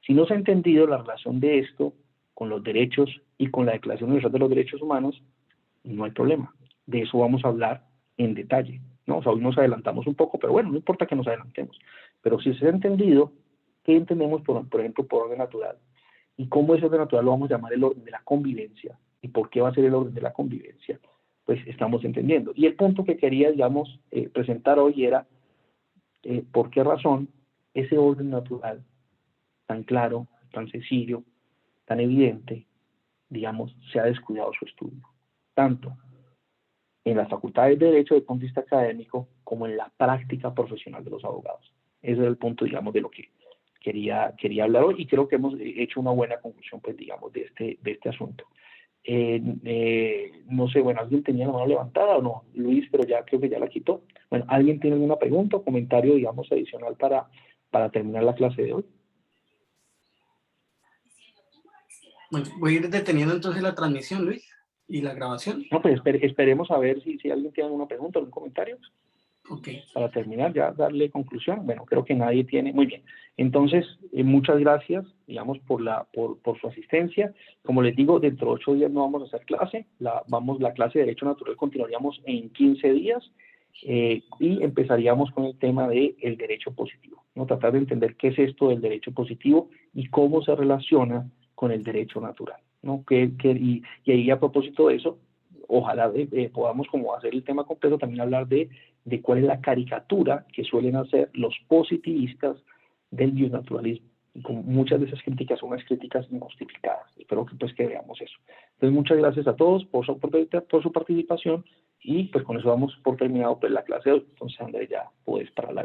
Si no se ha entendido la relación de esto con los derechos y con la Declaración Universal de los Derechos Humanos, no hay problema. De eso vamos a hablar en detalle, ¿no? O sea, hoy nos adelantamos un poco, pero bueno, no importa que nos adelantemos. Pero si se ha entendido, ¿qué entendemos, por ejemplo, por orden natural? Y cómo ese orden natural lo vamos a llamar el orden de la convivencia. ¿Y por qué va a ser el orden de la convivencia? Pues estamos entendiendo. Y el punto que quería, digamos, presentar hoy era por qué razón ese orden natural tan claro, tan sencillo, tan evidente, digamos, se ha descuidado su estudio. Tanto en las facultades de Derecho desde el punto de vista académico como en la práctica profesional de los abogados. Ese es el punto, digamos, de lo que quería hablar hoy y creo que hemos hecho una buena conclusión, pues, digamos, de este asunto. No sé, bueno, ¿alguien tenía la mano levantada o no? Luis, pero ya creo que ya la quitó. Bueno, ¿alguien tiene alguna pregunta o comentario, digamos, adicional para terminar la clase de hoy? Bueno, voy a ir deteniendo entonces la transmisión, Luis, y la grabación. No, pues esperemos a ver si alguien tiene alguna pregunta, algún comentario. Ok. Para terminar, ya darle conclusión. Bueno, creo que nadie tiene. Muy bien. Entonces, muchas gracias, digamos, por su asistencia. Como les digo, dentro de 8 días no vamos a hacer clase. La clase de Derecho Natural continuaríamos en 15 días y empezaríamos con el tema del derecho positivo, ¿no? Tratar de entender qué es esto del derecho positivo y cómo se relaciona con el derecho natural, ¿no? Y ahí, a propósito de eso, ojalá podamos, como hacer el tema completo, también hablar de cuál es la caricatura que suelen hacer los positivistas del bionaturalismo. Y como muchas de esas críticas son unas críticas injustificadas. Espero que, pues, que veamos eso. Entonces, muchas gracias a todos por su participación y pues con eso vamos por terminado, pues, la clase de hoy. Entonces, Andrés, ya puedes parar la